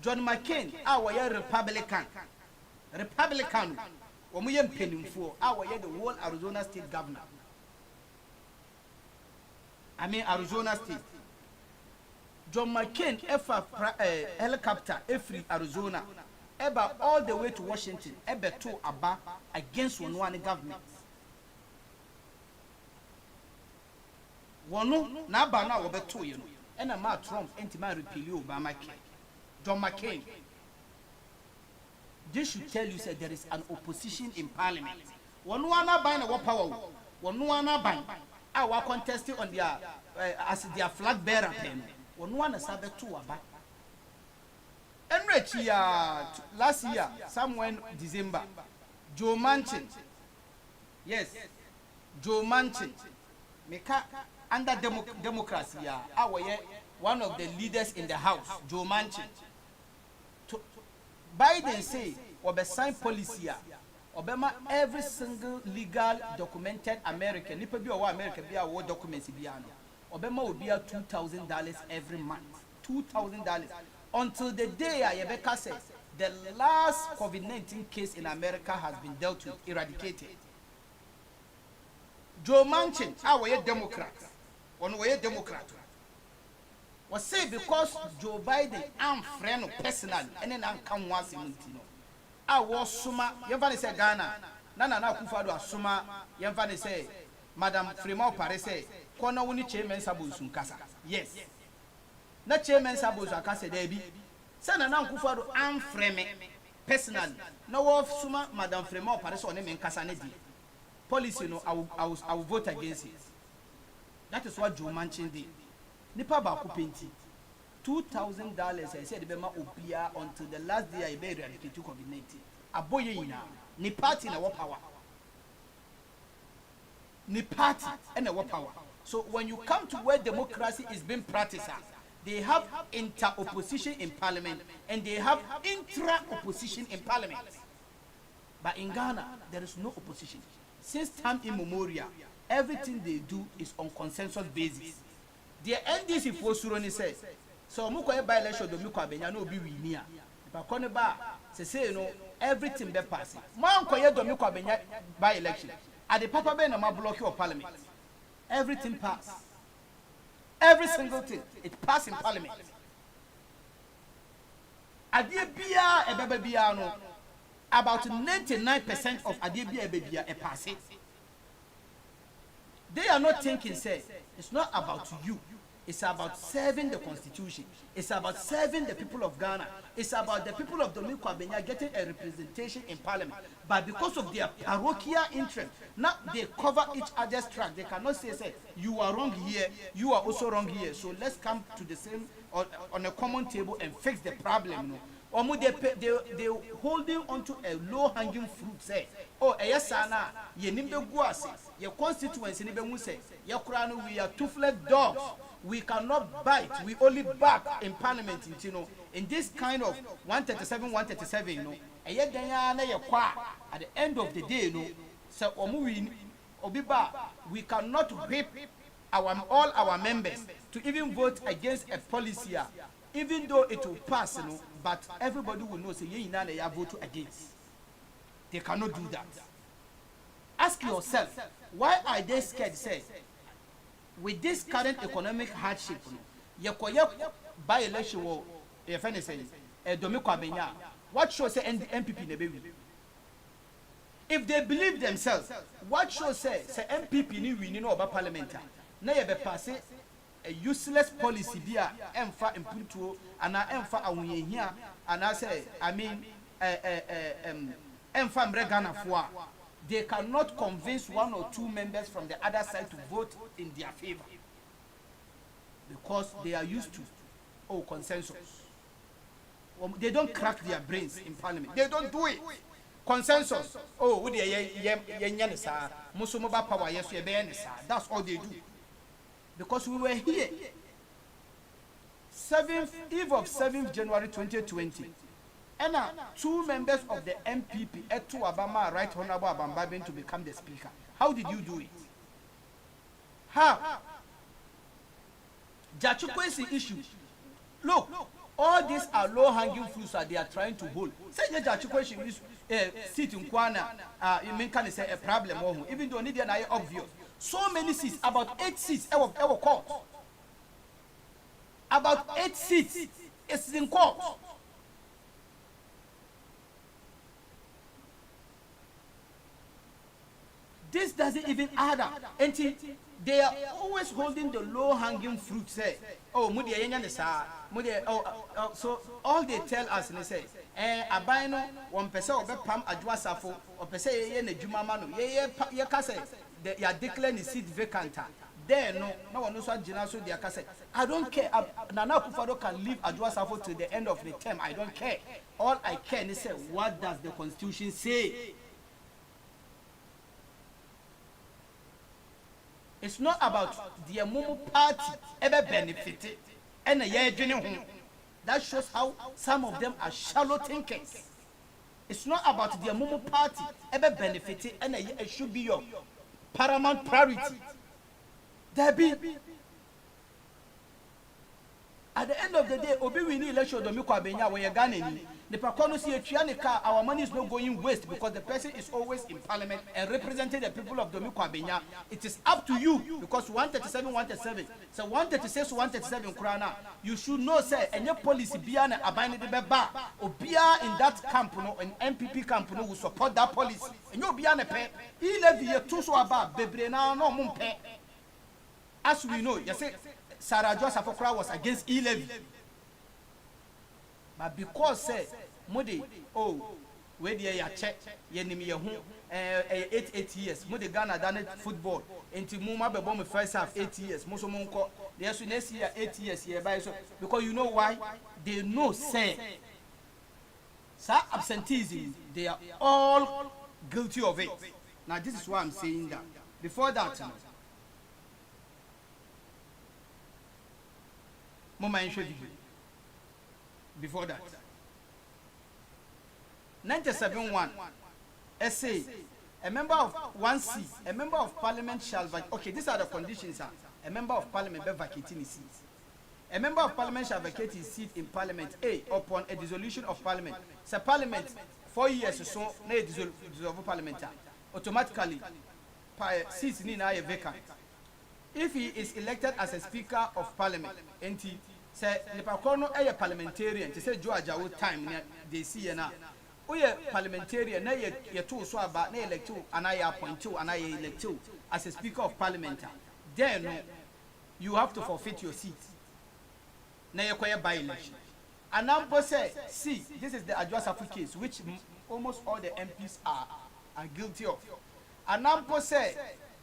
John McCain, our Republican. When we are paying for our the whole Arizona state governor. Arizona state. John McCain, helicopter, every Arizona. Eba all the way to Washington, eba to Aba against one government. Wano na ba na obeto you know. And a ma Trump anti-man repeal Obamacare. John McCain. This should tell you that there is an opposition in parliament. One wana buy na power. One wana buy. Our contesting on their as their flag bearer pen. One wana sabe to Aba. Enrich last year, somewhere in December, Joe Manchin. Yes, Joe Manchin. Under democracy, one of the leaders in the House, Joe Manchin. Biden say, Obe sign policy, Obama every single legal documented American, Nipa be American be our documents biano. obema will be $2,000 every month. $2,000 until the day Ayebeka says the last COVID-19 case in America has been dealt with, eradicated. Joe Manchin, our Democrat, was say because Joe Biden am friend personally and then I come once in Montino. I was Suma, Yavani say Ghana, Nana Akufo-Addo Suma, Yavani say Madam Fremont Parese, Kona Wuni Chairman Sabusun Kasa. Yes. Na Chairman Sabusun Kasa Debi. Sana Nana Akufo-Addo am friend personally. No of Suma, Madam Fremont Parese on him Kasa Nedi. Policy no, I will vote against it. That is what Joe Manchin did. Nipa baako penti $2,000 I said bema obia until the last day I be eradicate COVID-19. Aboye ina ni party na power. Ni party and our power. So when you come to where democracy is being practiced, they have inter-opposition in parliament and they have intra-opposition in parliament. But in Ghana, there is no opposition. Since time immemorial, everything they do is on consensus basis. The NDC for Suroni says, so Muko by election do Muko Abenya no be winia. But Koneba say no everything be passing. Man ko ye do Muko Abenya by election. At the Papa Ben na block your parliament. Everything pass. Every single thing it pass in parliament. Adie bia ebebe bia no about 99% of Adie bia ebebe bia e pass it. They are not thinking, say, it's not about you. It's about serving the constitution. It's about serving the people of Ghana. It's about the people of Domingo Abenya getting a representation in parliament. But because of their parochial interest, now they cover each other's track. They cannot say, you are wrong here, you are also wrong here. So let's come to the same, on a common table and fix the problem. No? They holding onto a low-hanging fruit. Say, oh, sana, ye nimbe guase, ye constituency nibe muse, ye kurano we are two-flecked dogs. We cannot bite. We only bark in parliament. You know, in this kind of 137, you know, at the end of the day, you know, so we cannot whip all our members to even vote against a policy. Even though it will pass, you know, but everybody will know, say, you vote against. They cannot do that. Ask yourself, why are they scared? Say, with this current economic hardship, you by election, if anything, Domingo Abenya, what shows say MPP ne baby? If they believe themselves, what shows say MPP ni we know about parliament? Na ye be pass a useless policy dia emfa imputo ana emfa awuye hia ana say I mean emfa mregana foa. They cannot convince one or two members from the other side to vote in their favor because they are used to consensus. They don't crack their brains in parliament. They don't do it. Consensus. That's all they do. Because we were here 7th January 2020. And two members of the MPP, Etu Abama, Right Honorable Abambabin, to become the speaker. How did you do it? How? Jachukwesi issue. Look, all these are low-hanging fruits that they are trying to hold. Say Jachukwesi is seat in Kwana, you mean can say a problem, even though Nidia are obvious. So many seats, about 8 seats, ever court. About 8 seats is in court. This doesn't even add up. And they are always holding the low-hanging fruit. Say, so all they tell us, they say, abino one person of pam adwa safo, or person ye ne jumamano, ye kase, they are declaring the seat vacant. There no one knows what Jinaso they are kase. I don't care. Nana Akufo-Addo can leave Adwa Safo to the end of the term. I don't care. All I care is say, what does the Constitution say? It's not about the Mumu party ever benefited. And that shows how some of them are shallow thinkers. It's not about the Mumu party ever benefited, and it should be your paramount priority. There be At the end of the day, Obi we need election Domiko Abenya where Ghana. The Pakono see a car, our money is not going waste because the person is always in parliament and representing the people of Domiko Abenya. It is up to you because 137. So 136, 137 krana. You should know, say, and your policy beyond abiding the beba or bia in that camp, no, an MPP camp, no, will support that policy. And you'll be on a pay. He levy a two so about Bebrena no mumpe. As we know, you say Sarah Joseph Okra was against E-Levy. But because say Modi, where the check, yenimi ya 8 years, Modi Ghana done it football. Until Muma Bebom first half 8 years, Mosomonko, there's next year 8 years here by so because you know why? They know say absenteeism, they are all guilty of it. Now this is why I'm saying that. Before that, before that 97-1 essay a member of 1C a member of parliament shall vacate. Okay, these are the conditions. A member of parliament be vacating his seat. A member of parliament shall vacate his seat in parliament A upon a dissolution of parliament. So parliament 4 years or so na dissolve parliament automatically seats ni na vacant. If he is elected as a speaker of parliament, and he say Lepakono a parliamentarian, to say Georgia with time they see na oye parliamentarian na ye two so about na elect two and I appoint two and I elect two as a speaker of parliament. Then you have to forfeit your seat. Na ye kwaya by election. And now say, see, this is the Adjoasafu case, which almost all the MPs are guilty of. And now say,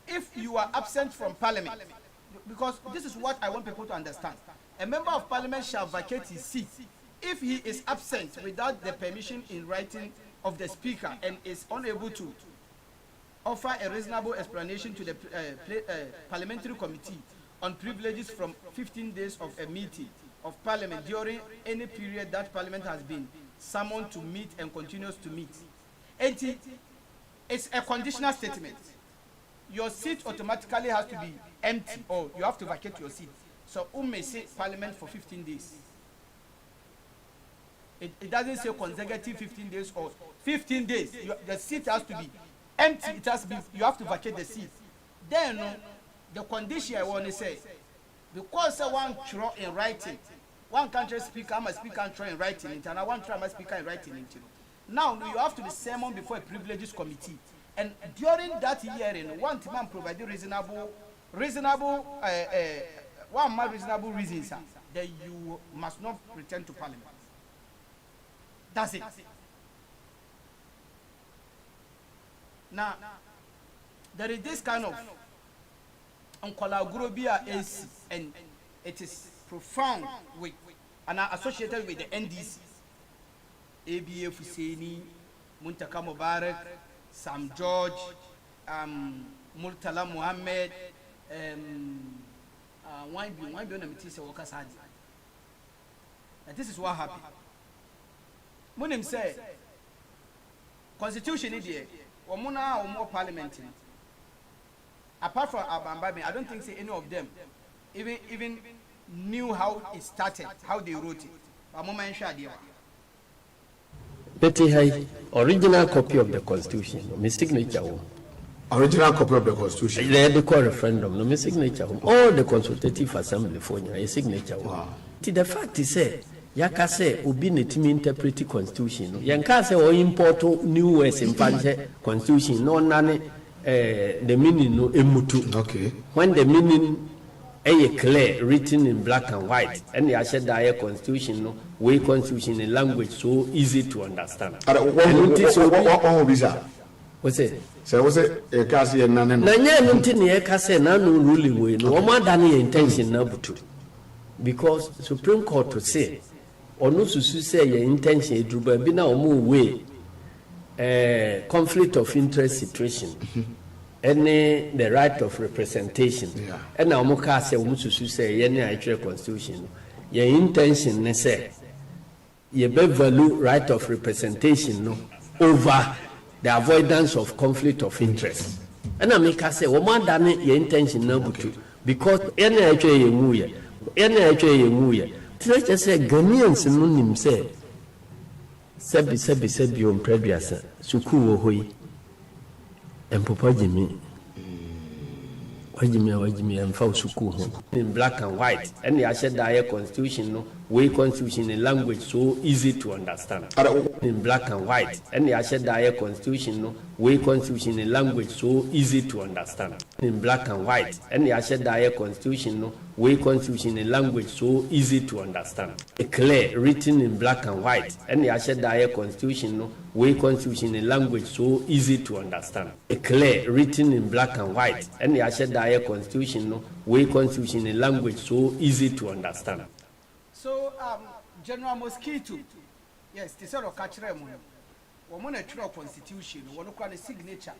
if you are absent from parliament, because this is what I want people to understand, a member of parliament shall vacate his seat if he is absent without the permission in writing of the speaker and is unable to offer a reasonable explanation to the parliamentary committee on privileges from 15 days of a meeting of parliament during any period that parliament has been summoned to meet and continues to meet. And it's a conditional statement. Your seat automatically has to be empty or you have to vacate your seat. So may say parliament for 15 days. It doesn't say consecutive 15 days or 15 days. The seat has to be empty. It has to be, you have to vacate the seat. Then the condition I want to say, because one throw in writing, one country speaker, I'm a speaker and throw in writing, and I want to speaker in writing. Now you have to be summoned before a privileges committee. And during that hearing, one man provided reasonable reasonable reasons that you must not return to parliament. That's it. Now, there is this kind of Onkolagurobia AC, and it is profound with and associated with the NDC. ABA Fuseni, Muntaka Mubarak, Sam George, Murtala Muhammad, and this is what happened. Munim say, Constitution is there, or more parliament. Apart from Abambabi, I don't think any of them even knew how it started, how they wrote it. Betty Hay, original copy of the Constitution, my signature. Original copy of the Constitution. They had the core referendum, no, my signature. All the consultative assembly for a signature. Wow. The fact is, Yaka say, Ubini Timi interpret the Constitution. Yanka say, or import new words in Panche Constitution, no none, the meaning no emutu. Okay. When the meaning clear, written in black and white, and the said that Constitution, no way Constitution in language so easy to understand. What's it? So was it a Cassie and Nana? Nanya Nintini Cassa Nanu ruling way, no more than the intention number two. Because Supreme Court to say, or no to say your intention, it will be now move way conflict of interest situation. Any the right of representation. And now Moka say, Musu say, any actual constitution. Your intention, ne say, you be value right of representation no, over the avoidance of conflict of interest. And I make say, woman done your intention number two. Because any actually Treasure said Ghanaians no nim say sebi on preduasa suku wo hoi empopa Jimmy wajimi emfa suku ho in black and white and the said that constitution no way constitution in language so easy to understand in black and white and the said that constitution no way constitution in language so easy to understand in black and white and the said that constitution no way constitution in language so easy to understand a clear written in black and white and the said that constitution no way constitution in language so easy to understand a clear written in black and white and the said that constitution no way constitution in language so easy to understand. So General Mosquito, yes, the sort of catcher woman a true constitution, one who can signature,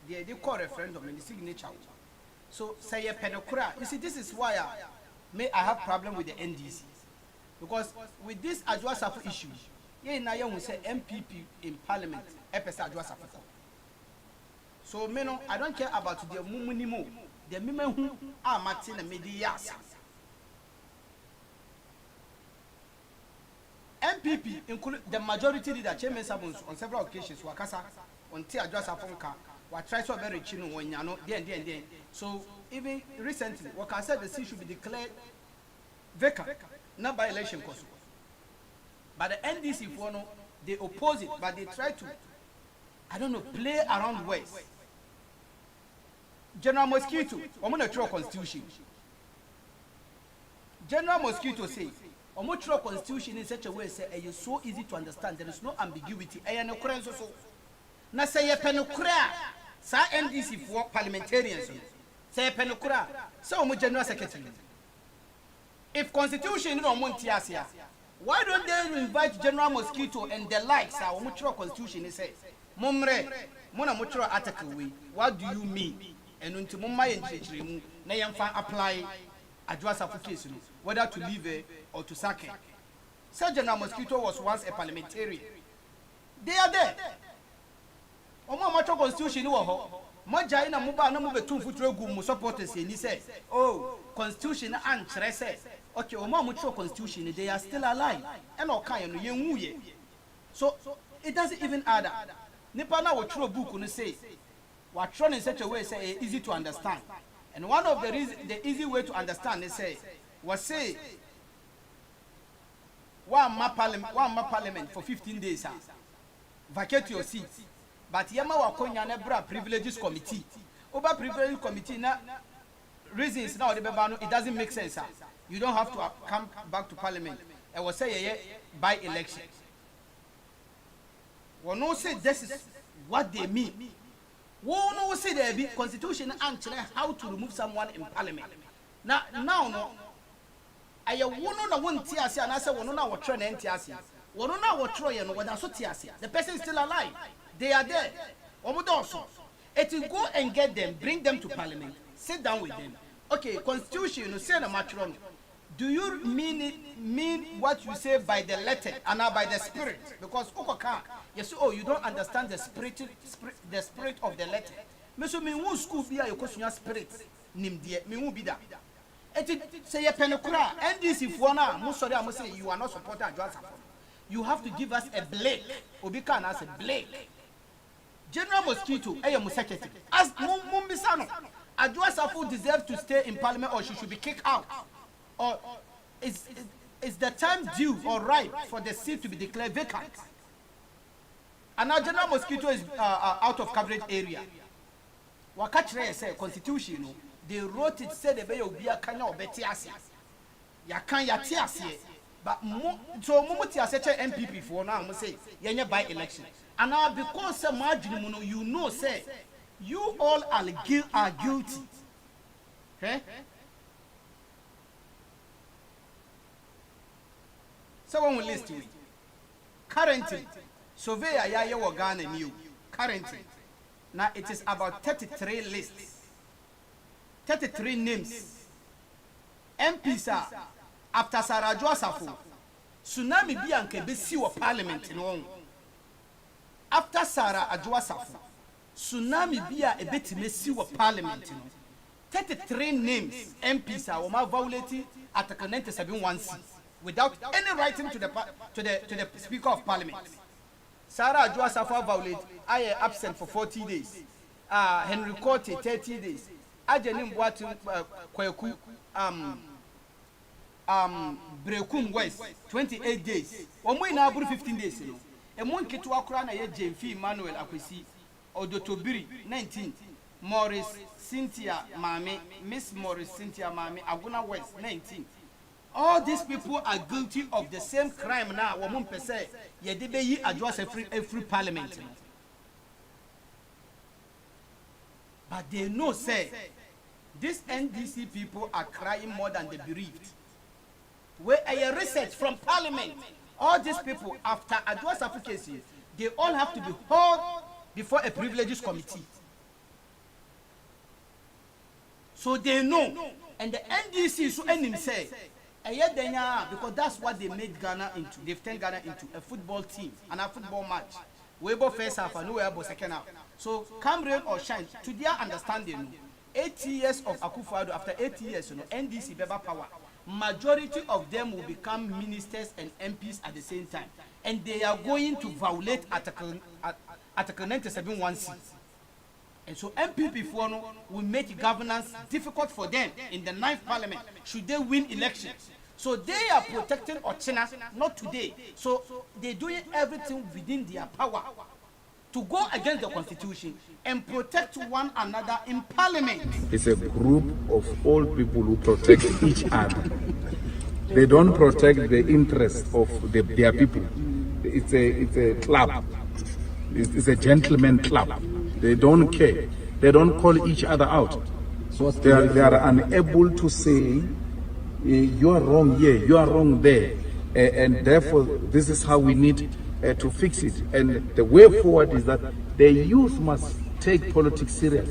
they call referendum and the signature. So say a penocra. You see, this is why I have problem with the NDC. Because with this Adwoa-Safo issue, yeah, we say MPP in Parliament, EPESA Adwoa-Safo. So I don't care about the mumunimo, the women who are Martin and Medias. MPP, including the majority leader, Chairman Sabons, on several occasions, Wakasa, on Tia Adwoa-Safo, were tried to very chino when you know, then. So even recently, Waka said the seat should be declared vacant, not by election course. But the NDC, they oppose it, but they try to, play around words. General Mosquito, I'm going to throw constitution. General Mosquito says, I'm going to throw constitution in such a way that it is so easy to understand. There is no ambiguity. Now say a penocra, sa NDC for parliamentarians. Say a penocra, so general secretary. If constitution is on Montiasia, why don't they invite General Mosquito and the likes? Our mutual constitution is says, Mumre, Mona mutual article. What do you mean? And until Mumma and Chichimu, Nayam fan apply Adwoa-Safo case, whether to leave or to sack it. Sir General Mosquito was once a parliamentarian. They are there. Omo macho constitution wo ho moja ina muba na mube tun futuro gu mu supporters ni say oh constitution an kire say okay omo macho constitution they are still alive and o kan no yenwu ye so it doesn't even add up nipa na wo tro book no say wa tro in such a way say easy to understand and one of the easy way to understand is say was say one parliament for 15 days vacate your seat. But Yama Wakonya Nebra Privileges Committee. Over Privileges Committee, na reasons now it doesn't make sense. You don't have to come back to Parliament. I will say by election. One no say this is what they mean. One no say there be constitution and how to remove someone in Parliament. Now no. I won't tiasi and I say one what try and tiasi. One what try and what so tiasi. The person is still alive. They are there. It will go and get them, bring them to Parliament, sit down with them. Okay, constitution, you say the matron. Do you mean what you say by the letter and not by the spirit? Because you say, oh, you don't understand the spirit of the letter. Me so me won school be your question spirit. Nim die me won be that. It say a penokura. NDC for now, most sorry I must say you are not supporting Adwoa-Safo. You have to give us a Blake. Obika and us a Blake. General Mosquito, secretary. As Mumbisano, Adwoa-Safo deserves to stay in Parliament or she should be kicked out. Or is the time due or ripe for the seat to be declared vacant? And now General Mosquito is out of coverage area. Wakachre say constitution, they wrote it said the bay will be a kanya or betiasi. Yakan yatiasi. But so Mumutia said MPP for now, I say, yenya by election. And now because some margin, you know, say, you all are guilty. Okay? Someone will list to it. Currently, surveyor Yaya Wagana knew. Currently, now it is about 33 lists, 33 names. MPs are after Sarah Adwoa-Safo. Tsunami Bianca Besi wa Parliament in one. After Sarah Adwoa-Safo, tsunami bia a bit messy wa Parliament. 33 names MPs are violating Article 97(1)(c). without any writing to the Speaker of Parliament. Sarah Adwoa Safo violate, I am absent for 40 days. Henry Korte 30 days. Ajenim Boatu Kwaku Brekum West 28 days. Omo ina aburu 15 days no. Emo nketu akura na ye Jemfi Emmanuel Akwesi Odotobiri 19. Morris Cynthia Mame, Miss Morris Cynthia Mame, Aguna West 19. All these people are guilty of the same crime now. Woman per se, ye debe yi address every parliament. But they know, say, these NDC people are crying more than the bereaved. Where a research from parliament, all these people, after address advocacy, they all have to be held before a privileged committee. So they know, and the NDC so enemy say, because that's what they made Ghana into. They've turned Ghana into a football team and a football match. Weibo first half and Weibo second half. So come rain or shine, to their understanding, 8 years of Akufo-Addo, after 8 years, NDC Beba power, majority of them will become ministers and MPs at the same time, and they are going to violate Article 97(1)(c). And so MPP will make governance difficult for them in the 9th parliament should they win elections. So they are protecting Ochina, not today. So they're doing everything within their power to go against the constitution and protect one another in parliament. It's a group of old people who protect each other. They don't protect the interests of their people. It's a club. It's a gentleman club. They don't care. They don't call each other out. They are unable to say, you are wrong here, you are wrong there. And therefore, this is how we need to fix it. And the way forward is that the youth must take politics serious.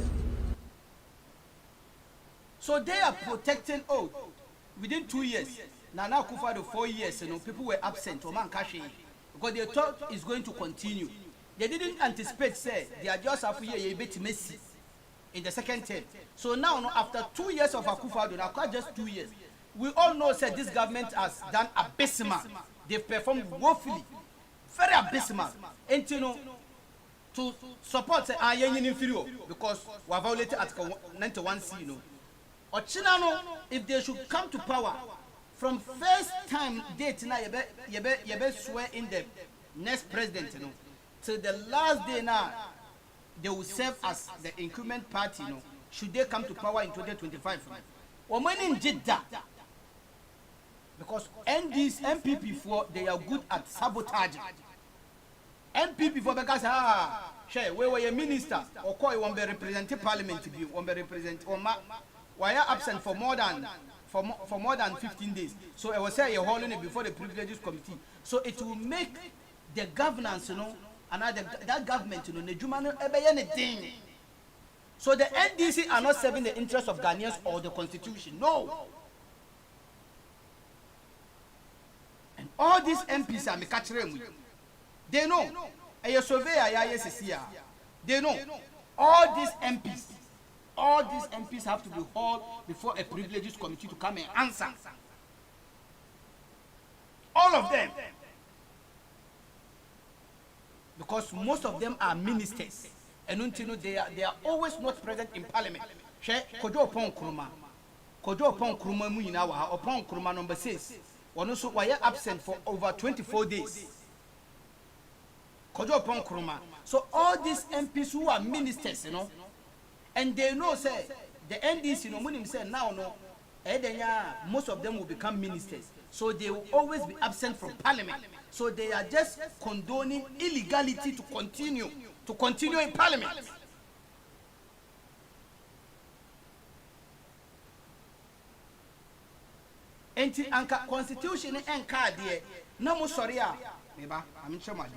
So they are protecting, within 2 years. Nana Akufo-Addo 4 years, people were absent, because they thought it's going to continue. They didn't anticipate, say, they are just after a bit messy in the second term. So now, after 2 years of Akufo-Addo, now just 2 years, we all know, say, this government has done abysmal. They've performed woefully, very abysmal. And to support, say, inferior, because we have violated Article 91(c). Ochina, if they should come to power, from first time date now, you be swear in the next president, till the last day now, they will serve as the incumbent party, should they come to power in 2025. Women in Jeddah, because MPP4, they are good at sabotage. MPP4, because, where were your minister, or call you won't be representing parliament to be, won't be represent, or why are absent for more than 15 days. So I was saying you're holding it before the privileged committee. So it will make the governance, and that government, anything. So the NDC are not serving the interests of Ghanaians or the constitution. No. And all these MPs are catching with. They know. A surveyor, they know. All these MPs have to be hauled before a privileged committee to come and answer. All of them. Because most of them are ministers. And they are always not present in parliament. Kojo upon Kuruma Muinawa, upon Kuruma number 6. One also were absent for over 24 days. Kojo upon Kuruma. So all these MPs who are ministers, and they know, say, the NDC, say now, most of them will become ministers. So they will always be absent from parliament. So they are just condoning illegality to continue in parliament. And the constitution and card there, no more sorry, I'm sure my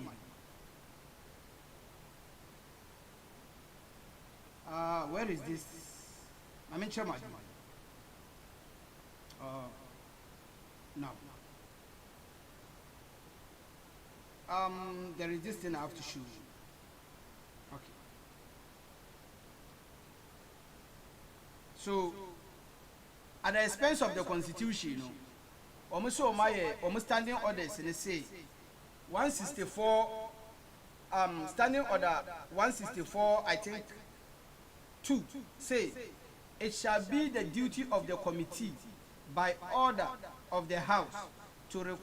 where is this? I'm in Chama. No. There is this thing I have to show you. Okay. So, at the expense of the constitution, almost so my almost standing orders and they say 164 standing order 164 I think 2 say it shall be the duty of the committee by order of the house to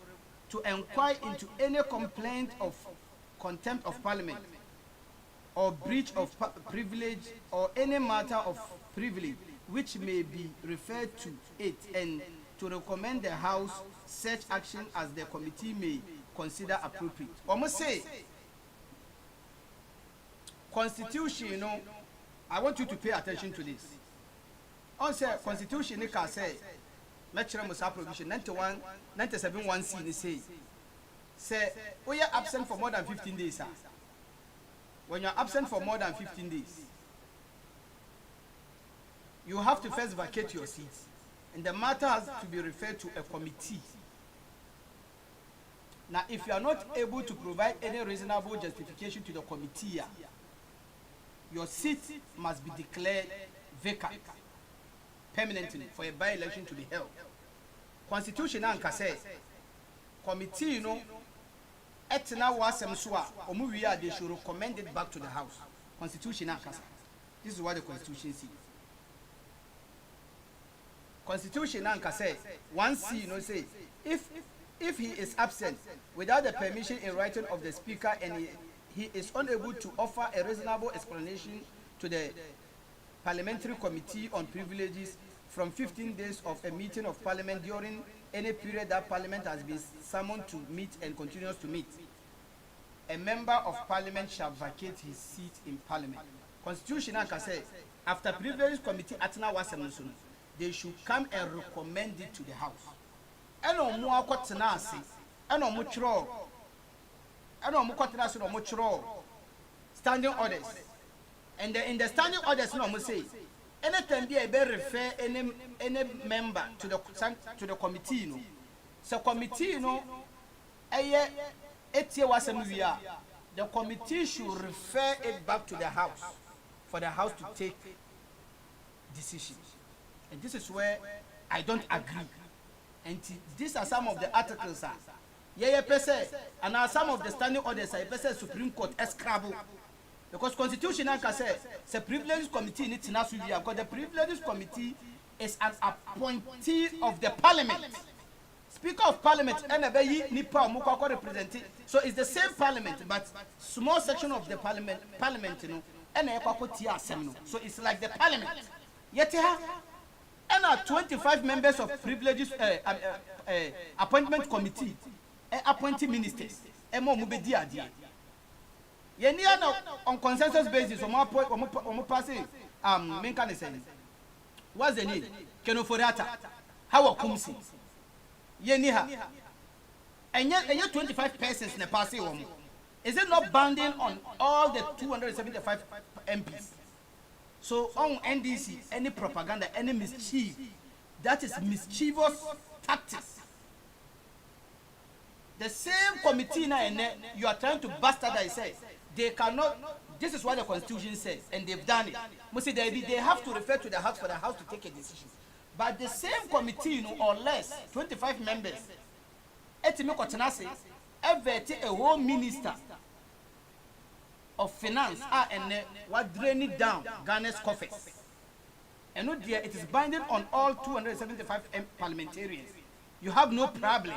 inquire into any complaint of contempt of parliament or breach of privilege or any matter of privilege which may be referred to it, and to recommend the house such action as the committee may consider appropriate. Almost say constitution, you know, I want you to pay attention to this. On say constitution can say metro musa provision 97(1)(c) say we are absent for more than 15 days, sir. When you are absent for more than 15 days, you have to first vacate your seat, and the matter has to be referred to a committee. Now, if you are not able to provide any reasonable justification to the committee, your seat must be declared vacant permanently for a by-election to be held. Constitution and say committee, you know, etna wasem soa omuwia they should recommend it back to the house. Constitution and say this is what the constitution says. Constitution and say 1C, you know, say if he is absent without the permission in writing of the speaker and he is unable to offer a reasonable explanation to the parliamentary committee on privileges from 15 days of a meeting of parliament during any period that parliament has been summoned to meet and continues to meet, a member of parliament shall vacate his seat in parliament. Constitution can say after privileges committee atna wasem, they should come and recommend it to the house. Eno mu akotena ase, eno mu chro, eno mu kotena ase no mu chro standing orders. And in the standing orders no mu say anytime be refer any member to the committee, no. So committee, no, the committee should refer it back to the house for the house to take decisions. And this is where I don't agree. And these are some of the articles. And now some of the standing orders are Supreme Court escrabble. Because Constitution can say the Privileges Committee needs to because the Privileges Committee is an appointee of the Parliament. Speaker of Parliament, so it's the same Parliament, but small section of the Parliament, you know, so it's like the Parliament. Yet, and 25 members of Privileges Appointment Committee, appointing ministers, on consensus basis, passing what's the name? Kenoforata. How Kumsi? Yeniha. And yet 25 persons in the passing. Is it not binding on all the 275 MPs? So on NDC, any propaganda, any mischief, that is mischievous tactics. The same committee now, you are trying to bastardize it. They cannot. This is what the Constitution says, and they've done it. They have to refer to the house for the house to take a decision. But the same committee, you know, or less, 25 members, a whole minister of finance and what drain it down Ghana's coffers. And not there, it is binding on all 275 parliamentarians. You have no problem.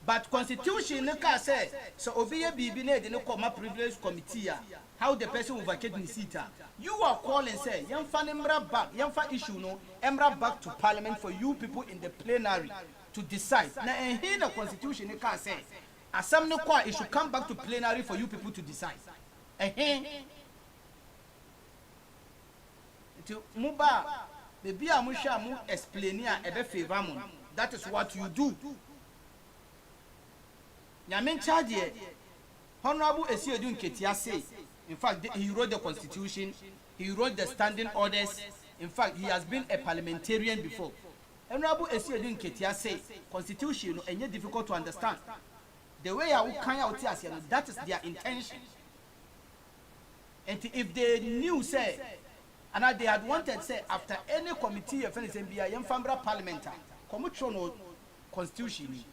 But Constitution say so obey bibi na de no come privilege committee how the person will vacate the seat. You are calling say yamfa emra back, yamfa issue no emra back to parliament for you people in the plenary to decide. Na here the Constitution can say asam no kwa it should come back to plenary for you people to decide. To muba baby amusha mu explain ya ebe favor mo. That is what you do. Yamin charge Honorable Esiodun Ketia say, in fact, he wrote the Constitution, he wrote the standing orders. In fact, he has been a parliamentarian before. Honorable Esiodun Ketia say, Constitution is difficult to understand. The way I will carry out that is their intention. And if they knew, say, and they had wanted, say, after any committee of NSMBI, Fambra parliamentar, constitution.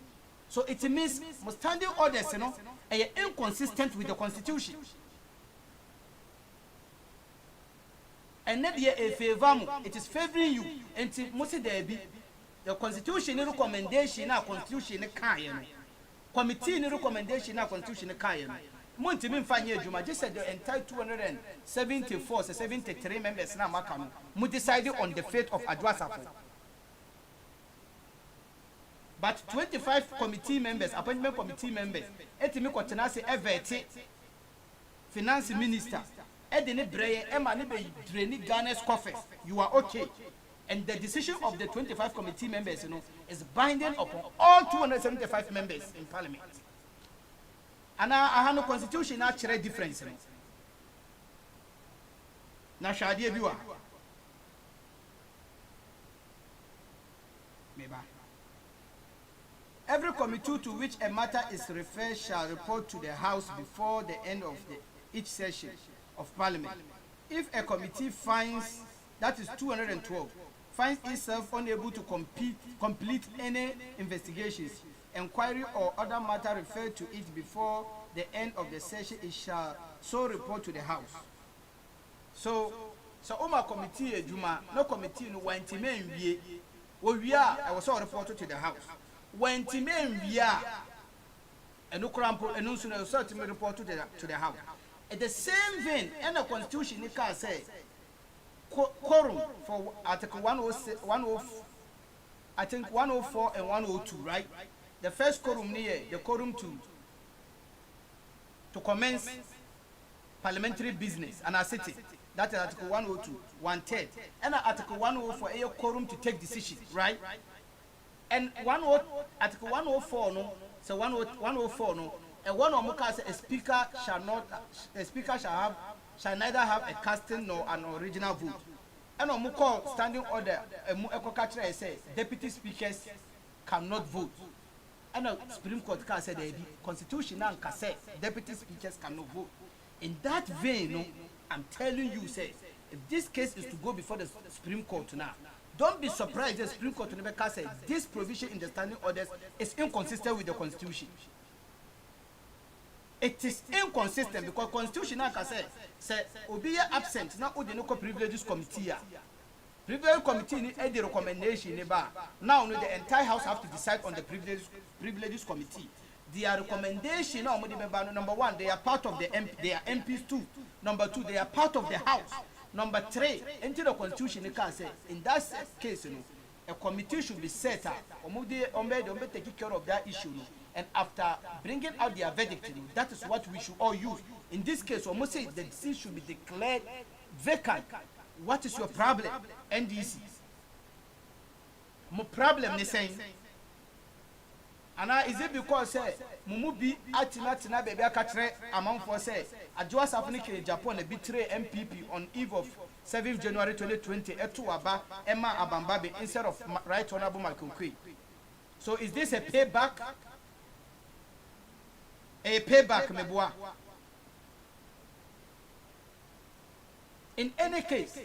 So it means standing orders, you know, are inconsistent with the constitution. And not yet a favor, it is favoring you. And most there be the constitution recommendation, our constitution, committee recommendation, our constitution, Montimin Fanya Juma just said the entire 274, 73 members now Makano, who decided on the fate of Adwasapo. But 25 committee members, appointment committee members, Etimi Kotanasi Evete, finance minister, Edini Breye, Emma Nibe Dreni Ghana's coffers, you are okay. And the decision of the 25 committee members, you know, is binding upon all 275 members in parliament. And I have no constitution actually difference. Now, Shadia Bua. Every committee to which a matter is referred shall report to the House before the end of each session of Parliament. If a committee finds, that is 212, finds itself unable to complete any investigations, inquiry or other matter referred to it before the end of the session, it shall so report to the House. So Oma committee Juma, no committee no when Timen we are, I was all reported to the House. When Timen we are, and no crampo and no sooner certainly report to the House. At the same vein, and the constitution it can say quorum for Article 104, I think 104 and 102, right? The first quorum near the quorum to commence parliamentary business and our city. That is Article 102, 110. And Article 104 a quorum to take decisions, right? And Article 104 no, so 104 no, and one of Mukas a speaker shall neither have a casting nor an original vote. And on Muko standing order, a say deputy speakers cannot vote. And the Supreme Court can say the Constitution and can say deputy speakers cannot vote. In that vein, no, I'm telling you, say, if this case is to go before the Supreme Court now, don't be surprised the Supreme Court never can say this provision in the standing orders is inconsistent with the Constitution. It is inconsistent because Constitution can say Obi absent now the local privileges committee. Privilege committee need the recommendation now the entire house have to decide on the privileges committee. Their recommendation number one, they are part of the they are MPs too. Number two, they are part of the house. Number three, into the constitution can say in that case, a committee should be set up. Taking care of that issue. And after bringing out their verdict, that is what we should all use. In this case, almost say the disease should be declared vacant. What is your problem? NDC. My problem is saying, and is it because say Mumubi Atina baby akatre among for say Adwas Africa Japan betray MPP on eve of 7th January 2020 Etuaba Emma Abambabe instead of Right Honorable Michael Quay. So is this a payback? A payback, Meboa. In any case,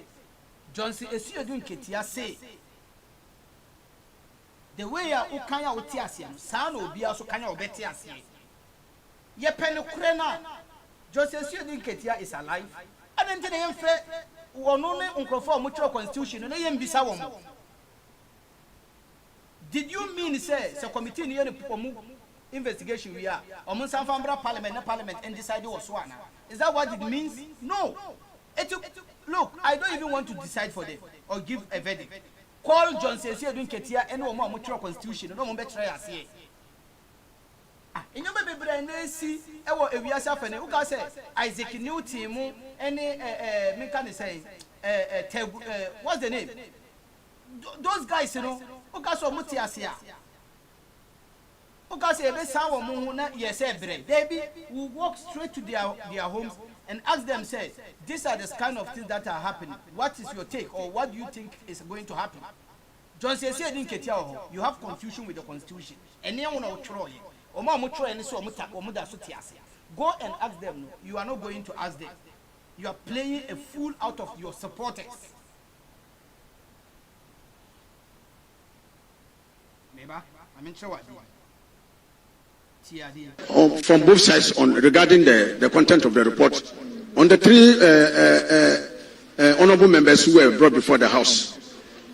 Johnson Esiodun Ketia say the way ya ukanya utiasia, sana obi aso kanya obeti asia. Ye penu krena. Johnson Esiodun Ketia is alive. And then they say, "Wonone unkrofo mutual constitution na ye mbisa womo." Did you mean say committee ni ye investigation we are omun sanfambra parliament and decide was one? Is that what it means? No. Look, I don't even want to decide for them or give a verdict. Call Johnson Esiodun Ketia and no more mutual constitution. No more better as here. In your baby brain, see, if we are suffering, who can say Isaac Newton, any mechanic saying, what's the name? Those guys, you know, who can so much as here. Who can say, yes, baby, will walk straight to their homes and ask them, say, these are the kind of things that are happening. What is your take, or what do you think is going to happen? John says, you have confusion with the constitution. And you want to try. Go and ask them. You are not going to ask them. You are playing a fool out of your supporters. Maybe From both sides on regarding the content of the report. On the three honorable members who were brought before the House,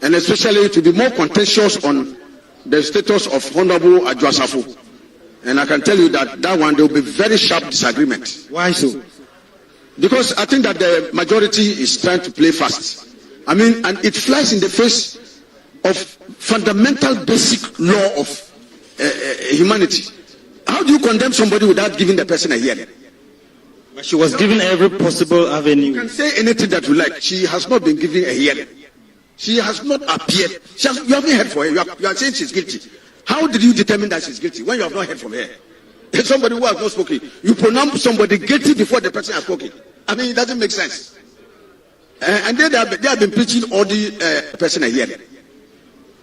and especially to be more contentious on the status of Honorable Adwoa-Safo. And I can tell you that one, there will be very sharp disagreement. Why so? Because I think that the majority is trying to play fast. I mean, and it flies in the face of fundamental basic law of humanity. How do you condemn somebody without giving the person a hearing? But she was given every possible avenue. You can say anything that you like. She has not been given a hearing. She has not appeared. You haven't heard from her. You are saying she's guilty. How did you determine that she's guilty when you have not heard from her? Somebody who has not spoken. You pronounce somebody guilty before the person has spoken. I mean, it doesn't make sense. And they have been preaching all the person a hearing.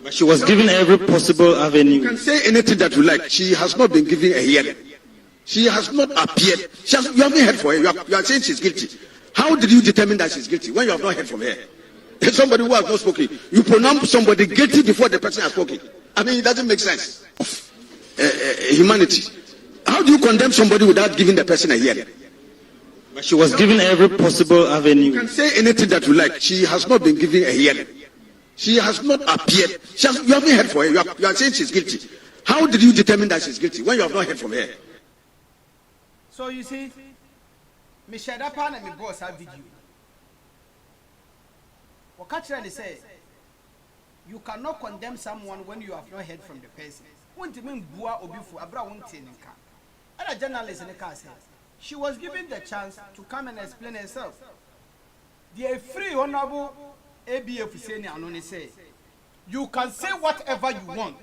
But she was given every possible avenue. You can say anything that you like. She has not been given a hearing. She has not appeared. You haven't heard from her. You are saying she's guilty. How did you determine that she's guilty when you have not heard from her? Somebody who has not spoken. You pronounce somebody guilty before the person has spoken. I mean, it doesn't make sense. Humanity. How do you condemn somebody without giving the person a hearing? But she was given every possible avenue. You can say anything that you like. She has not been given a hearing. She has not appeared. You haven't heard from her. You are saying she's guilty. How did you determine that she's guilty when you have not heard from her? So you see, Michelle Dapan and my boss have video. What Katrin say, you cannot condemn someone when you have not heard from the person. Won't mean Bua Obifu, Abra won't say Nika. And a journalist in the car said, she was given the chance to come and explain herself. The free honorable ABF saying Anoni say, you can say whatever you want.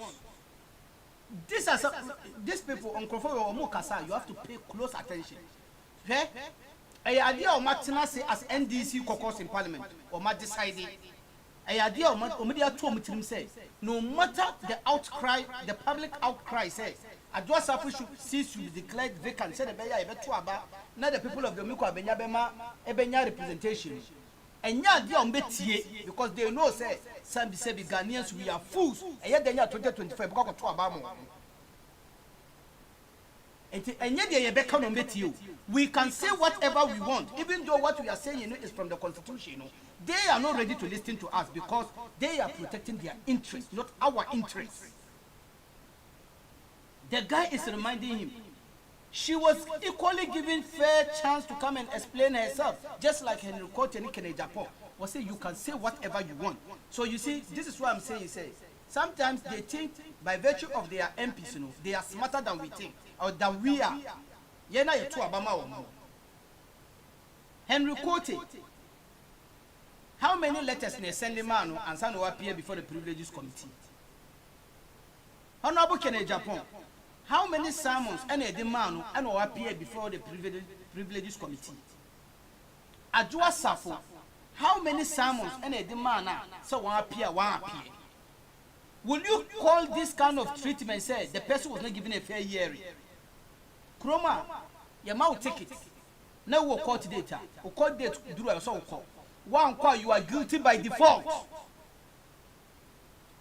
These people on Crawford or Mukasa, you have to pay close attention. Okay? A idea of Martina say as NDC caucus in Parliament or Mat decided. A idea of Omedia Tom say, no matter the outcry, the public outcry says, Adwoa-Safo should cease to be declared vacant. Said the Beya Ebetuaba, not the people of the Muko Benyabema, Ebenya representation. And ya idea on Betie, because they know say some say Ghanaians we are fools. And yet they are 2025 because of Tuabamo. And yet they are back on Betie. We can say whatever we want, even though what we are saying is from the Constitution. They are not ready to listen to us because they are protecting their interests, not our interests. The guy is reminding him, she was equally given fair chance to come and explain herself, just like Henry Cote and Kene Japan. Or say you can say whatever you want. So you see, this is what I'm saying. Sometimes they think by virtue of their MPs, they are smarter than we think, or than we are. Yena yetu Obama or more. Henry Cote. How many letters they send the man and son will appear before the Privileges Committee? Honorable Kene Japan. How many sermons any demand and will appear before the Privileges Committee? Adwoa-Safo. How many sermons any demand so one appear? Will you call this kind of treatment say the person was not given a fair hearing? Kroma, your mouth take it. Now we'll court data. We'll court date do a so call. One call you are guilty by default.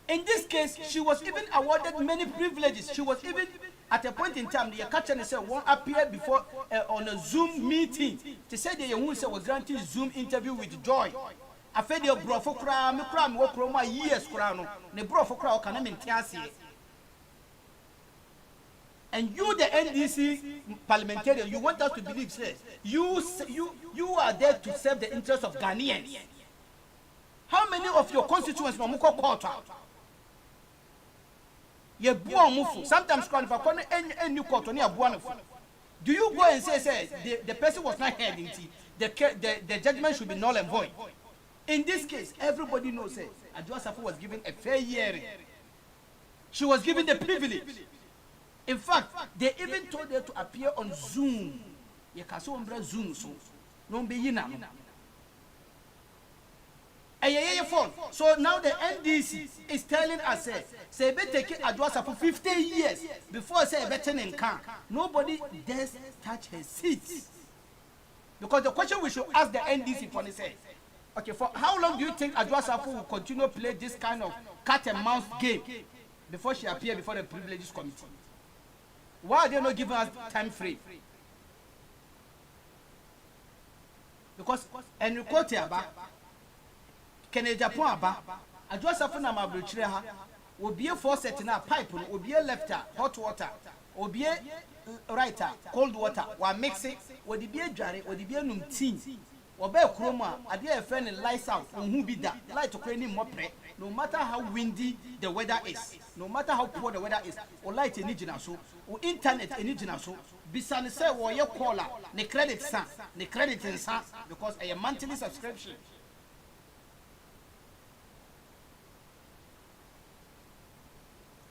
In this case, she was even awarded many privileges. She was even at a point in time the catcher said won't appear before on a Zoom meeting. They said the young woman was granted Zoom interview with Joy. I fed your bro for crime, work Roma years crown. The bro for crowd can maintain. And you, the NDC parliamentarian, you want us to believe, say, you are there to serve the interests of Ghanaians. How many of your constituents Mamuko caught out? You sometimes call for any court on your buon. Do you go and say the person was not heard? The judgment should be null and void. In this case, everybody knows that Adwoa-Safo was given a fair hearing. She was given the privilege. In fact, they even told her to appear on Zoom. You can so Zoom so no be yina. So now the NDC is telling us say be take Adwoa-Safo 50 years before say better in can. Nobody dares touch her seat. Because the question we should ask the NDC for say, okay, for how long do you think Adwoa-Safo will continue to play this kind of cat and mouse game? before she appeared before the privileges committee. Why are they not giving us time frame? Because Enrico Aba, Kennedy Japan Aba, I just have na mabrichreha, will be a faucet in a pipe, will be a lefter, hot water, will be a writer, cold water, while mixing, would be a jarry, would be a numtin, or bear chroma, a dear friend and lights out, on who be that, light to crane more pre, no matter how windy the weather is, no matter how poor the weather is, or light in so, or internet in so. Bisan say wo ye caller ne credit san ne credit in san because a monthly subscription.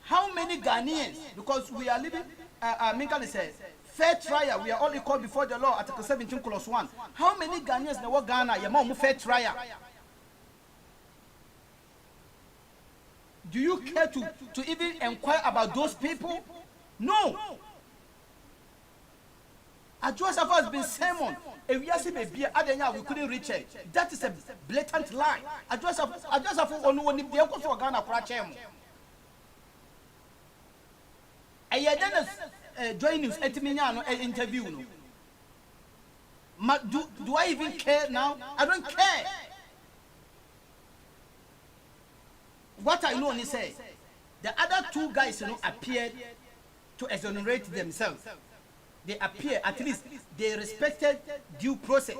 How many Ghanaians, because we are living Minka says fair trial, we are all equal before the law, Article 17 clause 1. How many Ghanaians know Ghana your mom fair trial? Do you care to even inquire about those people? No. Joseph has been sermon. If we see baby, we couldn't reach it. That is a blatant lie. Joseph only when they go to Ghana for a chairman. I then join news interview. Do I even care now? I don't care. What I know, he said, the other two guys, appeared to exonerate themselves. They appear, at least they respected due process.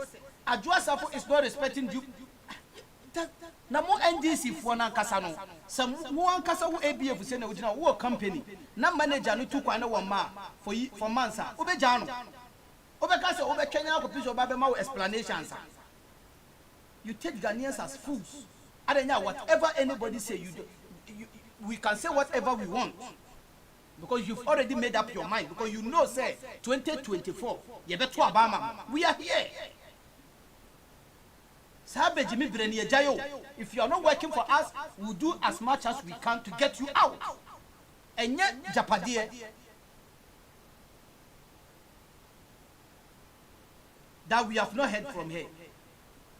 Adwoa is not respecting due. Na mo NDC for na kasa no. Some one kasa who ABF say na ojina wo company. Na manager no tu kwa na wo ma for months. Obeja no. Obeka say obe Kenya ko piso ba be ma explanations. You take Ghanaians as fools. Adenya whatever anybody say we can say whatever we want. Because you've already made up your mind. Because you know, say, 2024, we are here. If you are not working for us, we'll do as much as we can to get you out. And yet, Japadie, that we have not heard from here.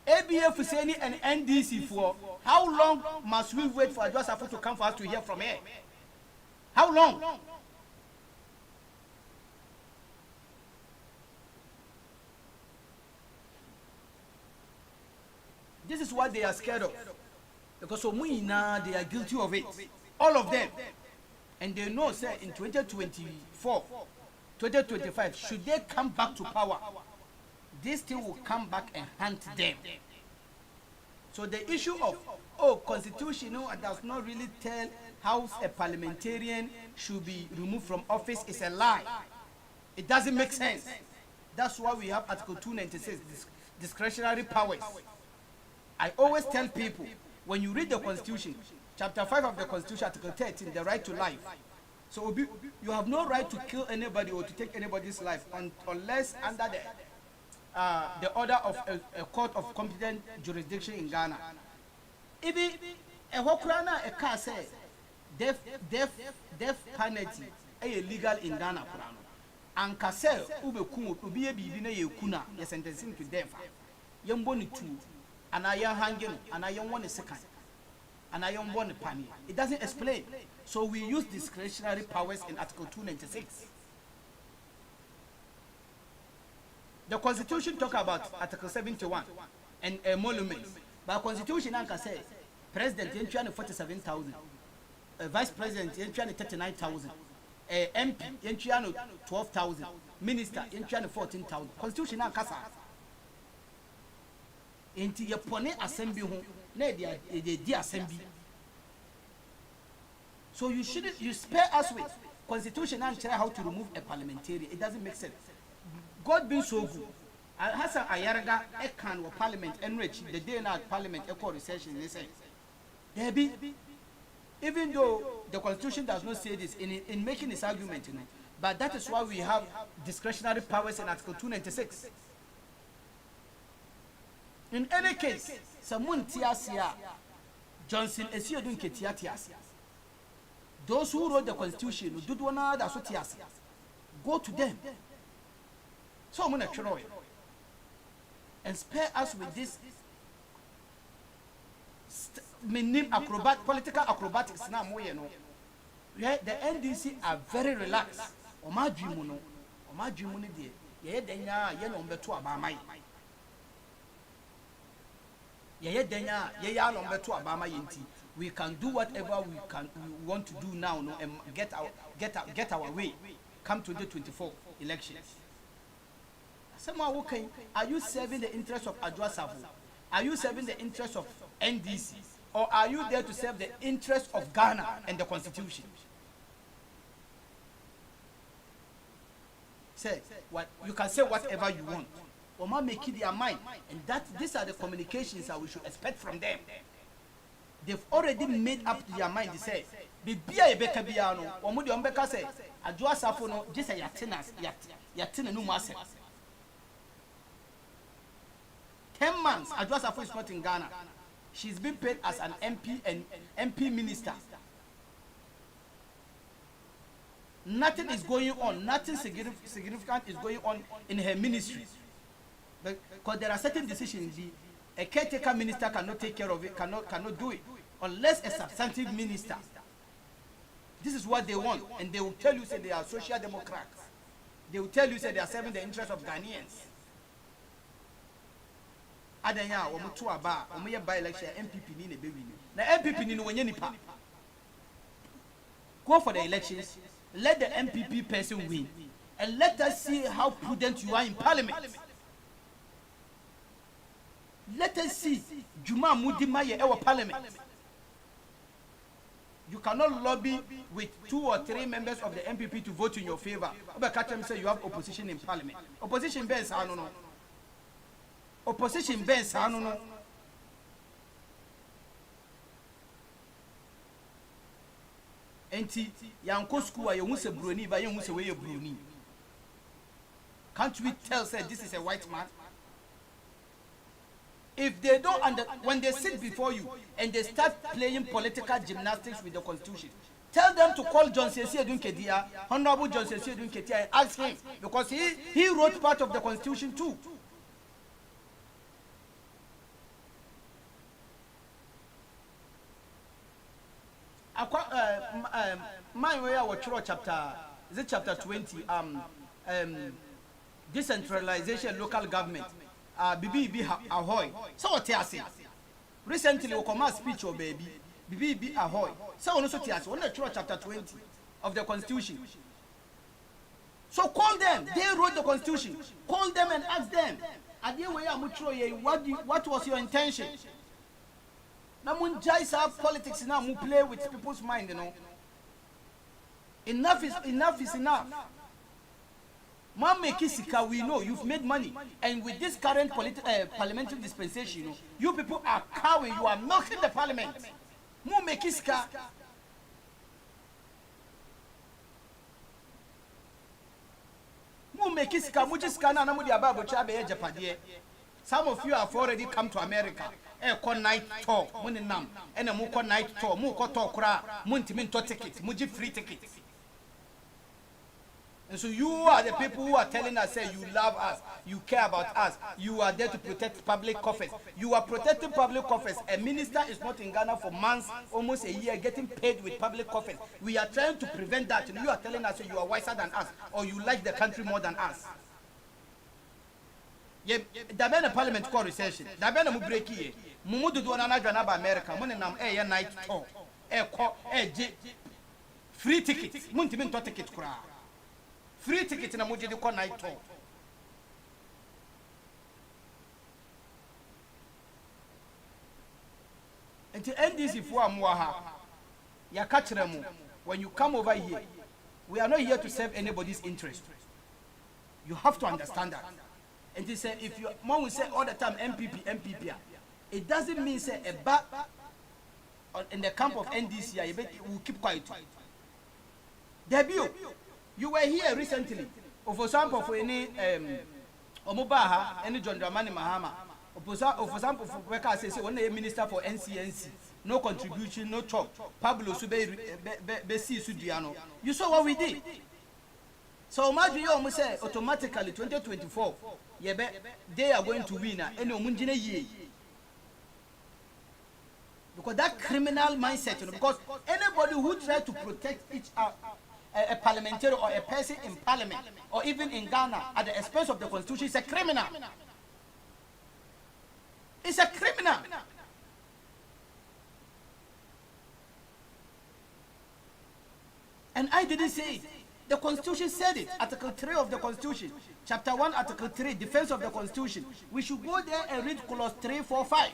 ABF is saying and NDC for how long must we wait for Adwoa to come for us to hear from here? How long? This is what they are scared of. Because they are guilty of it. All of them. And they know, say, in 2024, 2025, should they come back to power, this thing will come back and hunt them. So the issue of, constitution does not really tell how a parliamentarian should be removed from office is a lie. It doesn't make sense. That's why we have Article 296, discretionary powers. I always tell people, when you read the Constitution, Chapter 5 of the Constitution, Article 13, the right to life. So you have no right to kill anybody or to take anybody's life unless under the order of a court of competent jurisdiction in Ghana. Even a Hokrana, a car say, death penalty is illegal in Ghana. And Kassel, Ubi Bibina Yukuna, you're sentencing to death. Young Bonnie two, and I am hanging, and I am 1 second, and I am 1 penny. It doesn't explain. So we use discretionary powers in Article 296. The Constitution talk about Article 71 and emoluments. But Constitution can say President in 47,000, Vice President in 39,000, MP in 12,000, Minister in 14,000. Constitution can say. Into your pony assembly home, the assembly. So you spare us with Constitution and tell how to remove a parliamentarian. It doesn't make sense. God being so good. Hassan Ayaraga Ekan or Parliament enrich the day now Parliament equal recession. They say, Debbie, even though the Constitution does not say this in making this argument, but that is why we have discretionary powers in Article 296. In any case, someone tiasia Johnson is here doing tiasia. Those who wrote the Constitution do one other so tiasia. Go to them. So I'm going to try and spare us with this political acrobatics now. The NDC are very relaxed. Oma dream no de ye denya ye no mbeto abama ye denya ye ya no mbeto abama yenti. We can do whatever we want to do now, no, and get our way. Come to the 2024 elections. Are you serving the interest of Adwoa Safo? Are you serving the interest of NDC? Or are you there to serve the interest of Ghana and the Constitution? Say what you can say whatever you want. Oma make it their mind, and these are the communications that we should expect from them. They've already made up their mind. They say, "Bibia ebeka biano." Omudi ombeka say, "Adwoa Safo no just a yatina no masse." 10 months, Adwoa Safo is not in Ghana. She's been paid as an MP and MP minister. Nothing is going on. Nothing significant is going on in her ministry. Because there are certain decisions a caretaker minister cannot take care of it, cannot do it, unless a substantive minister. This is what they want, and they will tell you say they are social democrats. They will tell you say they are serving the interest of Ghanaians. Adanya omutu aba omuye by election MPP ni be win. Na MPP ni no wenye nipa. Go for the elections, let the MPP person win, and let us see how prudent you are in parliament. Let us see Juma Mudimaye ewa parliament. You cannot lobby with 2 or 3 members of the MPP to vote in your favor. Obekachem say you have opposition in parliament. Opposition bens no. Opposition bens no. Enti yanko school you se broni ba you se we broni. Can't we tell say this is a white man? If they don't when they sit before you and they start playing political gymnastics with the Constitution, tell them to call John Sesi Edun Kedia, Honorable John Sesi Edun Kedia, and ask him, because he wrote part of the Constitution too. My way our chapter is it chapter 20? Decentralization, local government. Bibi ahoy. So what you say? Recently, we come a speech or baby. Bibi ahoy. So on also tears. On the chapter 20 of the Constitution. So call them. They wrote the Constitution. Call them and ask them. What was your intention? Now, politics now play with people's mind, you know. Enough is enough. Mame Kisika, we know you've made money, and with this current parliamentary dispensation, you people are cowing, you are milking the parliament. Mame Kisika. Mame Kisika, Mujiskana, Namudi Ababo Chabe Japadie. Some of you have already come to America. Night tour, Muninam, and a Muko night tour, Muko Tokra, Muntiminto ticket, Muji free ticket. And so you are the people who are telling us, say, you love us, you care about us, you are there to protect public coffers. You are protecting public coffers. A minister is not in Ghana for months, almost a year, getting paid with public coffers. We are trying to prevent that. And you are telling us, say, you are wiser than us, or you like the country more than us. There been a parliament call recession. There been a mubreki. Mumudu do na Ghana ba America. Munenam night tour. Free tickets. Muntiminto ticket kura. Free ticket na muji di night tour. And to end this, if we are muaha, ya kachiremu, when you come over here, we are not here to serve anybody's interest. You have to understand that. And they say, if your mom will say all the time MPP, it doesn't mean say a back in the camp of NDC, will keep quiet. Debut, you were here recently. Or for example, for any Omobaha, any John Dramani Mahama, or for example, for Weka says one minister for NCNC, no contribution, no talk. Pablo Sube Besi Sudiano. You saw what we did. So imagine you almost say automatically 2024, they are going to win. Because that criminal mindset, because anybody who tries to protect a parliamentarian or a person in parliament or even in Ghana at the expense of the constitution is a criminal. It's a criminal. And I didn't say it. The Constitution said it. Article 3 of the Constitution. Chapter 1, Article 3, Defense of the Constitution. We should go there and read clause 3, 4, 5.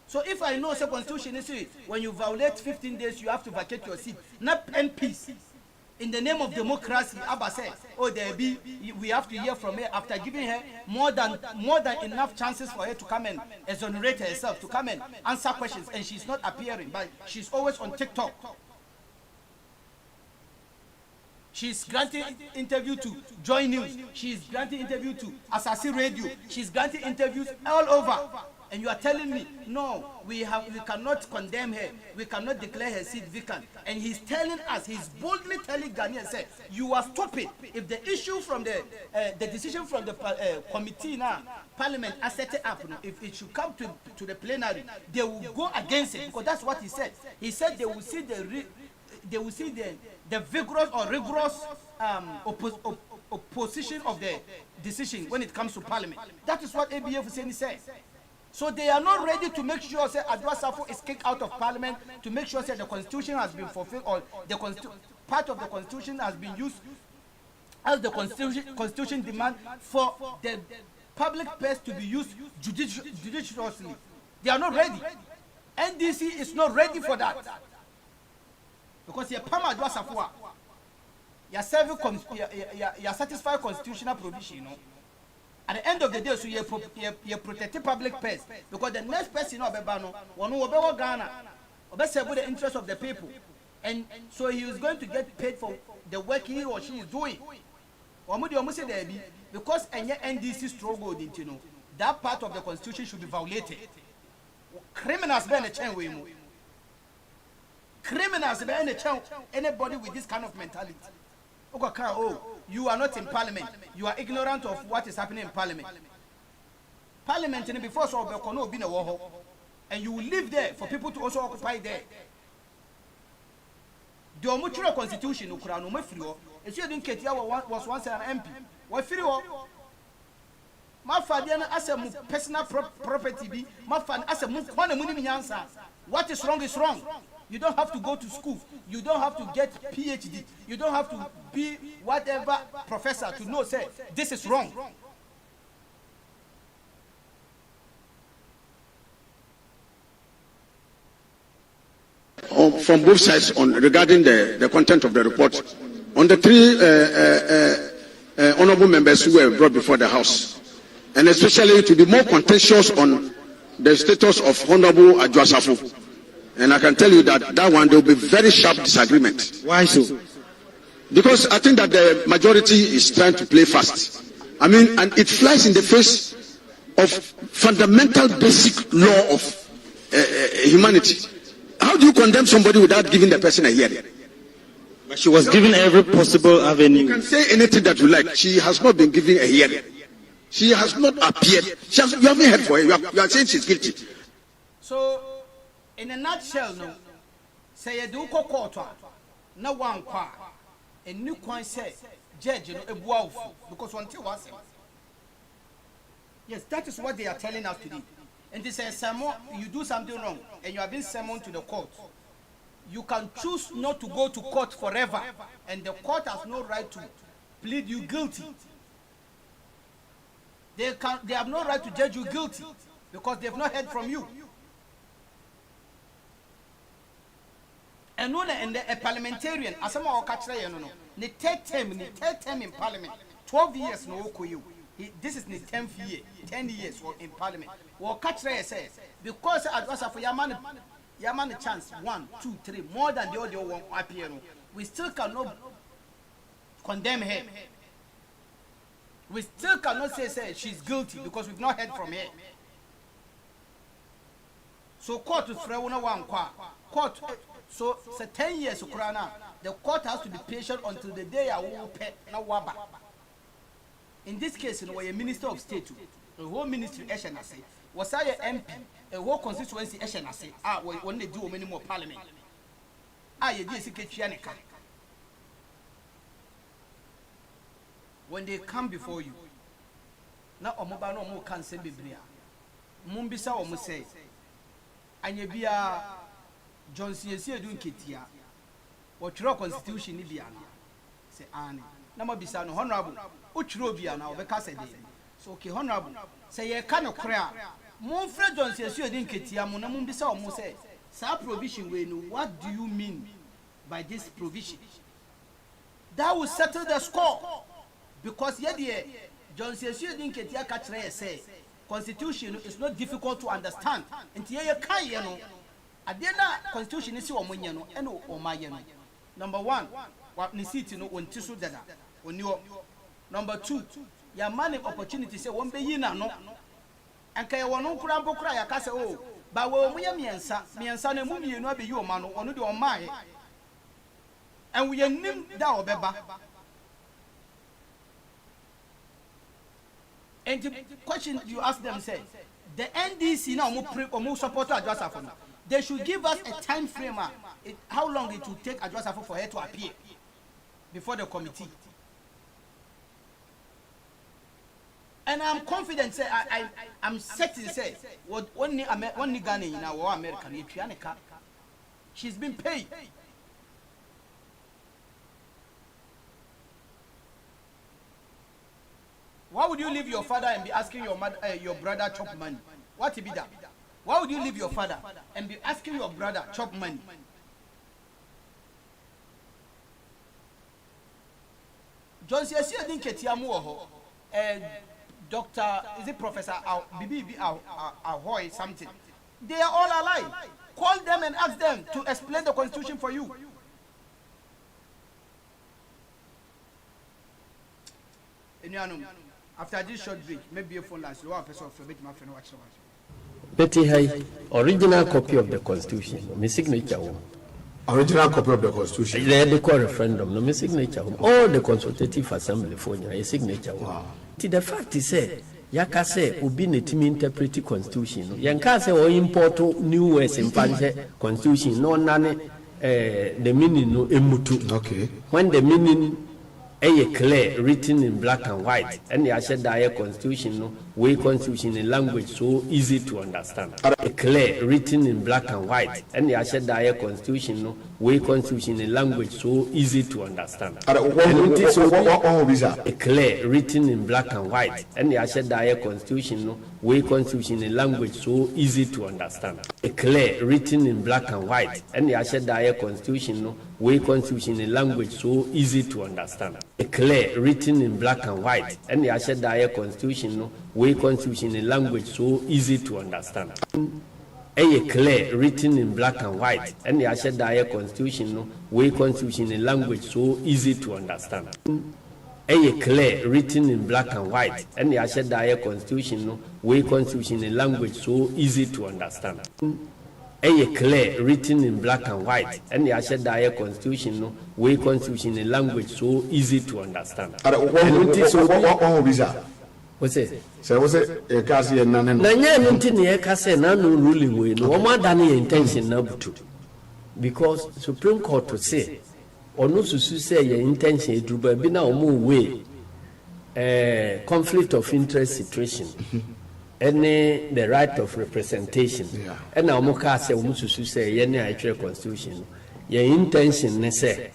So if I know the Constitution is it, when you violate 15 days, you have to vacate your seat. Not MPs. In the name of democracy, Abba said, oh, we have to hear from her after giving her more than enough chances for her to come and exonerate herself, to come and answer questions, and she's not appearing, but she's always on TikTok. She's granting interview to Joy News. She's granting interview to Asasi Radio. She's granting interviews all over. And you are telling me, no, we cannot condemn her. We cannot declare her seat vacant. And he's telling us, he's boldly telling Ghanaians, say, you are stupid. If the issue from the decision from the committee now, Parliament has set it up, if it should come to the plenary, they will go against it, because that's what he said. He said they will see the vigorous or rigorous opposition of the decision when it comes to Parliament. That is what ABF said. So they are not ready to make sure that Adwa Safo is kicked out of Parliament, to make sure that the Constitution has been fulfilled, or part of the Constitution has been used as the Constitution demand for the public purse to be used judiciously. They are not ready. NDC is not ready for that. Because you're Adwa Safo, you're satisfied constitutional provision, At the end of the day, so you protect public purse, because the next person will Ghana, the interest of the people, and so he is going to get paid for the work he or she is doing. Because NDC struggle, that part of the Constitution should be violated. Criminals bear a chain way more. Criminals bear a chain. Anybody with this kind of mentality. Oh, you are not in Parliament. You are ignorant of what is happening in Parliament. Parliament before so be in a war, and you will live there for people to also occupy there. The Omuchura Constitution, was once an MP. What free? My father as a personal property. My father as a what is wrong is wrong. You don't have to go to school. You don't have to get PhD. You don't have to be whatever professor to know, say, this is wrong. From both sides regarding the content of the report. On the three honorable members who were brought before the House, and especially to be more contentious on the status of Honorable Adwa Safo. And I can tell you that one, there will be very sharp disagreement. Why so? Because I think that the majority is trying to play fast. I mean, and it flies in the face of fundamental basic law of humanity. How do you condemn somebody without giving the person a hearing? But she was given every possible avenue. You can say anything that you like. She has not been given a hearing. She has not appeared. You haven't heard for her. You are saying she's guilty. So, in a nutshell, no. Say you do court, no one qua. A new coin say, judge, a wolf, because one thing was. Yes, that is what they are telling us today. And they say, you do something wrong, and you have been summoned to the court. You can choose not to go to court forever, and the court has no right to plead you guilty. They have no right to judge you guilty because they have not heard from you. And a parliamentarian, as some of catch the third term in Parliament, 12 years no you. This is the 10th year, 10 years in Parliament. Well, catch say because Adwa Safo Yaman a chance 1, 2, 3 more than the other one appear. We still cannot condemn her. We still cannot say she's guilty because we've not heard from her. So court to throw one court. So 10 years Ukraina the court has to be patient until the day I will pay na waba. In this case, you know, a minister of state, the whole ministry SNC, was I a MP, a whole constituency SNC, when they do many more parliament. I did secretary. When they come before you, now Omoba no more can say Biblia. Mumbisa or Muse, and you be a Johnson doing Kitia, or True Constitution Nibiana. Say Annie, Nama Bisa no honorable, Uchrobia now, because I did. So, okay, honorable, say a kind of prayer. Monfred Johnson doing Kitia, Munamumbisa or Muse, Sa provision, what do you mean by this provision? That will settle the score. Because yet, Johnson didn't get your catch say Constitution is not difficult to understand. And here you know, Adena Constitution is your money and oh my. Number one, what Nisiti no on Tisu Dada. Number two, your money opportunity say one be yina no. And Kaya one crampo cry a cassa oh, but well, me and son and movie you know be your man or no my. And we are named down Beba. And the question you ask them say, the NDC now more support Adjusafo. They should give us a time frame. How long it will take Adjusafo for her to appear before the committee. And I'm confident. Say I'm certain. Say what one Ghana in our American she's been paid. Why would you leave your father and be asking your mother, your brother chop money? What be that? Why would you leave your father and be asking your brother chop money? Johnson, I think Ketiamu, Doctor, is it Professor Bibi Ahoy something? They are all alive. Call them and ask them to explain the Constitution for you. After this short break, maybe a phone line. So one person for my friend watch. Betty Hay, original copy of the Constitution. My signature. Original copy of the Constitution. They call referendum. No, my signature. All the Consultative Assembly for a signature. Wow. The fact is, Yaka say, Ubi netimi interpret the Constitution. Yanka say, or import new words in Constitution. No, none. The meaning no emutu. Okay. When the meaning. Clear, written in black and white, and the said that Constitution, no way Constitution in language so easy to understand. Clear, written in black and white, and the said that Constitution, no way Constitution in language so easy to understand. Clear, written in black and white, and the said that Constitution, no way Constitution in language so easy to understand. Clear, written in black and white, and the said that Constitution, no way Constitution in language so easy to understand. Clear, written in black and white, and the said that Constitution, no way Constitution in language so easy to understand. Clear, written in black and white, and the said that Constitution, no way Constitution in language so easy to understand. Clear, written in black and white, and the said that Constitution, no way Constitution in language so easy to understand. Clear, written in black and white, and the said that Constitution, no way Constitution in language so easy to understand. What's it? So was it a Cassie and Nana? Nanya Cassie, none ruling way, no more than intention number two. Because Supreme Court to say, or no to say your intention to be now move way conflict of interest situation. Any the right of representation. And now Moka say Musu say any actual constitution. Your intention ne say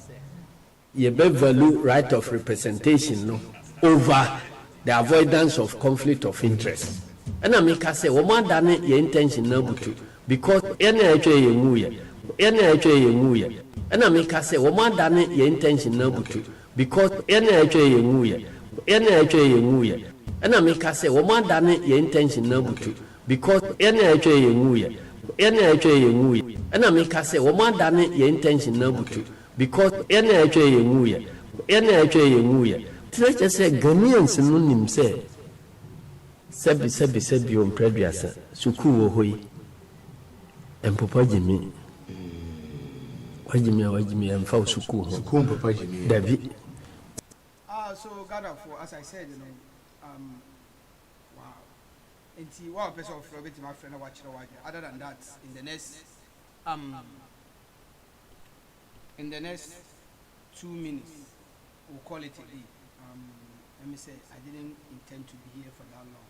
you be value right of representation no over the avoidance of conflict of interest. And I make say woman done your intention no butu because any actual you any actual you and I make say woman done your intention no butu because any actual you any actual you and I make say woman done your intention no butu because any actual you any actual you and I make say woman done your intention no butu because any actual you any actual you let's say Ghanaians no nim say sebi on previous suku wo hoi empopa jimi wajimi and found Suku. Papa Jimmy. David. So God, as I said, wow. And see, one person of Robert, my friend, other than that, in the next 2 minutes, we'll call it a day. Let me say, I didn't intend to be here for that long.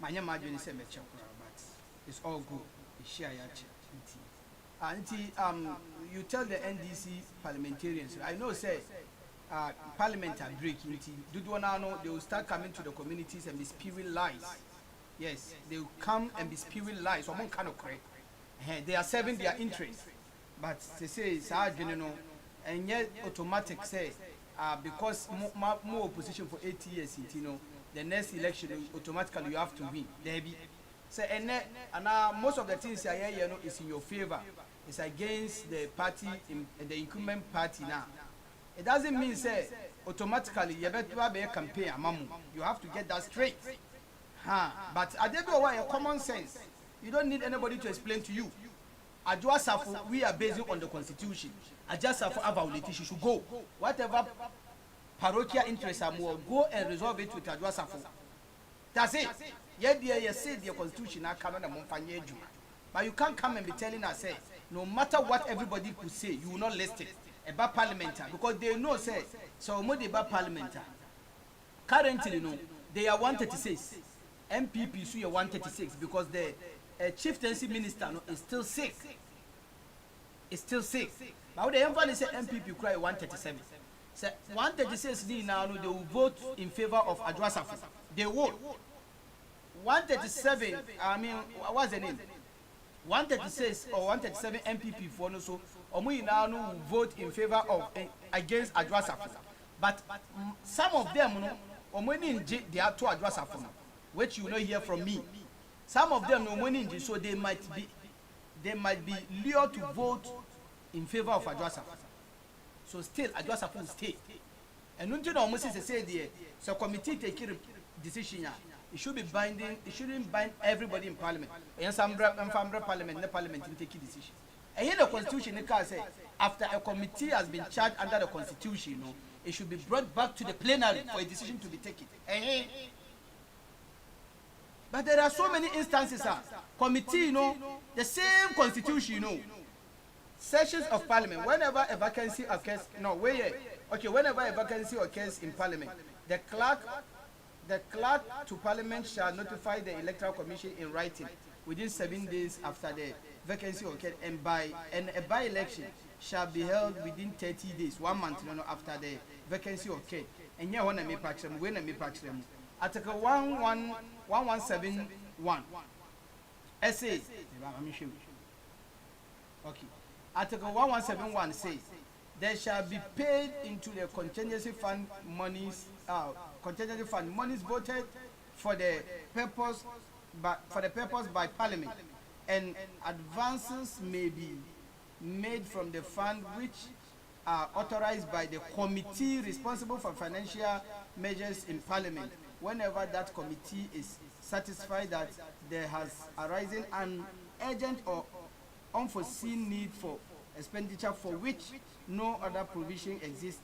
My name is Mecha, but it's all good. It's share you tell the NDC parliamentarians. I know, say, Parliament are breaking. They will start coming to the communities and be spewing lies. Yes, they will come and be spewing lies. Someone kind of correct. They are serving their interests, but they say it's hard, and yet automatic say. Because more opposition for 8 years, the next election automatically you have to win. So and most of the things I hear, is in your favor. It's against the party, the incumbent party now. It doesn't mean say automatically you better be a campaign. You have to get that straight. But I don't know why a common sense. You don't need anybody to explain to you. Adwasafu, we are based on the constitution. Adwasafu Abauliti should go. Whatever parochial interests are more, go and resolve it with Adwasafu. That's it. You say the constitution are coming and Monfanye. But you can't come and be telling us, say, no matter what everybody could say, you will not list it about parliamentary. Because they know, say, so more about parliamentary. Currently, they are 136. MPP so you're 136 because the chieftaincy minister is still sick. It's still sick. Now the emphasis say MPP cry 137. So 136 now they will vote in favor of Adwasafu. They will. 137. I mean, what's the name? 136 or 137 MPP for no so. Omu now will vote in favor of against Adwasafu. But some of them, they are to Adwasafu, which you will not hear from me. Some of them no money, so they might be lured to vote in favor of Adwasafu. So still Adwasafu will stay. And until almost say there, so committee take a decision. It should be binding. It shouldn't bind everybody in parliament. And some parliament, the parliament will take a decision. And here the constitution, the car say after a committee has been charged under the constitution, it should be brought back to the plenary for a decision to be taken. But there are so many instances, committee, the same constitution, sessions of parliament, whenever a vacancy occurs, whenever a vacancy occurs in parliament, the clerk to parliament shall notify the electoral commission in writing within 7 days after the vacancy occurred, and a by-election shall be held within 30 days, 1 month after the vacancy occurred. And here, when I make practice, Article 1171 essay. Okay. Article 1171 says there shall be paid into the contingency fund monies voted for the purpose by Parliament, and advances may be made from the fund which are authorized by the committee responsible for financial measures in Parliament, whenever that committee is satisfied that there has arisen an urgent or unforeseen need for expenditure for which no other provision exists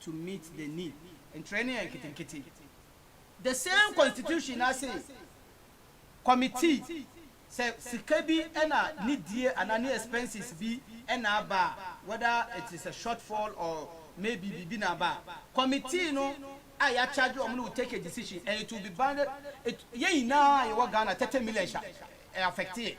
to meet the need. In training and kitty. The same constitution I say committee say sikabi ena need and any expenses be ena ba, whether it is a shortfall or maybe be na ba. Committee I charge you will take a decision and it will be bounded. Now you work on 30 million affected.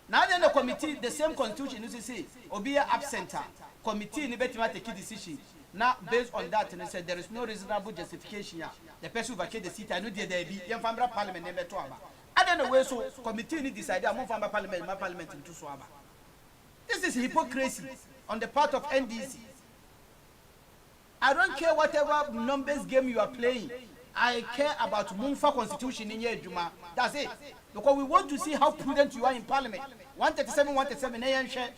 Now then the committee, the same constitution you say, or be absent committee in the better take a decision. Now based on that, and they said there is no reasonable justification. The person who vacate the seat, I know there be young family parliament never to Aba. I don't know where so committee decided I'm from parliament, my parliament into Swaba. This is hypocrisy on the part of NDC. I don't care whatever numbers game you are playing. I care about Mumfa constitution in Juma. That's it. Because we want to see how prudent you are in parliament. 137,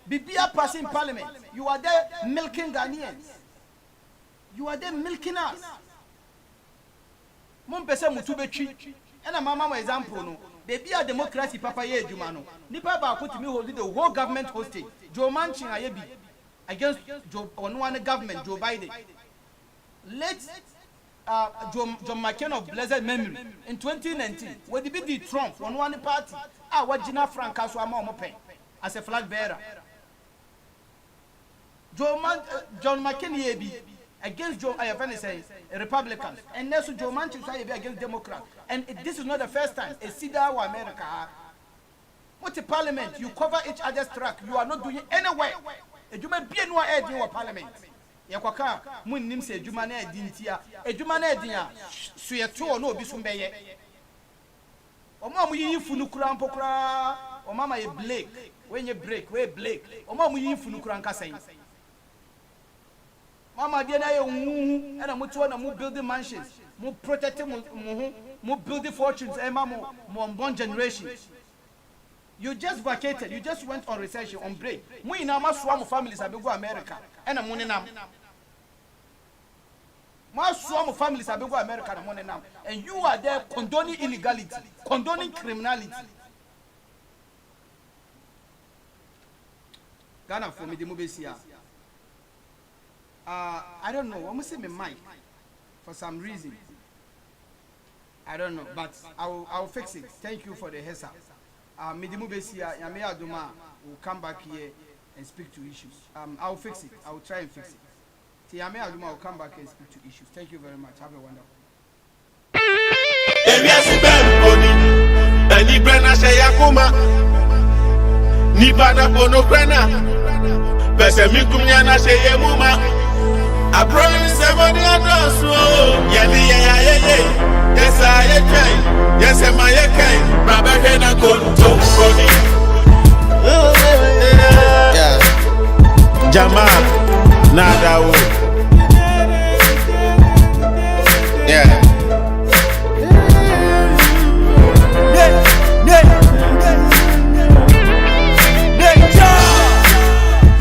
be a person in parliament. You are there milking Ghanaians. You are there milking us. Mumpesa mutubechi. And a mama example, Baby a democracy papa ye jumano. Nipa ba put me holding the whole government hostage. Joe Manchin ayebi against Joe on one government Joe Biden. Let John McCain of blessed memory in 2019 when he beat Trump on one party. What Gina Frank as a flag bearer. John McCain yebi against Joe say Republicans, and also Joe Manchin be against Democrats. And this is not the first time. A Cedar or America. What a parliament? You cover each other's track. You are not doing anywhere. You may be no air in your parliament. Yakwaka, Mun Nimse, Jumane Dintia, a Jumane Dia, Suyato, no Bisumbeye. O Mamma, you Funukran Pokra, or Mamma, a Blake. When you break, where Blake, or Mamma, you Funukran Cassain. Mama, dear, and I'm more building mansions, more protecting, more building fortunes, and more born generations. You just vacated, you just went on recession, on break. We in our swarm of families have go America, and I'm money now. My swarm of families have go America and money now. And you are there condoning illegality, condoning criminality. Ghana for me, the movie here. I don't know. I'm gonna say my mic for some reason. I don't know, but I'll fix it. Thank you for the heads up. Midimu Besia, Yame Aduma will come back here and speak to issues. I'll fix it. I'll try and fix it. Yame Aduma will come back and speak to issues. Thank you very much. Have a wonderful. I promise everybody I know so. Yeah. Yes, I can. Yes, am I can. Rabba can I go to Cody? Yeah. Jama, nada. Yeah.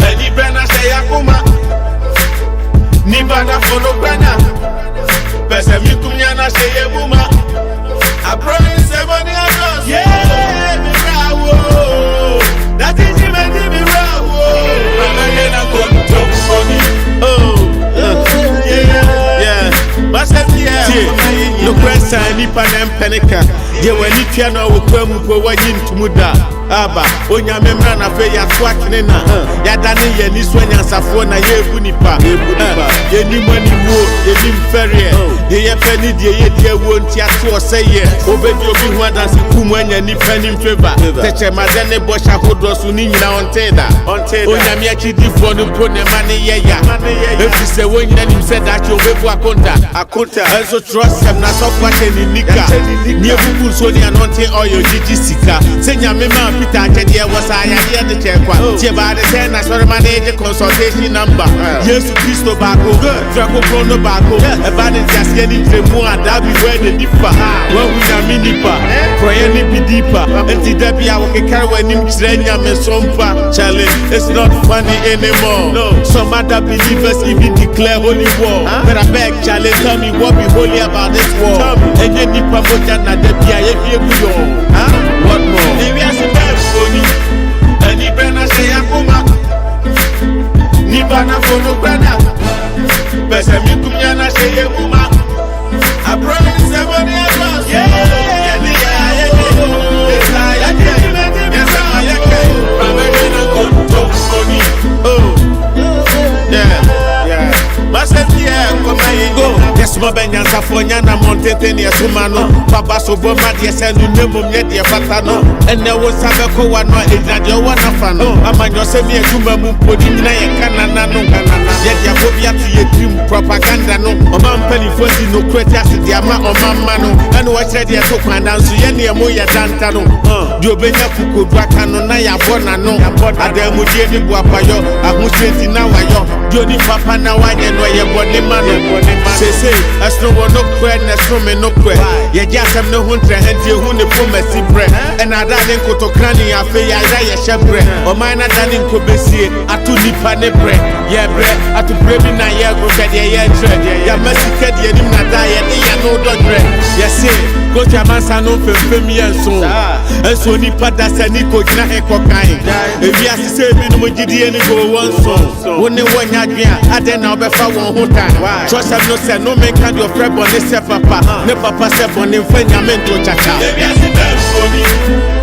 Any brand say Akuma. Nibana fono brana, pesa mikunyana sheye buma. I promise everybody I know. Yeah, me rawo. That is me rawo. Mama yena konto koni. Oh, yeah. Maseti yeah. No question ni panem penika. Je wani piano wo kwamu ko wayin tumuda. Aba onya memra na fe ya twakene na ya dane ye ni so nyansafo na ye ebu nipa ye ni mani wo ye ni mfere ye pani die ye die wo ntia to seye obedi obi hu adanse kumu anya nipa ni mfeva teche madane bosha hodo so ni nyina onteda onya me akidi fo no po ne mane ye ya efise wo nyina ni mse da che obebu akonta enso trust them na so kwa che ni nika ni ebu so ni anonte oyo jiji sika senya mema Peter Achedia was I here the check one. Tiba the 10 national manager consultation number. Yes, Christo Baco, Draco Chrono Baco, abandoned just getting the more and that be where the deeper. When we are minipa, for any be deeper. And the Debbie, I will carry when him Trenya Mesompa. Challenge, it's not funny anymore. No, some other believers even declare holy war. But I beg, challenge, tell me what be holy about this war. And then Nipa Mojana Debbie, what more? Any brana say Akuma Nibana fono brana Pesa mikunyana say Akuma I promise everybody I trust. Yeah. Yes, my Benyanza Fonyana Montete near Sumano, Papa Soboma, yes, and you never met your Fatano, and there was Sabako one or eight that you want to fan. I'm on your semi Jumamu putting Canano, yet Yabobia to your dream propaganda. No, a man penny for no cretias, the amount of Mamano, and what said you took my dance to Yenia Moya Dantano. Jobena Puku Drakano, Naya Bonano, Adamu Jenny Guapayo, Amuseti Nawayo, Jody Papa Nawan, and where your body man. Say, as no one no prayer, no me no prayer. Ye just have no hunter, and you who the poor messy bread. And I didn't go to cranny, I feel I shepherd. Or mine I didn't go be see, I to nip and bread. Yeah, bread, I to pray me now, yeah, go get your tread. Yeah, messy kid, yenim na diet ya no dodre yes go jamansa no fem yenso enso ni pada sani ko gina he kokan ebi asise bi no gidie ni go wonso woni wonya adwen ade na obefa won ho tan trust am no say no make kind your friend bonne se papa ne papa se bonne mfa nyame ndo chacha ebi asise